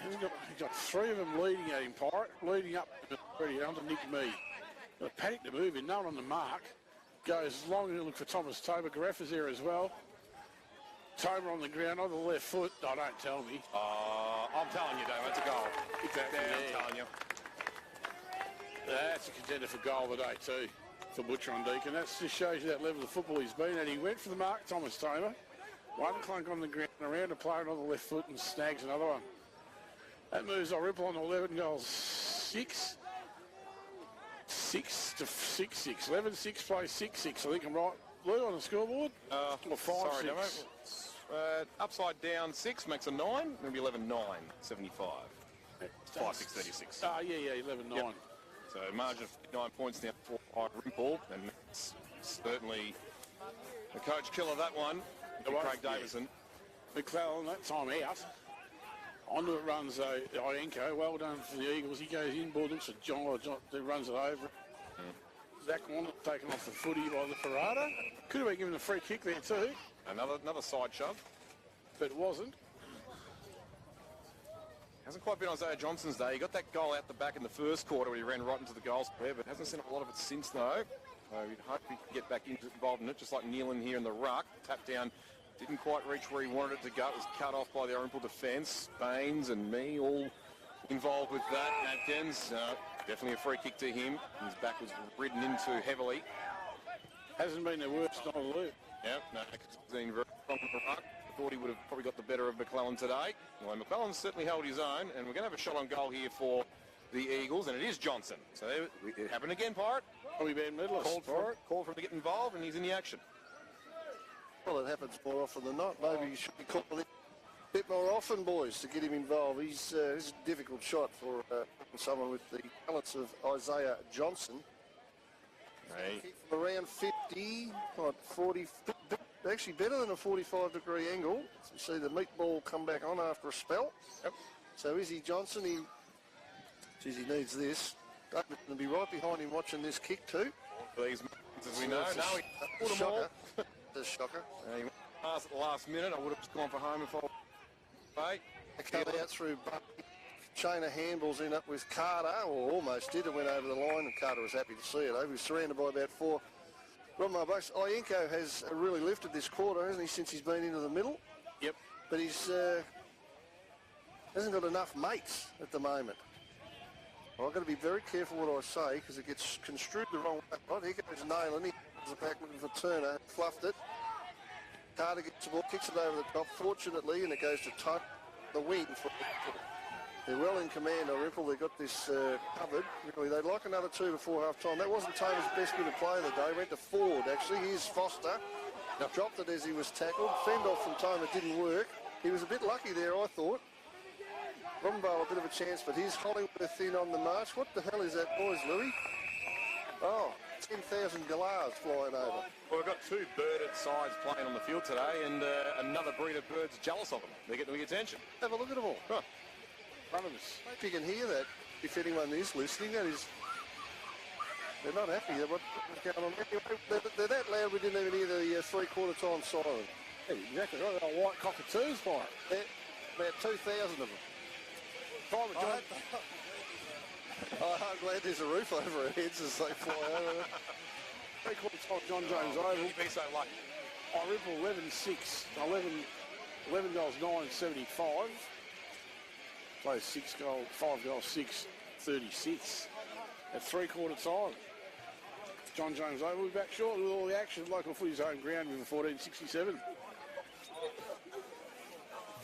He's got three of them leading at him, Pirate. Leading up already under Nick Mee. Got a panic to move in, no one on the mark. Goes long and look for Thomas Tober. Carafa's there as well. Tober on the ground on the left foot. Oh, don't tell me. I'm telling you, Damo, it's a goal. Exactly. I'm telling you. That's a contender for goal today too, for Butcher on Deacon. That just shows you that level of football he's been at. He went for the mark, Thomas Tomer. One clunk on the ground, around a player on the left foot and snags another one. That moves Irymple on 11 goals. 6 to 6-6. 11-6 plays 6-6. I think I'm right. Blue on the scoreboard? Or 5-6. Sorry, Damo. Upside down 6 makes a 9. Maybe 11-9, 75. 5-6-36. Yeah, 11-9. Yep. So margin of 9 points now for Irymple, and that's certainly the coach killer that one. Craig Davison. McClellan that time out. Onto it runs Ienko. Well done for the Eagles. He goes inboard, looks at John who runs it over. Zach Wanda taken off the footy by the Parada. Could have been given a free kick there too. Another side shove. But it wasn't. Hasn't quite been Isaiah Johnson's day. He got that goal out the back in the first quarter when he ran right into the goal square, but hasn't seen a lot of it since though. So you'd hope he can get back involved in it, just like Nealon here in the ruck. Tap down, didn't quite reach where he wanted it to go. It was cut off by the Irymple defence. Baines and me all involved with that. Atkins, definitely a free kick to him. His back was ridden into heavily. Hasn't been the worst on the loop. Yeah, no, he's been very strong in the ruck. I thought he would have probably got the better of McClellan today. Well, McClellan certainly held his own, and we're going to have a shot on goal here for the Eagles, and it is Johnson. So it happened again, Pirate. Probably been medalist. Called for him to get involved, and he's in the action. Well, it happens more often than not. Maybe you should be called a bit more often, boys, to get him involved. He's a difficult shot for someone with the talents of Isaiah Johnson. Kick from around 50, 40, actually better than a 45-degree angle. So you see the meatball come back on after a spell. Yep. So Izzy Johnson, he needs this. David's going to be right behind him watching this kick too. These as we know, now he put them all. That's a shocker. He went past at the last minute. I would have just gone for home if I was. They come out through chain of handballs in up with Carter, or almost did, and went over the line, and Carter was happy to see it. He was surrounded by about 4 Robinvale Bucks. Ienko has really lifted this quarter, hasn't he, since he's been into the middle? Yep. But he's hasn't got enough mates at the moment. Well, I've got to be very careful what I say, because it gets construed the wrong way. Right, here goes Nayland. He has the back looking for Turner, fluffed it. Carter gets the ball, kicks it over the top, fortunately, and it goes to the wing for They're well in command, Irymple. They've got this covered. Really, they'd like another 2 before half-time. That wasn't Tamer's best bit of play of the day. Went to forward, actually. Here's Foster. Dropped it as he was tackled. Fend off from Tamer didn't work. He was a bit lucky there, I thought. Robinvale a bit of a chance, but here's Hollingworth in on the march. What the hell is that, boys, Louis? Oh, 10,000 galahs flying over. Well, we've got 2 birded sides playing on the field today, and another breed of birds jealous of them. They're getting the attention. Have a look at them all. Huh. Front of us. Hope you can hear that. If anyone is listening, that is... They're not happy. What's going on? Anyway, they're that loud we didn't even hear the three-quarter time siren. Yeah, exactly right. They're white cockatoos flying. About 2,000 of them. I'm glad there's a roof over our heads as they fly over. Three-quarter time John Jones Oval. You'd be so lucky. Irymple 11-6. 11 goals, 9.75. Plays 6 goals, 5 goals, 6.36 at three-quarter time. John Jones Oval. We'll be back shortly with all the action. Local footy's home ground with 1467.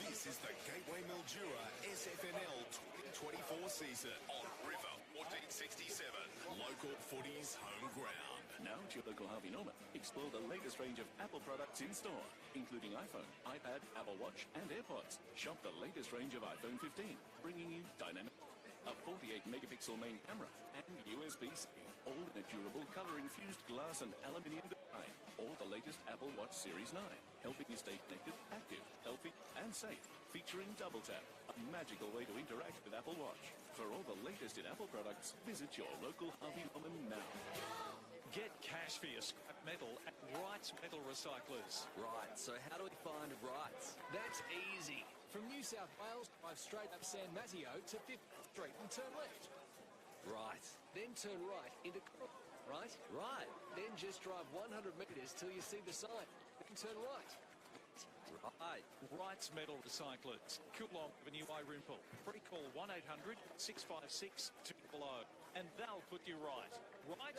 This is the Gateway Mildura SFNL 2024 season on River 1467. Local footy's home ground. Now at your local Harvey Norman, explore the latest range of Apple products in store, including iPhone, iPad, Apple Watch, and AirPods. Shop the latest range of iPhone 15, bringing you dynamic, a 48-megapixel main camera, and USB-C, all in a durable, color-infused glass and aluminium design. Or the latest Apple Watch Series 9, helping you stay connected, active, healthy, and safe. Featuring Double Tap, a magical way to interact with Apple Watch. For all the latest in Apple products, visit your local Harvey Norman now. Get cash for your scrap metal at Wright's Metal Recyclers. Right, so how do we find Wright's? That's easy. From New South Wales, drive straight up San Mateo to 5th Street and turn left. Right. Then turn right into... Right? Right. Then just drive 100 metres till you see the sign. Then turn right. Right. Wright's Metal Recyclers, Coolong Avenue, Irymple. Free call 1-800-656-200 and they'll put you right. Right?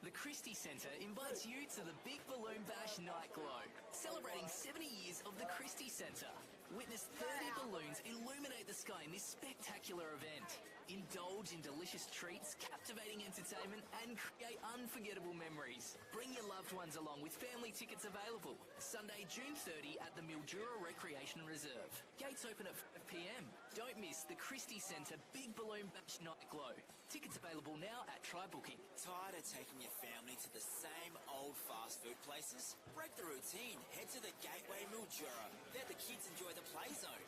The Christie Centre invites you to the Big Balloon Bash Night Glow, celebrating 70 years of the Christie Centre. Witness 30 balloons illuminate the sky in this spectacular event. Indulge in delicious treats, captivating entertainment, and create unforgettable memories. Bring your loved ones along with family tickets available. Sunday, June 30 at the Mildura Recreation Reserve. Gates open at 5 p.m. Don't miss the Christie Centre Big Balloon Bash Night Glow. Tickets available now at TryBooking. Tired of taking your family to the same old fast food places? Break the routine. Head to the Gateway Mildura. Let the kids enjoy the play zone,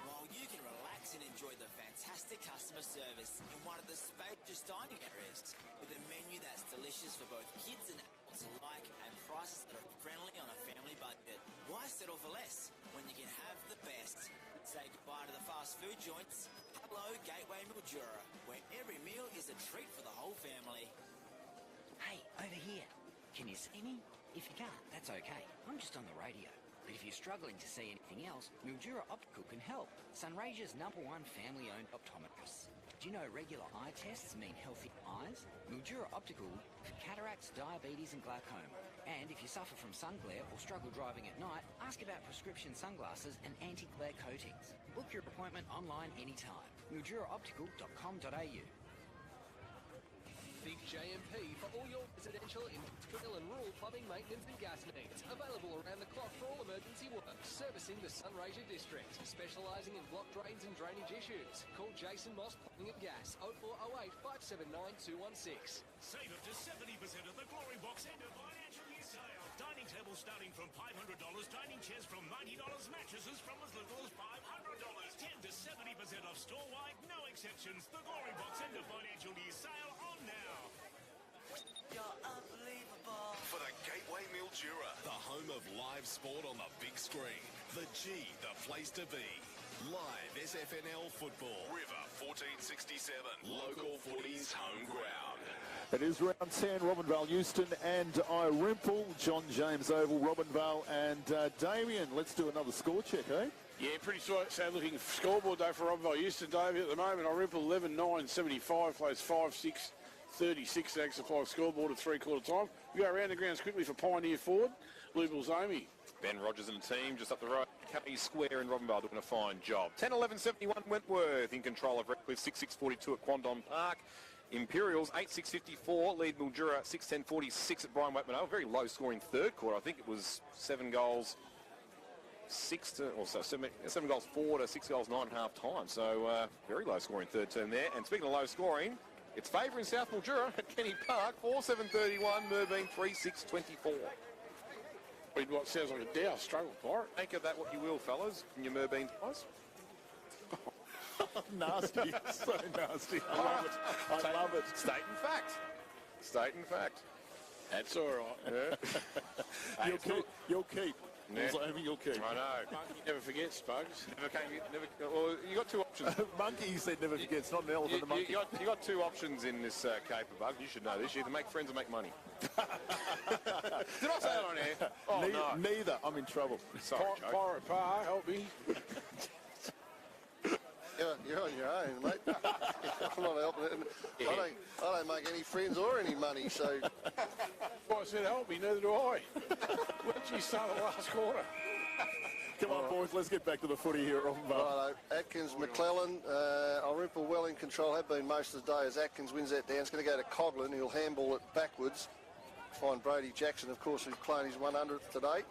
while you can relax and enjoy the fantastic customer service in one of the spacious dining areas, with a menu that's delicious for both kids and adults alike, and prices that are friendly on a family budget. Why settle for less when you can have the best? Say goodbye to the fast food joints. Hello, Gateway Mildura, where every meal is a treat for the whole family. Hey, over here. Can you see me? If you can't, that's okay. I'm just on the radio. But if you're struggling to see anything else, Mildura Optical can help. Sunraysia's #1 family-owned optometrist. Do you know regular eye tests mean healthy eyes? Mildura Optical for cataracts, diabetes and glaucoma. And if you suffer from sun glare or struggle driving at night, ask about prescription sunglasses and anti-glare coatings. Book your appointment online anytime. MilduraOptical.com.au. Big JMP for all your residential, industrial and rural plumbing maintenance and gas needs. Available around the clock for all emergency work. Servicing the Sunraysia district. Specialising in block drains and drainage issues. Call Jason Moss Plumbing and Gas 0408 579 216. Save up to 70% at the Glory Box end of financial year sale. Dining tables starting from $500, dining chairs from $90, mattresses from as little as $500. 10 to 70% off store-wide, no exceptions. The Glory Box end of financial year sale on now. You're unbelievable. For the Gateway Mildura, the home of live sport on the big screen. The G, the place to be. Live SFNL football. River 1467. Local footy's home ground. It is round 10, Robinvale Euston and Irymple. John James Oval, Robinvale and Damien. Let's do another score check, eh? Yeah, pretty sad looking scoreboard though for Robinvale Euston, David, at the moment. Irymple 11-9-75, plays 5-6-36, Ag Supply scoreboard at three-quarter time. We go around the grounds quickly for Pioneer Ford, Louisville's Amy. Ben Rogers and the team just up the road K Square in Robinvale doing a fine job. 10-11-71 Wentworth in control of Redcliffe, 6-6-42 at Quandon Park. Imperials 8-6-54 lead Mildura 6-10-46 at Brian Wakeman. Very low scoring third quarter. I think it was 7 goals 7 goals 4 to 6 goals 9 at half time. So very low scoring third term there. And speaking of low scoring, it's favouring South Mildura at Kenny Park 4-7-31, Merbein 3-6-24. What sounds like a Dow struggle, Pirate. Make of that what you will, fellas, in your Merbein ties. Nasty, so nasty. I love it. I love it. State and fact. State and fact. That's all right. Yeah. You'll keep. Yeah. You'll keep. I know. Monkey never forgets, Spugs. Well, you got two options. Monkey, you said never forgets, not an elephant. A monkey. You got two options in this caper, Bug. You should know this. You either make friends or make money. Did I say that on air? Oh, no. Neither. I'm in trouble. Sorry, Joe. Pirate Pa, help me. You're on your own, mate. I'm not helping it. I don't make any friends or any money, so... Well, I said help me, neither do I. Once you start the last quarter. Come on, boys, let's get back to the footy here at Robinvale. Righto. Atkins, McClellan, Irymple well in control, have been most of the day as Atkins wins that down. It's going to go to Coughlin. He'll handball it backwards. Find Brady Jackson, of course, who's playing his 100th today.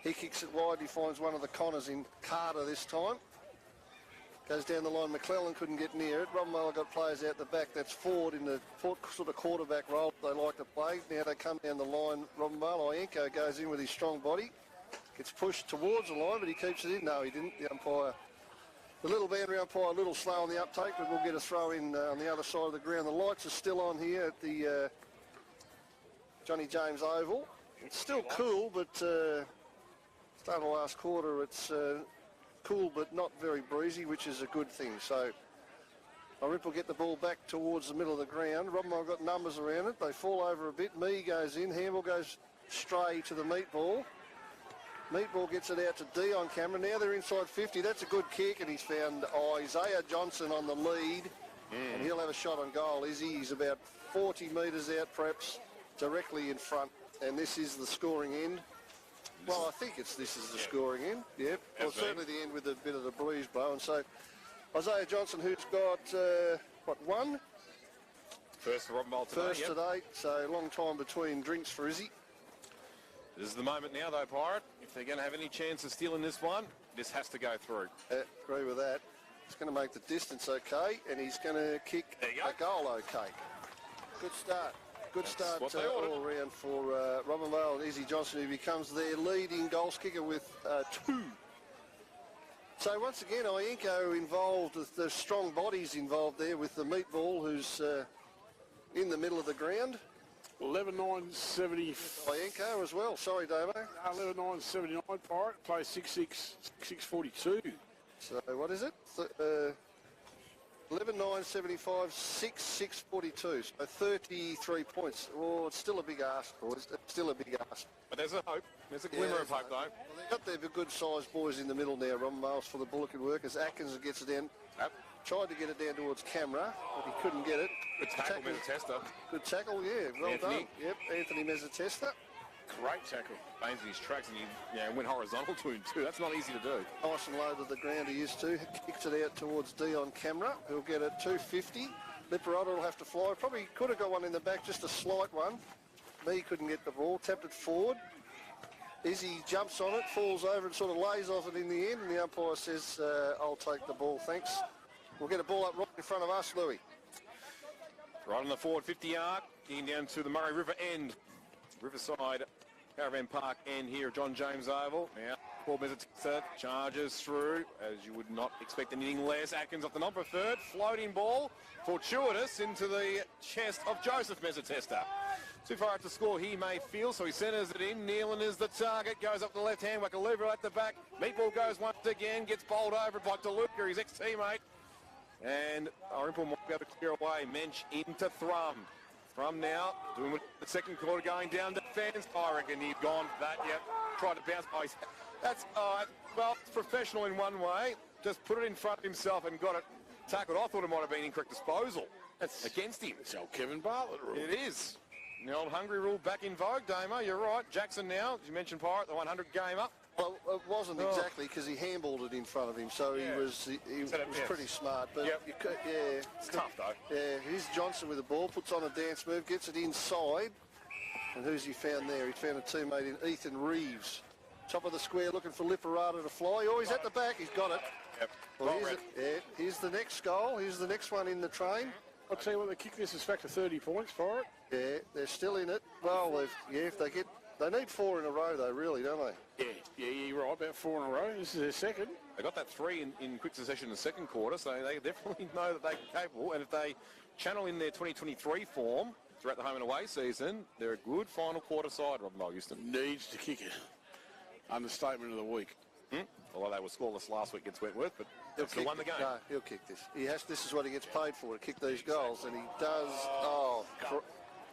He kicks it wide. He finds one of the Connors in Carter this time. Goes down the line. McClellan couldn't get near it. Robinvale got players out the back. That's Ford in the sort of quarterback role they like to play. Now they come down the line. Robinvale. Ienko goes in with his strong body. Gets pushed towards the line, but he keeps it in. No, he didn't. The umpire, the little boundary umpire, a little slow on the uptake, but we'll get a throw in on the other side of the ground. The lights are still on here at the Johnny James Oval. It's still cool, but start of the last quarter, it's cool but not very breezy, which is a good thing. So Irymple get the ball back towards the middle of the ground. Robinvale got numbers around it. They fall over a bit. Mee goes in. Handball goes stray to the Meatball. Meatball gets it out to D on camera. Now they're inside 50. That's a good kick, and he's found Isaiah Johnson on the lead. And he'll have a shot on goal, is he? He's about 40 metres out, perhaps, directly in front. And this is the scoring end. Well, I think this is the scoring end. Yep. Well, certainly the end with a bit of the breeze blowing. So Isaiah Johnson, who's got, one? First for Robinvale today. First today. So long time between drinks for Izzy. This is the moment now, though, Pirate. If they're going to have any chance of stealing this one, this has to go through. Agree with that. He's going to make the distance okay, and he's going to kick a goal okay. Good start. Good start all around for Robinvale and Izzy Johnson, who becomes their leading goals kicker with 2. So once again, Ienko involved, with the strong bodies involved there with the Meatball, who's in the middle of the ground. 11-9-70. Ienko as well. Sorry, Damo. 11-9-79 Pirate. Plays 6-6-6-42. So what is it? 11-9-75, 6-6-42. So 33 points. Oh, it's still a big ask, boys. It's still a big ask. But there's a hope. There's a glimmer of hope, though. Well, they've got their good-sized boys in the middle now. Robinvale's for the Bullock workers. Atkins gets it in. Tried to get it down towards camera, but he couldn't get it. Good tackle, Mezzatesta. Good tackle, yeah. Well done. Yep, Anthony Mezzatesta. Great tackle. Baines in his tracks, and he went horizontal to him too. That's not easy to do. Nice and low to the ground he used to. Kicks it out towards D on camera. He'll get it 250. Lipperotto will have to fly. Probably could have got one in the back, just a slight one. Mee couldn't get the ball. Tapped it forward. Izzy jumps on it, falls over and sort of lays off it in the end, and the umpire says, I'll take the ball, thanks. We'll get a ball up right in front of us, Louis. Right on the forward 50-yard, getting down to the Murray River end. Riverside Caravan Park end here, John James Oval. Now, Paul Mezzatesta charges through, as you would not expect anything less. Atkins off the non-preferred, floating ball, fortuitous into the chest of Joseph Mezzatesta. Too far out to score, he may feel, so he centres it in. Nealon is the target, goes up the left hand, Wakaluva at the back. Meatball goes once again, gets bowled over by DeLuca, his ex-teammate. And Irymple might be able to clear away. Mensch into Thrum. Thrum now doing the second quarter, going down defence. I reckon he's gone for that. Yep. Tried to bounce. Oh, that's well, it's professional in one way. Just put it in front of himself and got it tackled. I thought it might have been incorrect disposal. That's against him. It's the old Kevin Bartlett rule. It is. The old hungry rule back in vogue, Damo. You're right. Jackson now, as you mentioned, Pirate, the 100 game up. Well, it wasn't exactly because he handballed it in front of him, so he was pretty smart. But you could, it's tough though. Yeah, here's Johnson with the ball, puts on a dance move, gets it inside. And who's he found there? He found a teammate in Ethan Reeves. Top of the square looking for Liparata to fly. Oh, he's at the back. He's got it. Yep. Well, here's the next goal. Here's the next one in the train. I'll tell you what, the kick this is back to 30 points for it. Yeah, they're still in it. Well, if they get... They need 4 in a row, though, really, don't they? Yeah, you're right, about 4 in a row. This is their second. They got that 3 in quick succession in the second quarter, so they definitely know that they're capable. And if they channel in their 2023 form throughout the home and away season, they're a good final quarter side, Robinvale Euston. Needs to kick it. Understatement of the week. Although they were scoreless last week against Wentworth, but he'll won the game. No, he'll kick this. This is what he gets paid for, to kick these goals, and he does...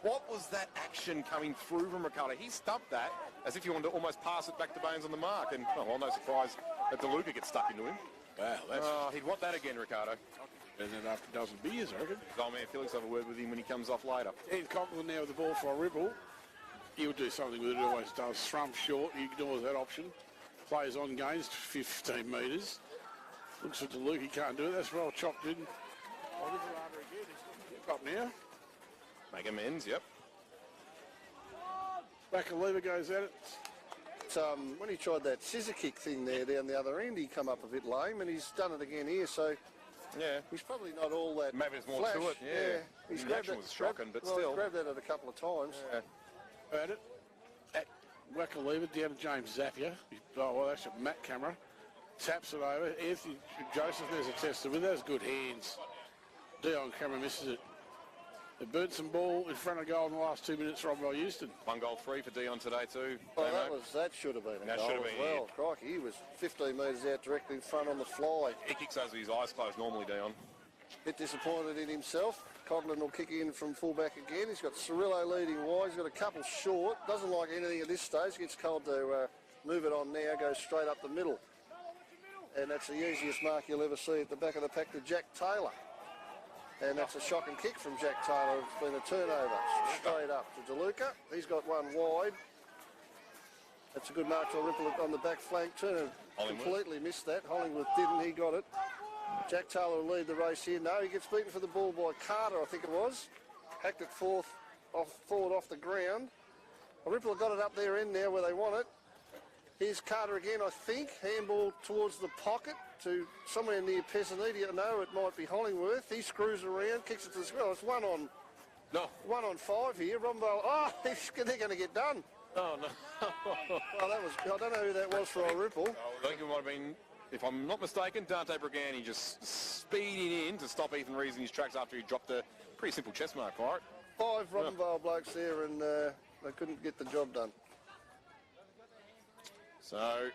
What was that action coming through from Ricardo? He stubbed that as if he wanted to almost pass it back to Baines on the mark. And, no surprise that DeLuca gets stuck into him. Wow, he'd want that again, Ricardo. And then after a dozen beers, I reckon. Oh, man, Felix will have a word with him when he comes off later. Ed Conklin now with the ball for Irymple. He'll do something with it, he always does. Thrum short, he ignores that option. Plays on gains 15 metres. Looks at DeLuca, he can't do it. That's well chopped in. Up now. Make amends, yep. Back a lever goes at it. When he tried that scissor kick thing there down the other end, he come up a bit lame, and he's done it again here, so he's probably not all that maybe there's more flash. to it, He's the grabbed action it, was shocking, but still. He's grabbed at it a couple of times. At it. At Wackaleva down to James Zappia. Well, that's a Matt camera. Taps it over. Anthony Joseph, there's a tester with those good hands. Dion Cameron misses it. They burnt some ball in front of goal in the last 2 minutes, Robinvale Euston. 1 goal 3 for Dion today too. Well, that should have been a goal as well. Crikey, he was 15 metres out directly in front on the fly. He kicks those with his eyes closed normally, Dion. Bit disappointed in himself. Codlin will kick in from fullback again. He's got Cirillo leading wide. He's got a couple short. Doesn't like anything at this stage. Gets told to move it on now. Goes straight up the middle. And that's the easiest mark you'll ever see at the back of the pack to Jack Taylor. And that's a shocking kick from Jack Taylor. It's been a turnover straight up to DeLuca. He's got one wide. That's a good mark to Irymple on the back flank. Turner completely missed that. Hollingworth didn't. He got it. Jack Taylor will lead the race here. No, he gets beaten for the ball by Carter, I think it was. Hacked it forward off the ground. Irymple got it up their end now where they want it. Here's Carter again, I think. Handball towards the pocket to somewhere near Pesaniti. No, it might be Hollingworth. He screws around, kicks it to the square. It's 1 on 5 here. Robinvale, they're going to get done. Oh, no. Well, I don't know who that was for Irymple. I think it might have been, if I'm not mistaken, Dante Brigani just speeding in to stop Ethan Reeves in his tracks after he dropped a pretty simple chest mark for it. 5 Robinvale blokes there, and they couldn't get the job done. So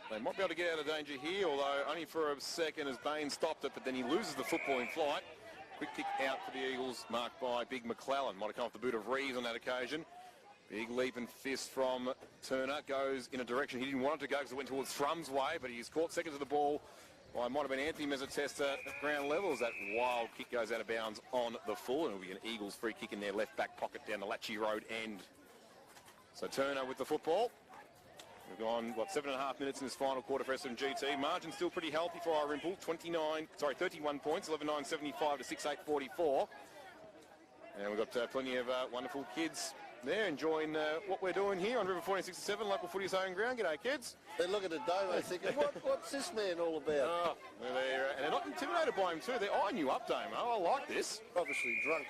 they might be able to get out of danger here, although only for a second as Baines stopped it, but then he loses the football in flight. Quick kick out for the Eagles, marked by Big McClellan. Might have come off the boot of Reeves on that occasion. Big leap and fist from Turner. Goes in a direction he didn't want it to go because it went towards Thrum's way, but he's caught second to the ball. Well, it might have been Anthony Mezzatesta at ground level as that wild kick goes out of bounds on the full, and it'll be an Eagles free kick in their left back pocket down the Latchy Road end. So Turner with the football. We've gone, 7.5 minutes in this final quarter for SMGT. Margin still pretty healthy for Irymple. 31 points, 11.975 to 6.844. And we've got plenty of wonderful kids there enjoying what we're doing here on River 1467, local footy's home ground. G'day, kids. They look at the Damo thinking, what's this man all about? And they're not intimidated by him too. They're eyeing you up, Damo. I like this. Obviously drunk.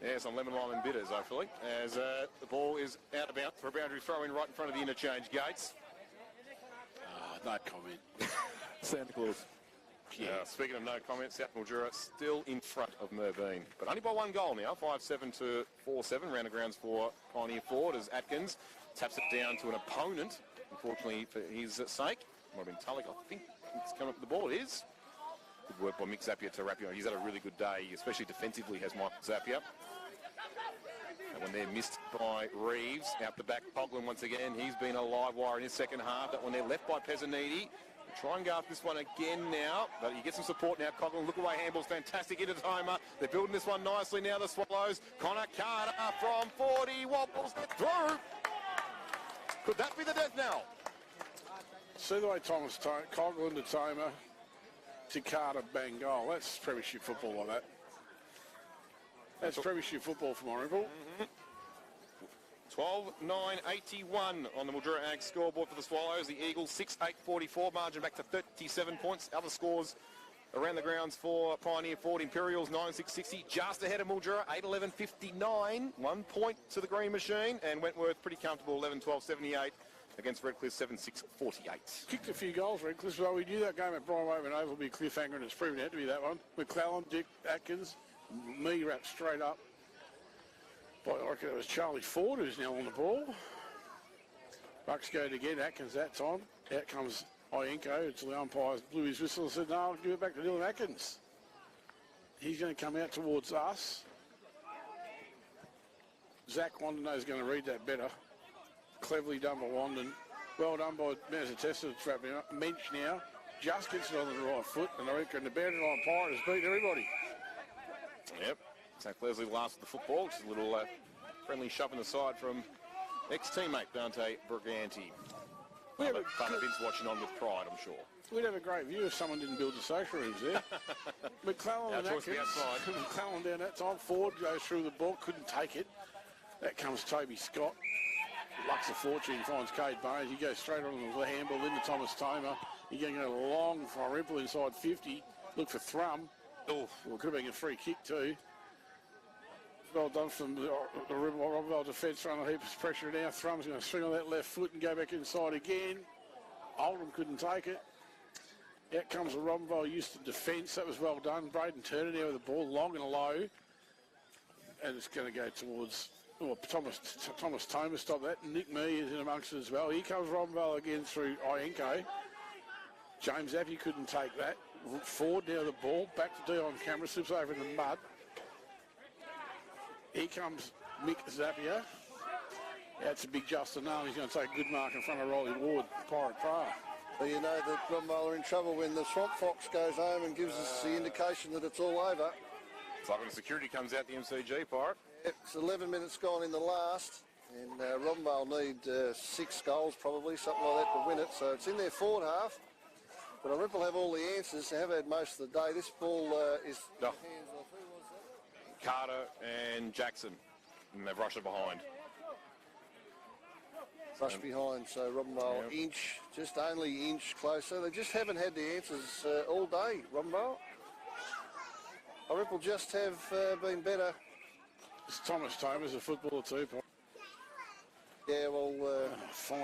Yes, on Lemon Lime and Bitters, hopefully, as the ball is out of bounds for a boundary throw-in right in front of the interchange gates. No comment. Santa Claus. Speaking of no comment, South Mildura still in front of Mervine, but only by 1 goal now, 5-7 to 4-7. Round of grounds for Pioneer Ford as Atkins taps it down to an opponent, unfortunately for his sake. Might have been Tulloch, I think. It's coming up with the ball. It is. Good work by Mick Zappia to wrap him. He's had a really good day, especially defensively, has Michael Zappia. And when they're missed by Reeves, out the back, Coghlan once again. He's been a live wire in his second half. That one there left by Pesaniti. Try and go after this one again now, but you get some support now. Coghlan, look away, handball's fantastic into Toma. They're building this one nicely now, the Swallows. Connor Carter from 40, wobbles it through. Could that be the death knell? See the way Thomas Coghlan to Toma to Carter, bang goal. That's premiership football like that. That's premiership football from Irymple. 12-9-81 on the Mildura Ag scoreboard for the Swallows. The Eagles 6-8-44, margin back to 37 points. Other scores around the grounds for Pioneer Ford Imperials 9-6-60, just ahead of Mildura 8-11-59, 1 point to the Green Machine, and Wentworth pretty comfortable 11-12-78 against Redcliffe 7-6-48. Kicked a few goals, Redcliffe. Well, we knew that game at Brian Waven Oval would be a cliffhanger, and it's proven out to be that one. McClellan, Dick Atkins, me wrapped straight up. But I reckon it was Charlie Ford who's now on the ball. Bucks go to get Atkins that time. Out comes Ienko until the umpire blew his whistle and said, no, I'll give it back to Dylan Atkins. He's going to come out towards us. Zach Wandon is going to read that better. Cleverly done by Wandon. Well done by Mazzatesta. Trapping up. Mensch now. Just gets it on the right foot, and I reckon the boundary line pirate has beaten everybody. Yep. St. Leslie last with the football. Just a little friendly shove in the side from ex-teammate Dante Briganti. Fun of Vince watching on with pride, I'm sure. We'd have a great view if someone didn't build the social rooms there. McClellan and Atkins. McClellan down that time. Ford goes through the ball, couldn't take it. That comes Toby Scott. Lucks of fortune, finds Cade Barnes. He goes straight on the handball into Thomas Toma. You're going to go long for Irymple inside 50. Look for Thrum. Well, it could have been a free kick too. Well done from the Robinvale defence, running a heap of pressure now. Thrum's going to swing on that left foot and go back inside again. Oldham couldn't take it. Out comes the Robinvale Euston defence. That was well done. Braden Turner there with the ball, long and low. And it's going to go towards... Oh, Thomas Toma stopped that. Nick Mee is in amongst it as well. Here comes Robinvale again through Ienko. James Appy couldn't take that. Ford now the ball. Back to Dion Camera. Slips over in the mud. Here comes Mick Zappia. That's a big Justin Arnold. He's going to take a good mark in front of Rolly Ward, Pirate Prayer. Well, you know that Robinvale are in trouble when the Swamp Fox goes home and gives us the indication that it's all over. It's like when the security comes out the MCG, Pirate. It's 11 minutes gone in the last, and Robinvale need 6 goals probably, something like that to win it. So it's in their forward half. But Irymple have all the answers. They have had most of the day. This ball is in the hands of, who was that? Carter and Jackson. And they've rushed it behind. Rush behind, so Robinvale inch, just only inch closer. They just haven't had the answers all day, Robinvale. Irymple just have been better. It's Thomas Toma's a footballer too, Paul. Yeah, well, I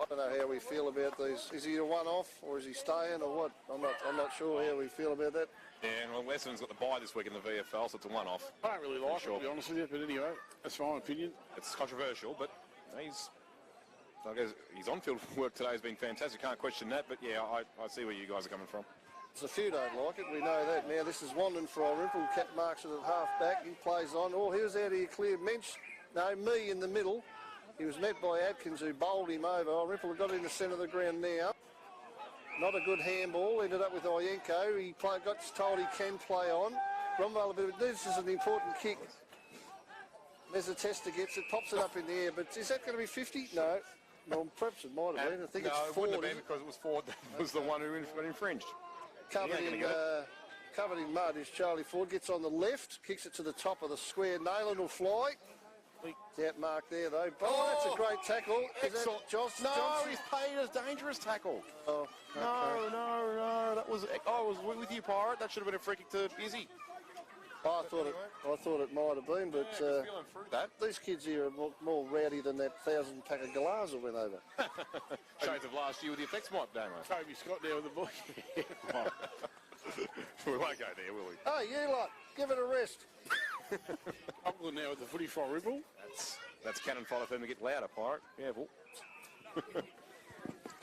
don't know how we feel about these. Is he a one-off, or is he staying, or what? I'm not sure how we feel about that. Yeah, well, Western's got the bye this week in the VFL, so it's a one-off. I don't really like it, to be honest with you, but anyway, that's my opinion. It's controversial, but I guess his on-field work today has been fantastic. Can't question that, but yeah, I see where you guys are coming from. There's a few don't like it, we know that. Now this is Wandon for Irymple. Cat marks it at half-back. He plays on. Oh, he was out here clear. Mensch, no, Mee in the middle. He was met by Atkins, who bowled him over. Irymple have got in the centre of the ground now. Not a good handball. Ended up with Ienko. He got told he can play on. Robinvale a bit. This is an important kick. Mazzatesta gets it, pops it up in the air. But is that going to be 50? No. Well, perhaps it might have been. I think it's Ford. It wouldn't have been because it was Ford that was the one who infringed. Covered in mud is Charlie Ford. Gets on the left, kicks it to the top of the square. Nayland will fly. He's out marked there though. Oh, that's a great tackle. Excellent. Johnson? He's paid as dangerous tackle. Oh, okay. No. That was. I was with you, Pirate. That should have been a free kick to Izzy. I thought it might have been, but feeling through that. These kids here are more rowdy than that 1,000-pack of Galars that went over. Shades of last year with the effects mic, Damo. Toby Scott there with the boy. We won't go there, will we? Hey, you lot, give it a rest. I'm good now with the footy for Irymple. That's cannon fodder for them to get louder, Pirate. Careful.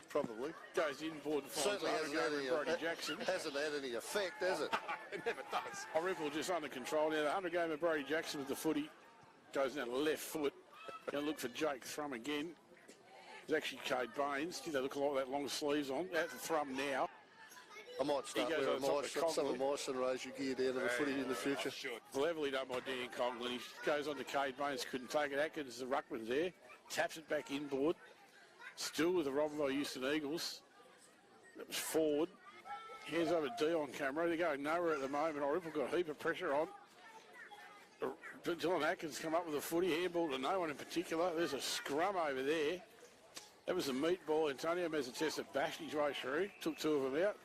Probably. Goes inboard and finds Brody Jackson. Hasn't had any effect, has it? It never does. Irymple just under control now. The 100 game of Brody Jackson with the footy. Goes down the left foot. Going to look for Jake Thrum again. It's actually Cade Baines. Did they look like that long sleeves on? Out to Thrum now. I might start He goes wearing on top of some of Cogley. my Sunraysia gear down to the footy in the future. Levelly done by Dan Cogley. He goes on to Cade Baines, couldn't take it. Atkins, the ruckman's there, taps it back inboard. Still with the Robinvale Euston Eagles. That was forward. Hands over Dion camera. They're going nowhere at the moment. Irymple got a heap of pressure on. But Dylan Atkins come up with a footy, handball to no one in particular. There's a scrum over there. That was a meat ball. Antonio Mezzatesta bashed his way through, took two of them out.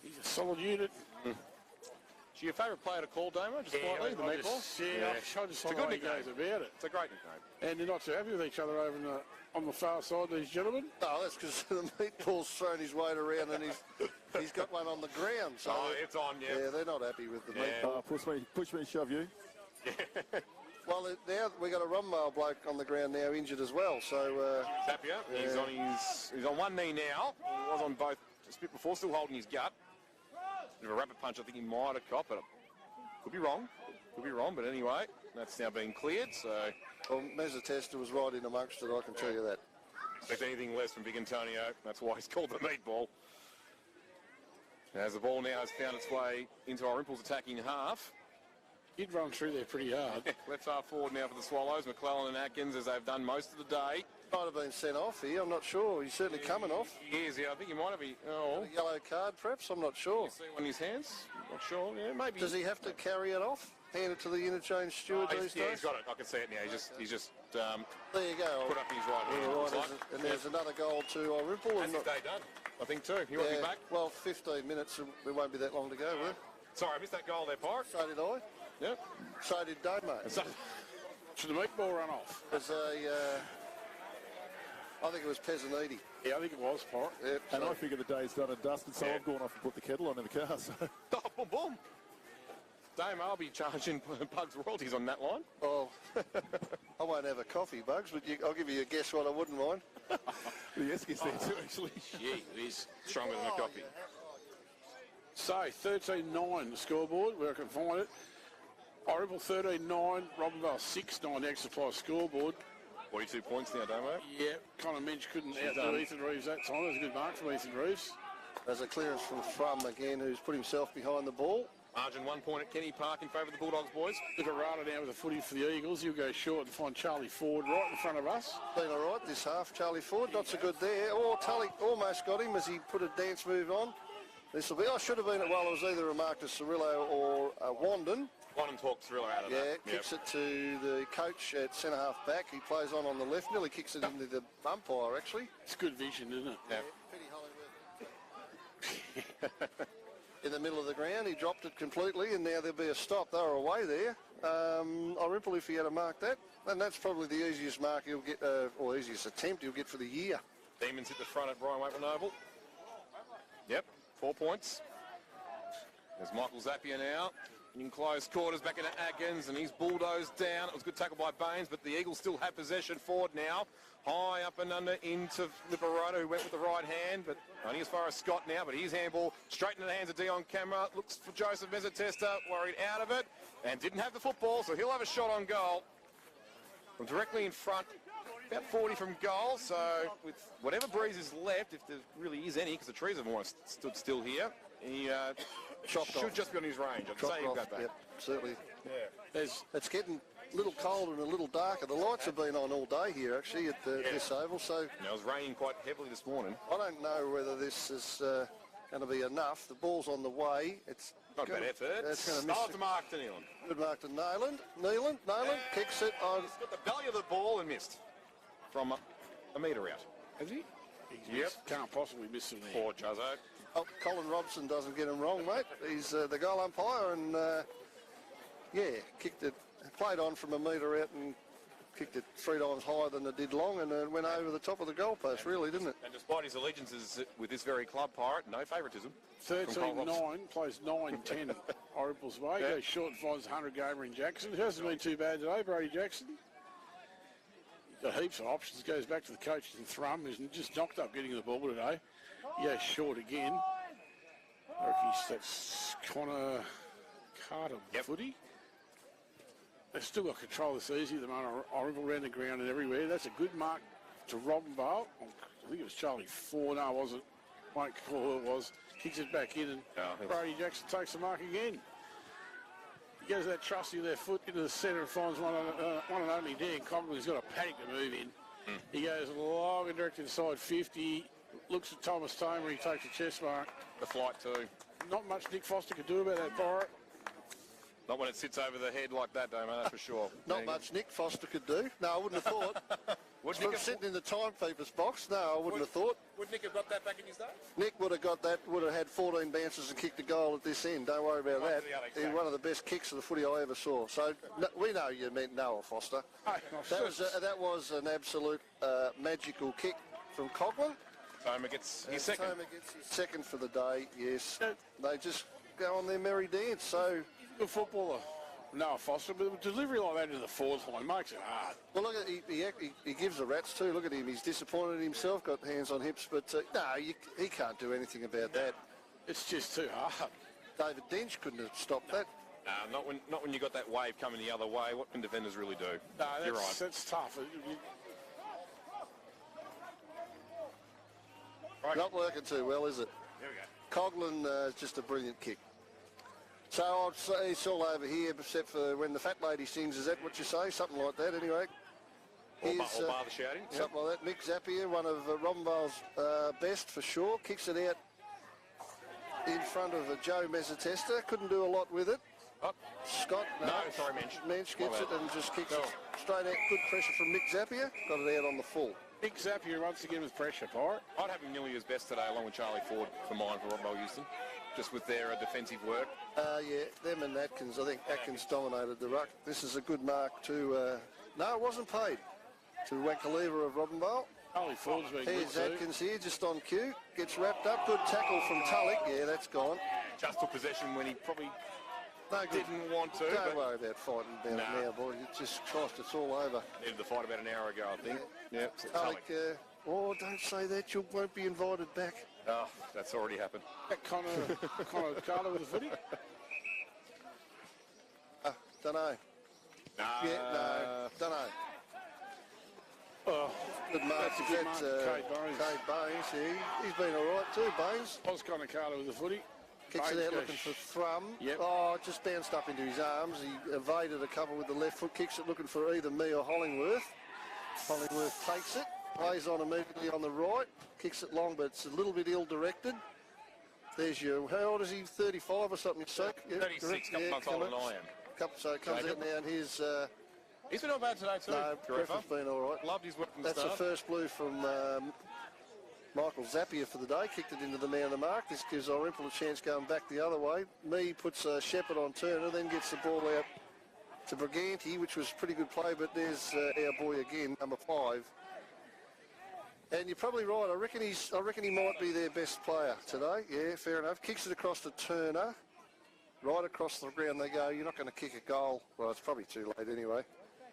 He's a solid unit. Is your favourite player to call, Damo? Just quietly, the meatball? I just like the way he goes about it. It's a great nickname. And they're not too happy with each other over on the far side, these gentlemen. No, that's because the meatball's thrown his weight around and he's got one on the ground. So it's on, yeah. Yeah, they're not happy with the meatball. Push me, shove you. Well, now we got a Robinvale bloke on the ground now, injured as well. So Tapia, he's on one knee now. He was on both just a bit before, still holding his gut. Bit of a rapid punch, I think he might have caught, but could be wrong. But anyway, that's now been cleared. So, well, Mezzatesta was right in amongst it, I can tell you that. Expect anything less from Big Antonio. That's why he's called the meatball. As the ball now has found its way into Irymple's attacking half. He'd run through there pretty hard. Left half forward now for the Swallows. McClellan and Atkins, as they've done most of the day. Might have been sent off here, I'm not sure. He's certainly coming off. He is, yeah. I think he might have been. A yellow card, perhaps? I'm not sure. You see one in his hands? Not sure. Yeah, maybe. Does he have to carry it off? Hand it to the interchange steward these days? Yeah, he's got it. I can see it now. He's just there you go. Put up his right hand. Yeah, right, and there's another goal to Irymple. That's his day done, I think, too. He won't be back. Well, 15 minutes, there won't be that long to go, will there? Sorry, I missed that goal there, Pirate. So did I. Yep. So did Damo. Should the meatball run off? There's I think it was Pezzaniti. Yeah, I think it was, Pirate. Yep, and I figure the day's done and dusted, so I've gone off and put the kettle on in the car. So. Boom, boom. Dame, I'll be charging Bugs royalties on that line. Oh, I won't have a coffee, Bugs, but I'll give you a guess what I wouldn't mind. The yes gets there too, actually. Yeah, it is stronger than a coffee. So, 13-9 the scoreboard, where I can find it. Irymple 13-9, Robinvale 6-9 the extra supply scoreboard. 42 points now, Damo. Yeah, Connor Minch couldn't outdo Ethan Reeves that time. That was a good mark from Ethan Reeves. There's a clearance from Frum again, who's put himself behind the ball. Margin 1 point at Kenny Park in favour of the Bulldogs, boys. Liberata now with a footy for the Eagles. He'll go short and find Charlie Ford right in front of us. Been all right this half, Charlie Ford. Not so good there. Oh, Tully almost got him as he put a dance move on. This will be, should have been it while it was either a Marcus Cirillo or Wandon. Wandon talked Cirillo out of that. Yeah, kicks it to the coach at centre-half back. He plays on the left, nearly kicks it into the umpire, actually. It's good vision, isn't it? Yeah. In the middle of the ground, he dropped it completely, and now there'll be a stop. They were away there. Irymple, if he had to mark that, and that's probably the easiest mark he'll get, or easiest attempt he'll get for the year. Demons hit the front at Brian Waitman Oval. Yep, 4 points. There's Michael Zappia now. In close quarters, back into Atkins, and he's bulldozed down. It was a good tackle by Baines, but the Eagles still have possession forward now. High up and under into Liberata, who went with the right hand, but only as far as Scott now. But his handball straight into the hands of Dion Camera. Looks for Joseph Mezzatesta, worried out of it, and didn't have the football, so he'll have a shot on goal. From directly in front, about 40 from goal, so with whatever breeze is left, if there really is any, because the trees have almost stood still here, he should just be on his range. I'd say he'll go back. Yep, certainly. Yeah. It's getting a little colder and a little darker. The lights have been on all day here, actually, at this oval. So it was raining quite heavily this morning. I don't know whether this is going to be enough. The ball's on the way. It's not bad effort. It's going to miss. To mark to Neelan. Good mark to Neelan kicks it on. He's got the belly of the ball and missed from a metre out. Has he? Yep. Can't possibly miss him there. Poor Juzzo. Oh, Colin Robson doesn't get him wrong, mate. He's the goal umpire, and kicked it, played on from a metre out and kicked it 3 times higher than it did long, and it went over the top of the goalpost, really, didn't it? And despite his allegiances with this very club, Pirate, no favouritism. 13-9, plays 9-10 Irymple's way. Yeah. Goes short and finds 100 gamer in Jackson. It hasn't been too bad today, Brady Jackson. He's got heaps of options. Goes back to the coach in Thrum, who's just knocked up getting the ball today. He goes short again. I reckon that's Connor Carter footy. They've still got control this easy at the moment. Irymple around the ground and everywhere. That's a good mark to Robinvale. I think it was Charlie Ford. No, it wasn't. Won't call who it was. Kicks it back in, and Oh, Brody Jackson takes the mark again. He goes that trusty left foot into the centre and finds one and only Dan Coughlin, who's got a panic to move in. He goes long and direct inside 50, looks at Thomas Tamer, he takes a chest mark. The flight too. Not much Nick Foster could do about that, Pirate. Not when it sits over the head like that, Damo, that's for sure. Not much Nick Foster could do. No, I wouldn't have thought. Would From Nick have, sitting in the timekeeper's box, no, I wouldn't have thought. would Nick have got that back in his day? Nick would have got that, would have had 14 bounces and kicked a goal at this end. Don't worry about Right that. to the other, He's exactly. one of the best kicks of the footy I ever saw. So we know you meant Noah Foster. That was an absolute magical kick from Coughlin. Tamer gets his second. Tamer gets his second for the day, yes. They just go on their merry dance. So good footballer. Noah Foster, but delivery like that into the forward line makes it hard. well, look at he gives the rats too. Look at him. He's disappointed in himself. Got hands on hips, but no, he can't do anything about that. It's just too hard. David Dench couldn't have stopped that. Not when you got that wave coming the other way. What can defenders really do? No, You're right. that's tough. Not working too well, is it? There we go. Coughlin, just a brilliant kick. So I'd say it's all over here, except for when the fat lady sings. Is that what you say? Something like that, anyway. Or bar the shouting. Yep. Something like that. Mick Zapier, one of Robinvale's best for sure. Kicks it out in front of Joe Mezzatesta. Couldn't do a lot with it. Oh. Scott, sorry, Mensch. Mensch gets it and just kicks it straight out. Good pressure from Mick Zapier. Got it out on the full. Mick Zapier once again with pressure, Pirate. I'd have him nearly his best today, along with Charlie Ford for mine for Robinvale Euston, just with their defensive work. Yeah, them and Atkins. I think Atkins dominated the ruck. This is a good mark to... no, it wasn't paid. To Wankalever of Robinvale. Charlie Ford's been good Here's too. Atkins here, just on cue. Gets wrapped up. Good tackle from Tulloch. Yeah, that's gone. Just took possession when he probably No good. didn't want to. Don't but worry about fighting about it now, boy. It's just, Christ, it's all over. Needed the fight about an hour ago, I think. Yep. So Tulloch, don't say that. You won't be invited back. Oh, that's already happened. Connor Carter with the footy. Don't know. Don't know. Oh, good mark. that's a good mark. Kate Bones. Kate Bones, yeah. He's been all right too, Bones. Was Connor Carter with the footy. Kicks Bones it out goes looking for Thrum. Yep. Oh, just bounced up into his arms. He evaded a couple with the left foot. Kicks it looking for either me or Hollingworth. Hollingworth takes it. Plays on immediately on the right. Kicks it long, but it's a little bit ill-directed. There's your... How old is he? 35 or something? So, 36, couple months older than I am. So it comes out now and here's... He's been not bad today too. No, Greffin's been all right. Loved his work from the That's start. the first blue from Michael Zapier for the day. Kicked it into the man of the mark. This gives Irymple a chance going back the other way. Me puts Shepherd on Turner, then gets the ball out to Briganti, which was pretty good play, but there's our boy again, number 5. And you're probably right. I reckon he might be their best player today. Yeah, fair enough. Kicks it across to Turner. Right across the ground they go. You're not going to kick a goal. Well, it's probably too late anyway.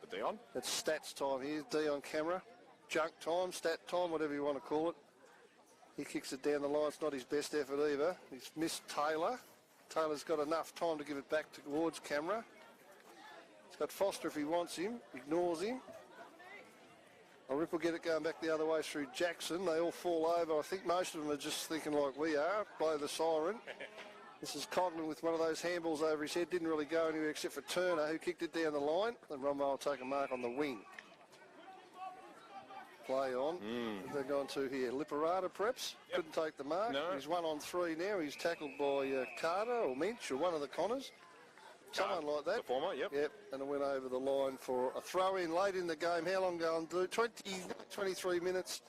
The Dion? It's stats time here. Dion camera. Junk time, stat time, whatever you want to call it. He kicks it down the line. It's not his best effort either. He's missed Taylor. Taylor's got enough time to give it back towards camera. He's got Foster if he wants him. Ignores him. Irymple get it going back the other way through Jackson. They all fall over. I think most of them are just thinking like we are. Blow the siren. This is Coughlin with one of those handballs over his head. Didn't really go anywhere except for Turner, who kicked it down the line. And Romero will take a mark on the wing. Play on. They're going to here. Liparata, perhaps. Yep. Couldn't take the mark. No. He's 1 on 3 now. He's tackled by Carter or Minch or one of the Connors. Someone like that. The former, yep. Yep, and it went over the line for a throw-in late in the game. How long going to do? 23 minutes.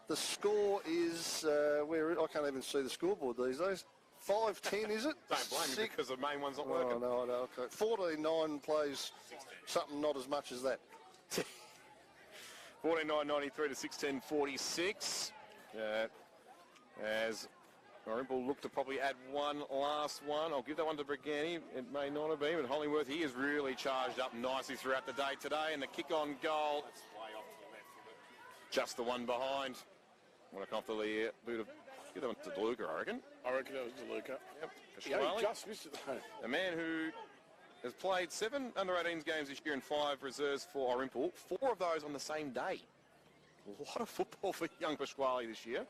The score is, I can't even see the scoreboard these days. 5-10, is it? Don't blame me because the main one's not working. Oh, no, okay. 14-9 plays something not as much as that. 14-9-93 to 16-46. As Irymple look to probably add one last one. I'll give that one to Briganti. It may not have been, but Hollingworth, he is really charged up nicely throughout the day today. And the kick on goal, just the one behind. Want to come off the boot of, give that one to DeLuca, I reckon. I reckon that was DeLuca. Yep. Yeah, he just missed it though. A man who has played 7 under-18s games this year and 5 reserves for Irymple. 4 of those on the same day. A lot of football for young Pasquale this year.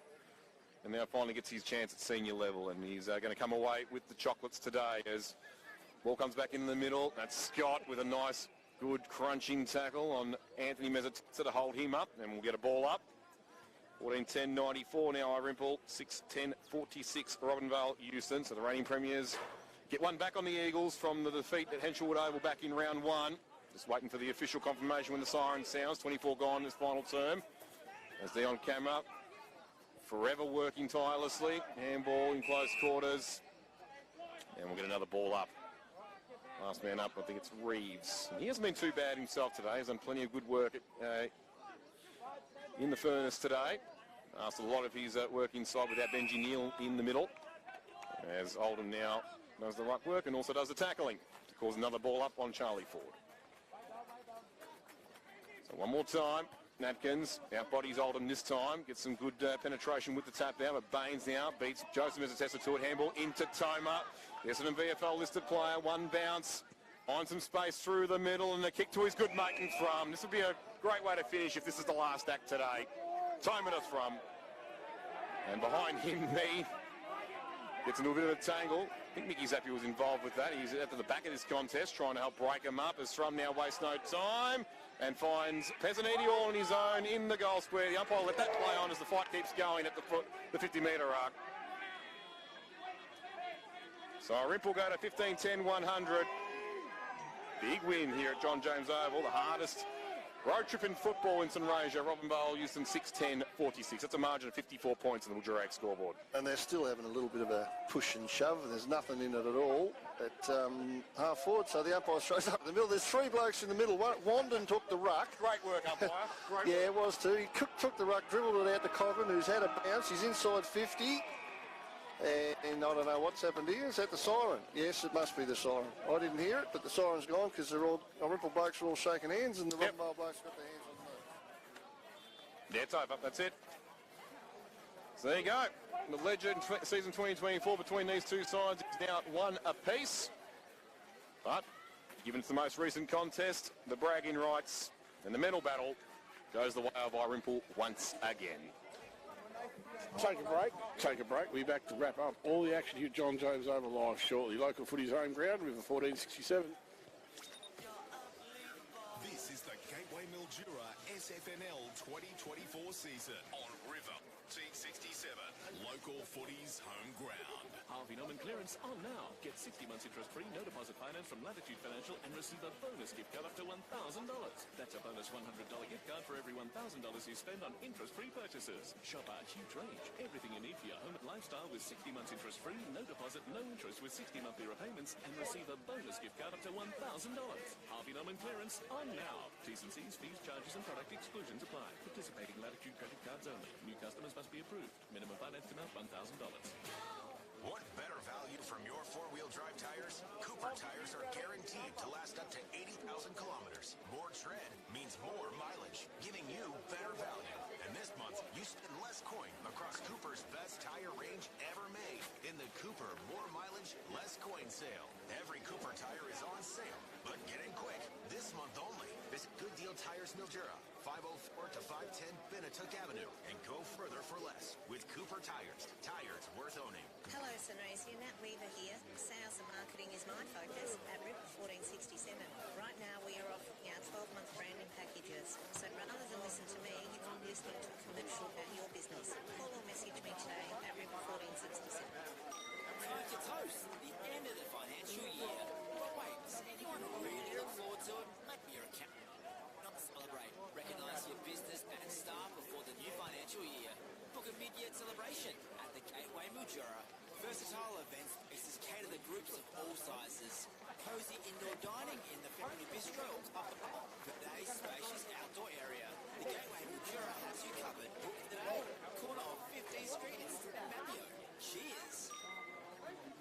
and now finally gets his chance at senior level, and he's going to come away with the chocolates today as ball comes back in the middle. That's Scott with a nice, good crunching tackle on Anthony Mezzatezza to hold him up, and we'll get a ball up. 14-10-94 now, Irymple. 6-10-46 Robinvale Euston. So the reigning premiers get one back on the Eagles from the defeat at Henshelwood Oval back in round one. Just waiting for the official confirmation when the siren sounds. 24 gone this final term. As they on camera, forever working tirelessly. Handball in close quarters. And we'll get another ball up. Last man up, I think it's Reeves. He hasn't been too bad himself today. He's done plenty of good work in the furnace today. Asked a lot of his work inside without Benji Neal in the middle. As Oldham now does the ruck work and also does the tackling to cause another ball up on Charlie Ford. So one more time. Atkins outbodies Oldham this time. Gets some good penetration with the tap there, but Baines now beats Joseph Mezzatezza to it. Handball into Toma. Essendon VFL listed player. One bounce. Finds some space through the middle and a kick to his good mate in Thrum. This would be a great way to finish if this is the last act today. Toma to Thrum. And behind him, me gets into a bit of a tangle. I think Mickey Zappi was involved with that. He's at the back of this contest trying to help break him up as Thrum now wastes no time and finds Pezzaniti all on his own in the goal square. The umpire let that play on as the fight keeps going at the 50-metre arc. So Irymple go to 15-10-100. Big win here at John James Oval, the hardest road trip in football in Sunraysia. Robinvale Euston 6-10-46. That's a margin of 54 points on the Woodgerag scoreboard. And they're still having a little bit of a push and shove, and there's nothing in it at all at half forward. So the umpire throws up in the middle. There's three blokes in the middle. Wandon took the ruck. Great work, umpire. Great yeah, work. it was too. He took the ruck, dribbled it out to Coggan, who's had a bounce. He's inside 50. And I don't know what's happened here. Is that the siren? Yes, it must be the siren. I didn't hear it, but the siren's gone because they're all, Irymple blokes are all shaking hands and the Robinvale blokes got their hands on the move. Yeah, it's over. That's it. So there you go. The legend season 2024 between these two sides is now at one apiece. But given it's the most recent contest, the bragging rights and the medal battle goes the way of Irymple once again. Take a break. We'll be back to wrap up all the action here at John James Oval live shortly. Local footy's home ground, River 1467. This is the Gateway Mildura SFNL 2024 season on River 1467. Local footy's home ground. Harvey Norman clearance on now. Get 60 months interest-free, no deposit finance from Latitude Financial and receive a bonus gift card up to $1,000. That's a bonus $100 gift card for every $1,000 you spend on interest-free purchases. Shop our huge range. Everything you need for your home and lifestyle with 60 months interest-free, no deposit, no interest with 60 monthly repayments and receive a bonus gift card up to $1,000. Harvey Norman clearance on now. T's and C's, fees, charges and product exclusions apply. Participating Latitude credit cards only. New customers must be approved. Minimum finance amount $1,000. Want better value from your four-wheel drive tires? Cooper tires are guaranteed to last up to 80,000 kilometers. More tread means more mileage, giving you better value. And this month, you spend less coin across Cooper's best tire range ever made in the Cooper More Mileage, Less Coin sale. Every Cooper tire is on sale, but get in quick. This month only. Visit Good Deal Tires Mildura, 504 to 510 Benetook Avenue, and go further for less with Cooper Tires. Tires worth owning. Hello, Sunraysia. Nat Weaver here. Sales and marketing is my focus at River 1467. Right now, we are offering our 12-month branding packages. So rather than listen to me, you can be listening to a commercial about your business. Call or message me today at River 1467. Time to toast the end of the financial year. But wait, does anyone really look forward to it? Maybe your accountant. Not celebrate. Recognise your business and staff before the new financial year. Book a mid-year celebration at the Gateway Mildura. Versatile event spaces cater to groups of all sizes. Cozy indoor dining in the family bistro or club for today's spacious outdoor area. The Gateway Mildura has you covered. Book today. Corner of 15th Street in Mamio. Cheers.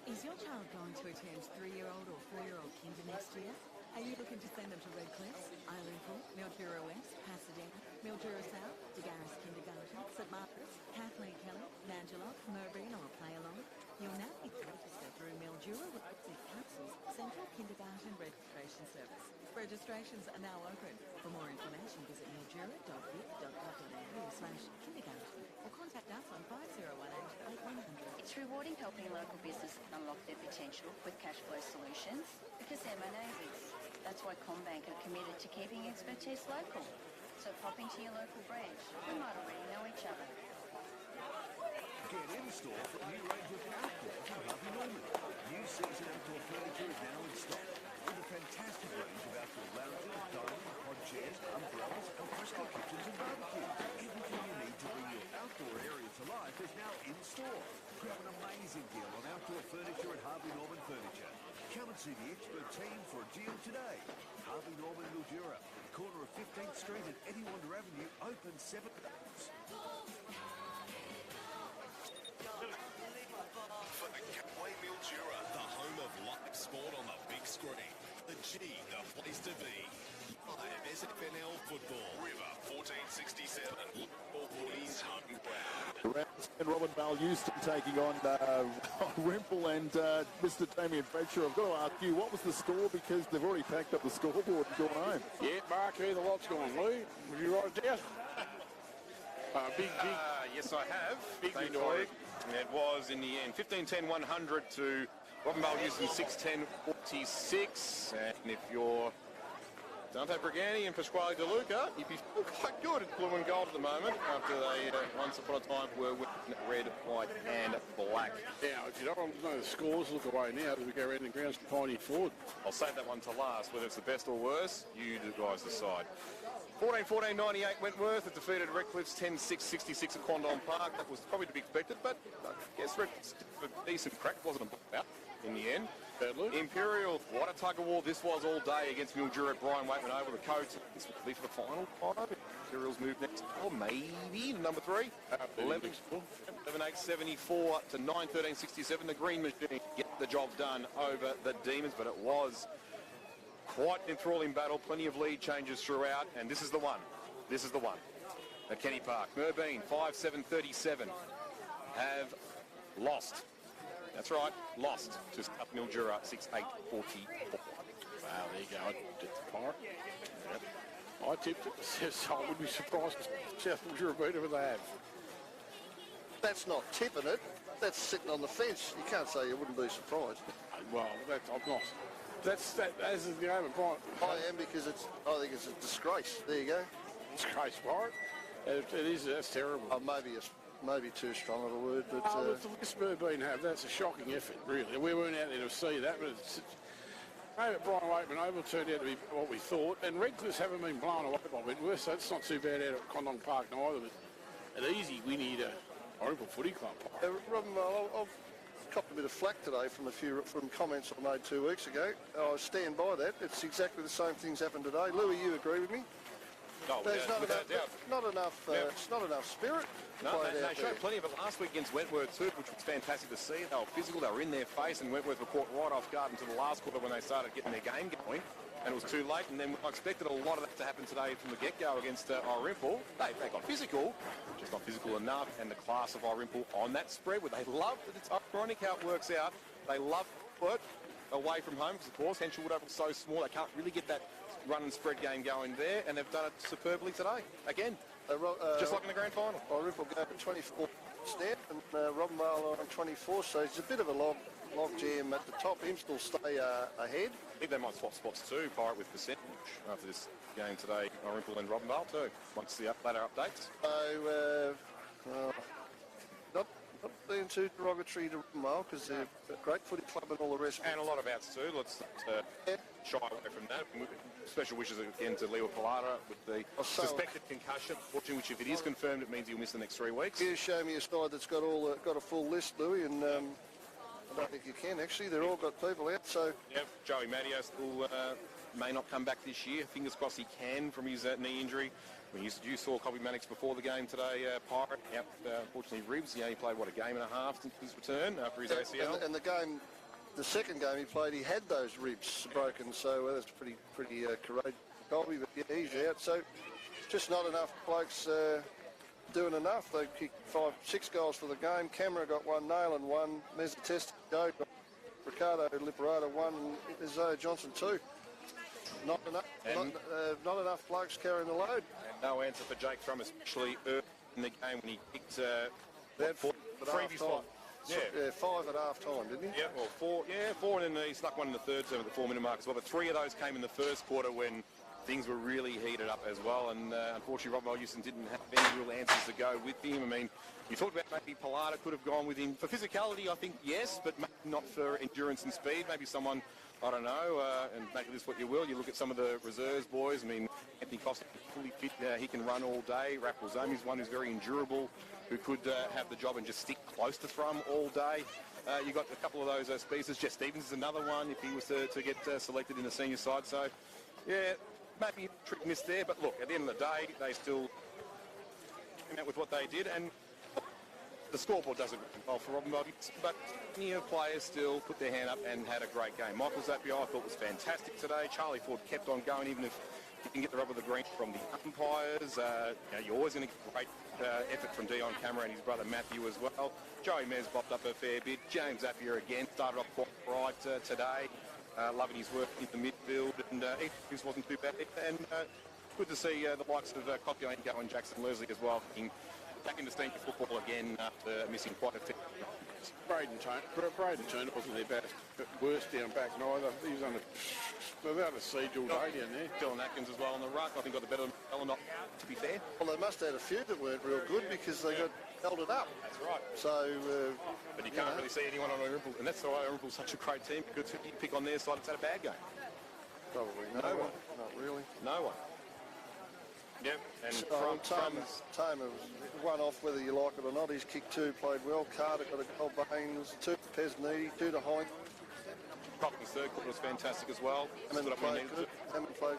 Is your child going to attend 3-year-old or 4-year-old kinder next year? Are you looking to send them to Redcliffs, Irymple, Mildura West, Pasadena, Mildura South, DeGarris Kindergarten, St Margaret's, Kathleen Kelly, Mangelock, Merbreen or Play Along? You'll now need to register through Mildura West Council's central kindergarten registration service. Registrations are now open. For more information, visit mildura.vic.gov.au/kindergarten or contact us on 5018 8100. It's rewarding helping local businesses unlock their potential with cash flow solutions because they're my neighbours. That's why CommBank are committed to keeping expertise local. So pop into your local branch. We might already know each other. Get in store for a new range of outdoor from Harvey Norman. New season outdoor furniture is now in stock with a fantastic range of outdoor lounges, dining, pod chairs, umbrellas, and fresco kitchens and barbecues. Everything you need to bring your outdoor area to life is now in store. Grab an amazing deal on outdoor furniture at Harvey Norman Furniture. Come and see the expert team for a deal today. Harvey Norman Mildura, corner of 15th Street and Eddie Wander Avenue, open 7 days. For the Gateway Mildura, the home of live sport on the big screen. The G, the place to be. Live SFNL football. River 1467. All boys home ground. And Robinvale Euston taking on Irymple and Mr. Damien Bradshaw. I've got to ask you, what was the score? Because they've already packed up the scoreboard and gone home. Yeah, Mark, the lot's gone, Lou. Will you write it down? Big. Yes, I have. Big Thank victory. you. It was, in the end, 15-10-100 to Robinvale Euston 6-10-46. And if you're Dante Brigani and Pasquale De Luca, you'd be quite good at blue and gold at the moment after they, once upon a time, were red, white and black. Now, if you don't want to know the scores, look away now as we go around the grounds to Piney Ford. I'll save that one to last. Whether it's the best or worst, you guys decide. 14-14-98 Wentworth. It defeated Redcliffe's 10-6-66 at Quandong Park. That was probably to be expected, but I guess Redcliffe's a decent crack. Wasn't a blowout in the end. Imperial, what a tug of war this was all day against Mildura. Brian Waitman over the coach. This will be for the final. Imperial's moved next, or maybe number 3. 11-8-74 to 9-13-67. The Green Machine get the job done over the Demons, but it was quite an enthralling battle. Plenty of lead changes throughout, and this is the one. This is the one at Kenny Park. Merbean 5-7-37 have lost. That's right, lost to South Mildura 6-8-44. Wow, there you go. I tipped the Pirate. Yep. I tipped it. So I would be surprised if South Mildura beat it, but they have. That's not tipping it. That's sitting on the fence. You can't say you wouldn't be surprised. Well, I'm not. That's as is the game of Pirate. I am, because I think it's a disgrace. There you go. Disgrace, Pirate. It is. That's terrible. Maybe too strong of a word, but... Look, the list Merbean have, that's a shocking effort, really. We weren't out there to see that, but maybe Brian Waitman Oval turned out to be what we thought, and Redcliffe's haven't been blown away by Wentworth, so it's not too bad out at Quandong Park neither, but an easy win here to Irymple Footy Club. Robinvale, I've copped a bit of flack today from comments I made 2 weeks ago. I stand by that. It's exactly the same things happened today. Louis, you agree with me? No, There's without doubt. Not enough spirit. No, they showed plenty of it last week against Wentworth too, which was fantastic to see. They were physical, they were in their face, and Wentworth were caught right off guard until the last quarter when they started getting their game going, and it was too late. And then I expected a lot of that to happen today from the get-go against Irymple. They got physical, just not physical enough, and the class of Irymple on that spread, where they love it. It's ironic how it works out. They love it away from home, because of course Henshall Wood Oval is so small, they can't really get that run and spread game going there, and they've done it superbly today. Again, just like in the grand final. Irymple go to 24 snap, and Robinvale on 24, so it's a bit of a log jam at the top. Imps will stay ahead. I think they might swap spots too, Pirate, with percentage after this game today, Irymple and Robinvale too, once the latter updates. So, not being too derogatory to Robinvale, because they're a great footy club and all the rest. And a lot of outs too. Let's shy away from that. Special wishes again to Leo Pilata with the suspected concussion, which if it is confirmed, it means he'll miss the next 3 weeks. You show me a side that's got a full list, Louis, and I don't think you can actually. They're all got people out. So yep, Joey Matteo still may not come back this year. Fingers crossed he can from his knee injury. You saw Colby Mannix before the game today, Pirate. Yep, unfortunately ribs. He only played a game and a half since his return after his ACL. And the second game he played, he had those ribs broken, so that's pretty courageous, Colby. But yeah, he's out. So just not enough blokes doing enough. They kicked 5-6 goals for the game. Camera got one, Nail and one. Mezzatesta got Ricardo Liberato 1 and Isaiah Johnson 2. Not enough, not enough blokes carrying the load. And no answer for Jake Thrum, especially early in the game when he kicked previous one. Yeah, 5 at half time, didn't he? Yeah, well, 4, and then he snuck one in the third term at the 4-minute mark as well. But 3 of those came in the first quarter when things were really heated up as well. And unfortunately, Robinvale Euston didn't have any real answers to go with him. I mean, you talked about maybe Pilata could have gone with him. For physicality, I think yes, but maybe not for endurance and speed. Maybe someone, I don't know, and make this what you will. You look at some of the reserves boys. I mean, Anthony Costa, fully fit. He can run all day. Rapalzomi's one who's very endurable, who could have the job and just stick close to Thrum all day. You got a couple of those speedsters. Jeff Stevens is another one if he was to get selected in the senior side. So, yeah, maybe a trick missed there. But look, at the end of the day, they still came out with what they did. And the scoreboard doesn't well for Robinvale, but many of players still put their hand up and had a great game. Michael Zappia, I thought, was fantastic today. Charlie Ford kept on going, even if you can get the rub of the green from the umpires. You're always going to get great effort from Dion Cameron and his brother Matthew as well. Joey Mez bopped up a fair bit. James Zappia again started off quite right today. Loving his work in the midfield, and Ethan wasn't too bad. And good to see the likes of Copione go and Jackson Leslie as well, back into senior football again after missing quite a few. Braden Turner wasn't their best, but worst down back neither. He was without a siege all day down there. Dylan Atkins as well on the ruck. I think got the better than not, to be fair. Well, they must have had a few that weren't real good because they got held it up. That's right. So, but you can't really see anyone on Irymple, and that's why Irymple's such a great team, because you pick on their side, it's had a bad game. Probably no one. Not really. No one. Yep, and Tamer was one off whether you like it or not. He's kicked 2, played well. Carter got a goal. Baines, 2 to Pesney, 2 to Hine. Cochran's third quarter was fantastic as well. Hammond played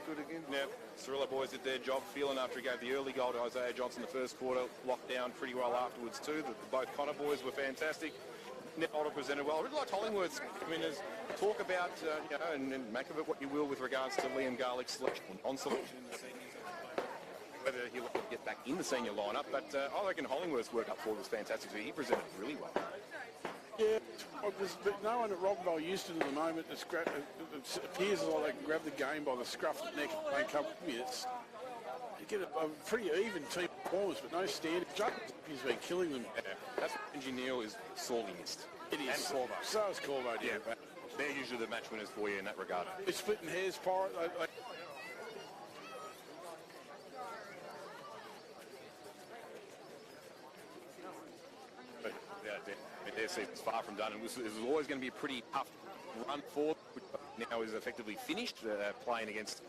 good again. Yeah, Cirillo boys did their job. Phelan, after he gave the early goal to Isaiah Johnson the first quarter, locked down pretty well afterwards too. Both Connor boys were fantastic. Netball presented well. I really liked Hollingworth's. I mean, there's talk about, and make of it what you will with regards to Liam Garlick's selection or non-selection in the seniors. Whether he'll get back in the senior lineup, but I reckon Hollingworth's work up forward was fantastic. So he presented really well. Yeah, there's no one at Robinvale Euston at the moment. It appears as though they can grab the game by the scruff of the neck and a couple of minutes. You get a pretty even team performance, but no standard. He's been killing them. Yeah, that's what Benji Neal is sorely missed. It is. And Corvo. So is Corvo. Yeah, they're usually the match winners for you in that regard. It's splitting hairs, Pirate. Their season's far from done, and this was always going to be a pretty tough run for them, which now is effectively finished, playing against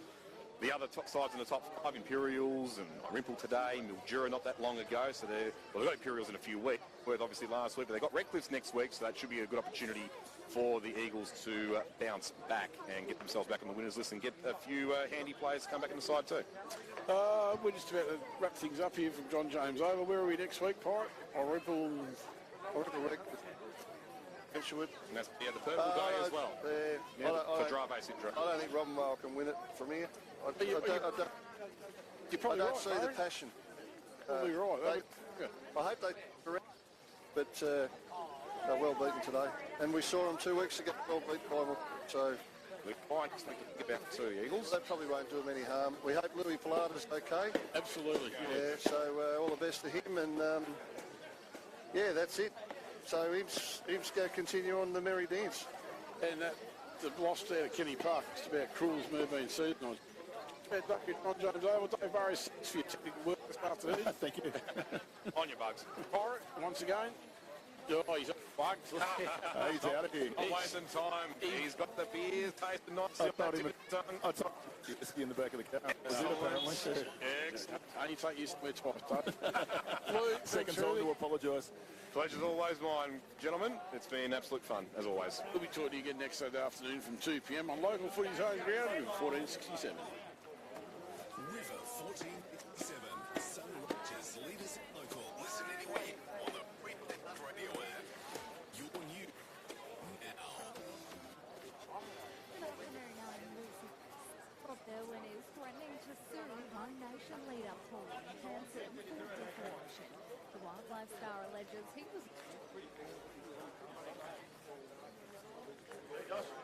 the other top sides in the top 5, Imperials and Irymple today, Mildura not that long ago, so they've got Imperials in a few weeks, Worth obviously last week, but they've got Redcliffs next week, so that should be a good opportunity for the Eagles to bounce back and get themselves back on the winners list and get a few handy players to come back in the side too. We're just about to wrap things up here from John James over. Where are we next week, Pirate? Irymple. And that's the purple day as well. For Drabe syndrome. I don't think Robinvale can win it from here. I don't see the passion. Probably right. I hope they correct, but they're well beaten today. And we saw them 2 weeks ago, well beaten by them. So we might think about the 2 Eagles. They probably won't do them any harm. We hope Louis Pilata's okay. Absolutely. Yeah, so all the best to him. And yeah, that's it. So Ibs go continue on the merry dance. And the loss there at Kenny Park, just about cruel as may have been season. John James over. Dave Barry's for your technical work this afternoon. Thank you. On your bugs. Pirate, once again. Oh, he's bugged. He's out of here. Not wasting time. He's got the beers, tasting nice. I told him whiskey in the back of the car. Excellent. Only take you somewhere twice, Second time to apologise. Pleasure's always mine, gentlemen. It's been absolute fun, as always. We'll be talking to you again next Saturday afternoon from 2 p.m. on local footy's home ground in 1467. River 1467, Sunraysia's leaders local. Listen anywhere on the radio app. You're new now. Berwyn is threatening to sue Home Nation leader Paul Hanson for defamation. The Wildlife star alleges he was... Josh.